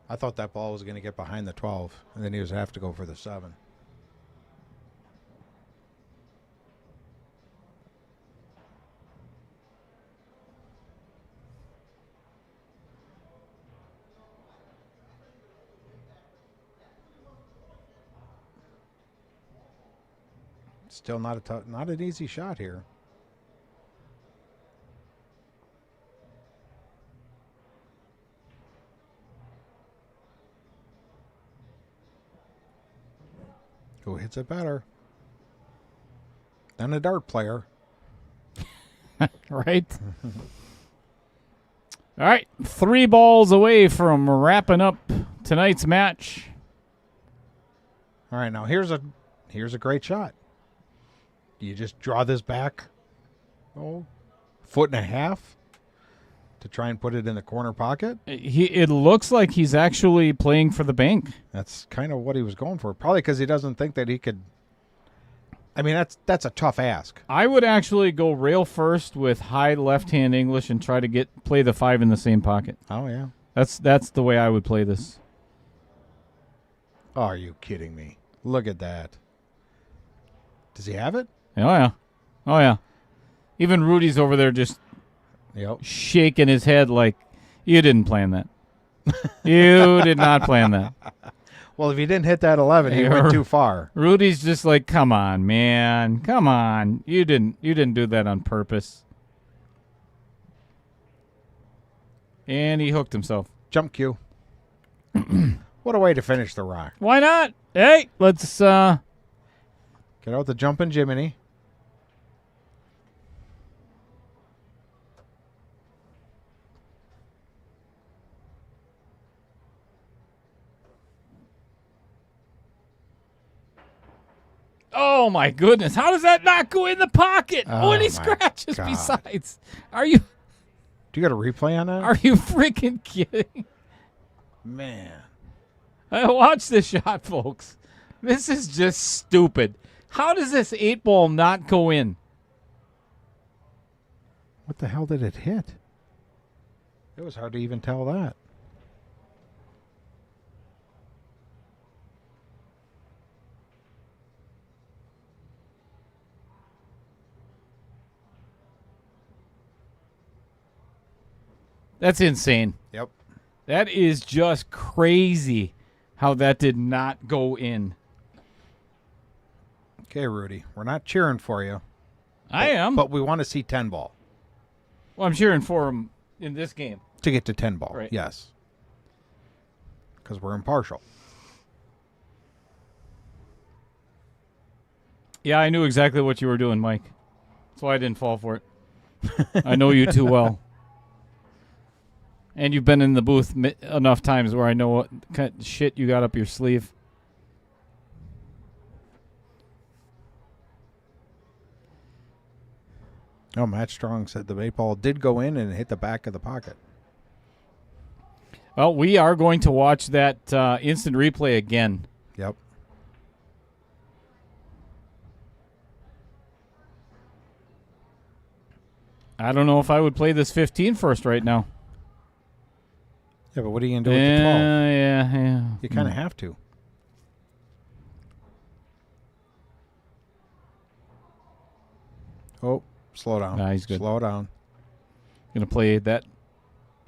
I thought that ball was going to get behind the 12, and then he was have to go for the 7. Still not an easy shot here. Who hits it better than a dart player? Right? All right, 3 balls away from wrapping up tonight's match. All right, now here's a great shot. You just draw this back, foot and a half to try and put it in the corner pocket. It looks like he's actually playing for the bank. That's kind of what he was going for. Probably because he doesn't think that he could. I mean, that's a tough ask. I would actually go rail first with high left-hand English and try to play the 5 in the same pocket. Oh, yeah. That's the way I would play this. Oh, are you kidding me? Look at that. Does he have it? Oh, yeah. Even Rudy's over there just shaking his head like, you didn't plan that. You did not plan that. Well, if he didn't hit that 11, he went too far. Rudy's just like, come on, man. Come on. You didn't do that on purpose. And he hooked himself. Jump cue. What a way to finish the rock. Why not? Hey, let's get out the jumping Jiminy. Oh my goodness. How does that not go in the pocket? Oh, and he my scratches God. besides. Are you Do you got a replay on that? Are you freaking kidding? Man. Watch this shot, folks. This is just stupid. How does this 8-ball not go in? What the hell did it hit? It was hard to even tell that. That's insane. Yep. That is just crazy how that did not go in. Okay, Rudy. We're not cheering for you. I am. But we want to see 10 ball. Well, I'm cheering for him in this game. To get to 10 ball. Right. Yes. Because we're impartial. Yeah, I knew exactly what you were doing, Mike. That's why I didn't fall for it. I know you too well. And you've been in the booth enough times where I know what kind of shit you got up your sleeve. Oh, Matt Strong said the 8-ball did go in and hit the back of the pocket. Well, we are going to watch that instant replay again. Yep. I don't know if I would play this 15 first right now. Yeah, but what are you going to do with the 12? Yeah. You kind of have to. Oh, slow down. Nah, he's good. Slow down. Going to play that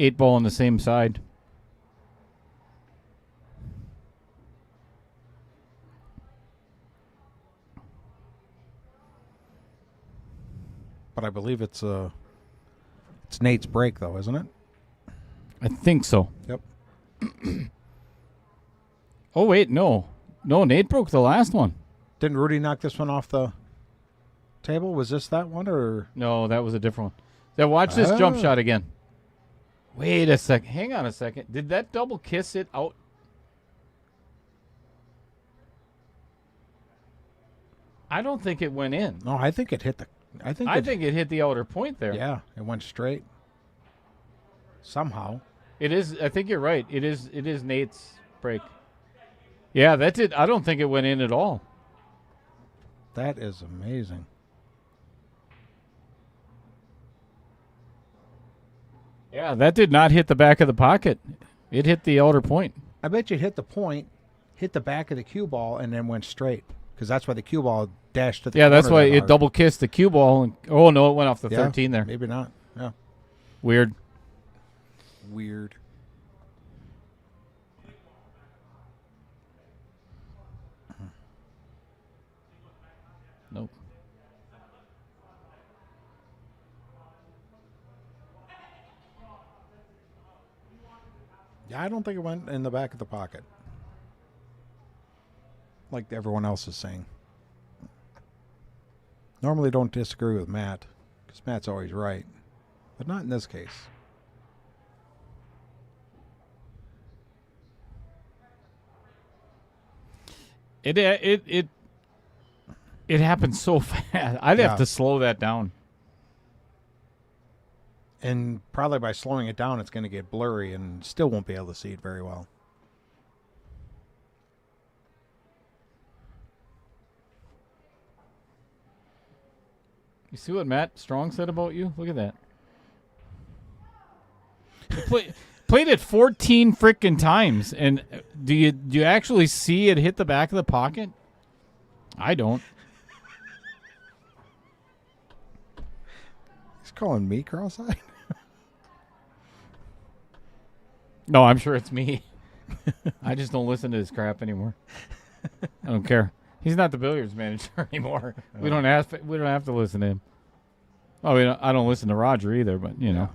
8 ball on the same side. But I believe it's Nate's break, though, isn't it? I think so. Yep. Oh, wait, no. No, Nate broke the last one. Didn't Rudy knock this one off the table? Was this that one, or? No, that was a different one. Now watch this jump shot again. Wait a second. Hang on a second. Did that double kiss it out? I don't think it went in. No, I think it hit the. I think it hit the outer point there. Yeah, it went straight. Somehow. It is. I think you're right. It is Nate's break. Yeah, that's it. I don't think it went in at all. That is amazing. Yeah, that did not hit the back of the pocket. It hit the outer point. I bet you hit the point, hit the back of the cue ball, and then went straight. Because that's why the cue ball dashed to the corner that's why that it hard. double kissed the cue ball. And, oh, no, it went off the Yeah, 13 there. Maybe not. Yeah. Weird. Weird. Nope. Yeah, I don't think it went in the back of the pocket. Like everyone else is saying. Normally don't disagree with Matt, because Matt's always right. But not in this case. It happens so fast. I'd have to slow that down. And probably by slowing it down, it's going to get blurry and still won't be able to see it very well. You see what Matt Strong said about you? Look at that. You played it 14 frickin' times, and do you actually see it hit the back of the pocket? I don't. He's calling me cross-eyed. No, I'm sure it's me. I just don't listen to his crap anymore. I don't care. He's not the billiards manager anymore. We don't have to listen to him. Oh, I don't listen to Roger either, but you know.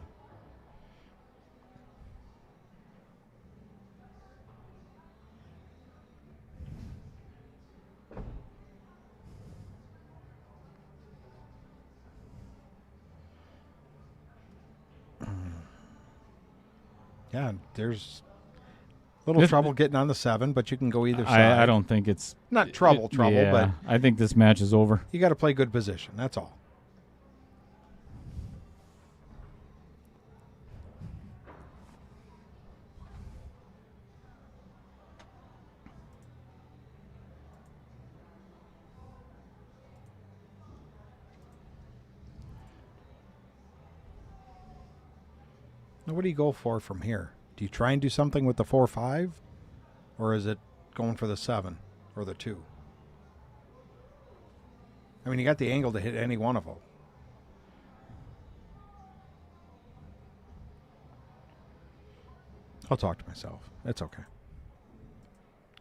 Yeah, there's a little trouble getting on the 7, but you can go either side. I don't think it's not trouble, yeah, but I think this match is over. You got to play good position. That's all. Now, what do you go for from here? Do you try and do something with the 4-5? Or is it going for the 7 or the 2? I mean, you got the angle to hit any one of them. I'll talk to myself. It's okay.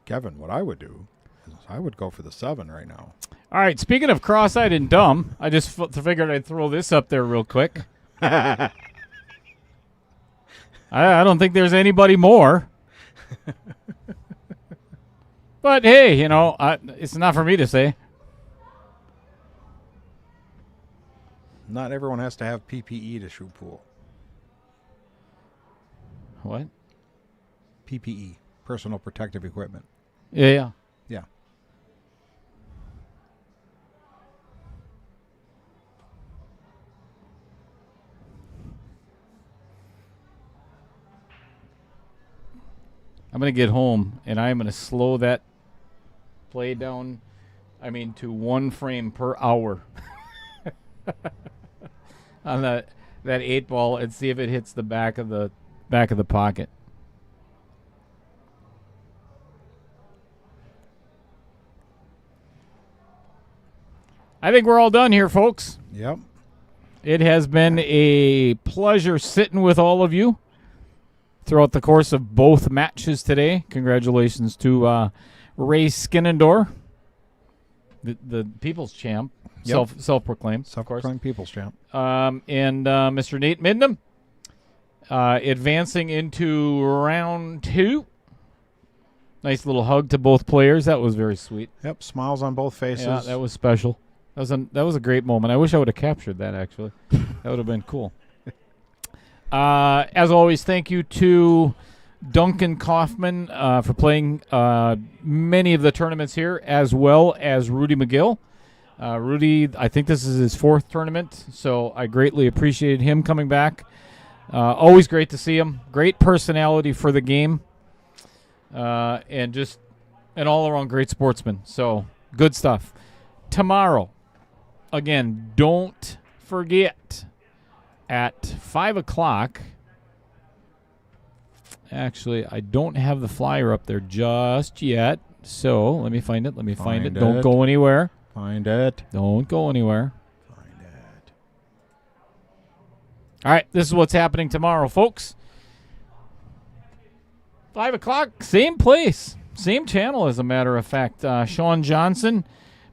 Kevin, what I would do is I would go for the 7 right now. All right, speaking of cross-eyed and dumb, I just figured I'd throw this up there real quick. I don't think there's anybody more. But, hey, it's not for me to say. Not everyone has to have PPE to shoot pool. What? PPE, personal protective equipment. Yeah. Yeah. I'm going to get home, and I'm going to slow that play down, to 1 frame per hour on that 8 ball and see if it hits the back of the pocket. I think we're all done here, folks. Yep. It has been a pleasure sitting with all of you throughout the course of both matches today. Congratulations to Ray Skinnendor, the People's Champ, Yep. self-proclaimed, of course. Self-proclaimed People's Champ. And Mr. Neight Mindham advancing into round 2. Nice little hug to both players. That was very sweet. Yep, smiles on both faces. Yeah, that was special. That was a great moment. I wish I would have captured that, actually. That would have been cool. As always, thank you to Duncan Kaufman for playing many of the tournaments here, as well as Rudy McGill. Rudy, I think this is his 4th tournament, so I greatly appreciated him coming back. Always great to see him. Great personality for the game, and just an all-around great sportsman. So, good stuff. Tomorrow, again, don't forget, at 5 o'clock, actually, I don't have the flyer up there just yet, so let me find it. Find it. Don't go anywhere. Find it. Don't go anywhere. Find it. All right, this is what's happening tomorrow, folks. 5 o'clock, same place, same channel, as a matter of fact. Sean Johnson,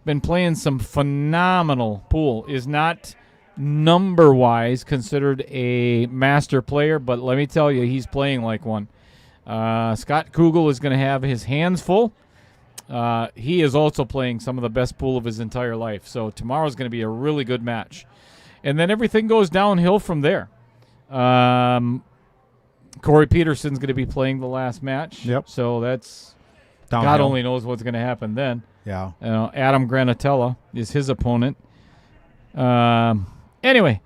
been playing some phenomenal pool. Is not number-wise considered a master player, but let me tell you, he's playing like one. Scott Kugel is going to have his hands full. He is also playing some of the best pool of his entire life. So tomorrow's going to be a really good match. And then everything goes downhill from there. Corey Peterson's going to be playing the last match. Yep. So that's Downhill. God only knows what's going to happen then. Yeah. Adam Granatella is his opponent. Anyway,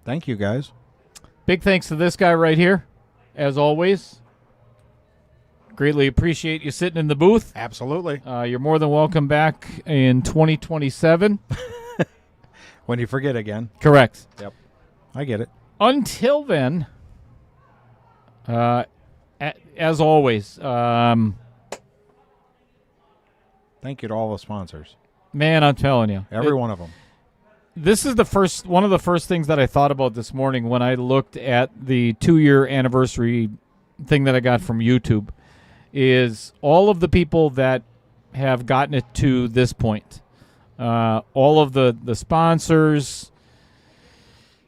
Thank you, guys. big thanks to this guy right here, as always. Greatly appreciate you sitting in the booth. Absolutely. You're more than welcome back in 2027. When you forget again. Correct. Yep. I get it. Until then, as always, Thank you to all the sponsors. man, I'm telling you, Every one of them. this is one of the first things that I thought about this morning when I looked at the 2-year anniversary thing that I got from YouTube, is all of the people that have gotten it to this point. All of the sponsors,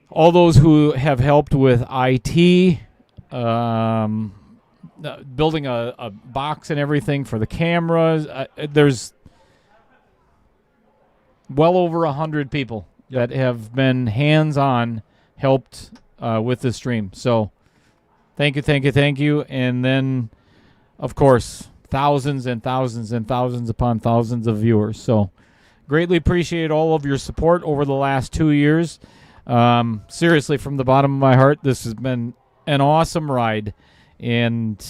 all those who have helped with IT, building a box and everything for the cameras. There's well over 100 people that have been hands-on, helped with the stream. So thank you. And then, of course, thousands and thousands and thousands upon thousands of viewers. So greatly appreciate all of your support over the last 2 years. Seriously, from the bottom of my heart, this has been an awesome ride, and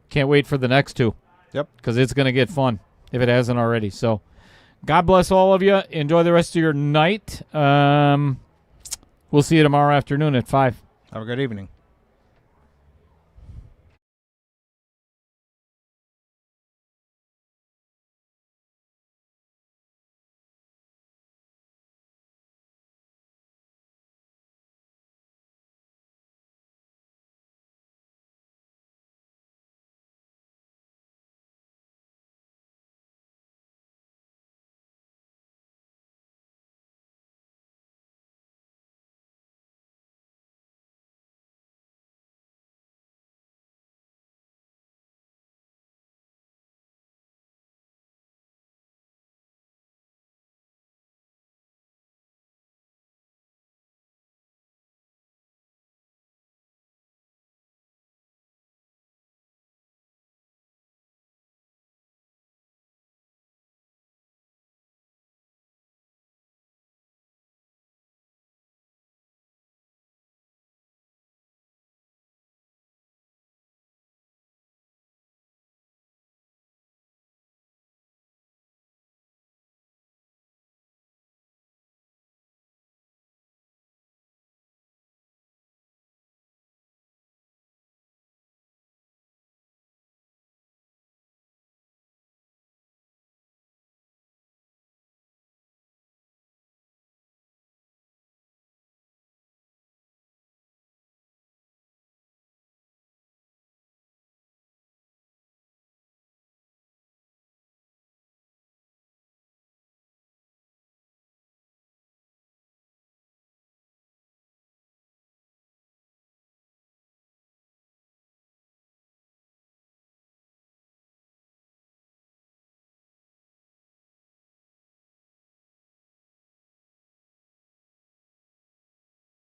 can't wait for the next 2. Yep. Because it's going to get fun if it hasn't already. So God bless all of you. Enjoy the rest of your night. We'll see you tomorrow afternoon at 5. Have a good evening.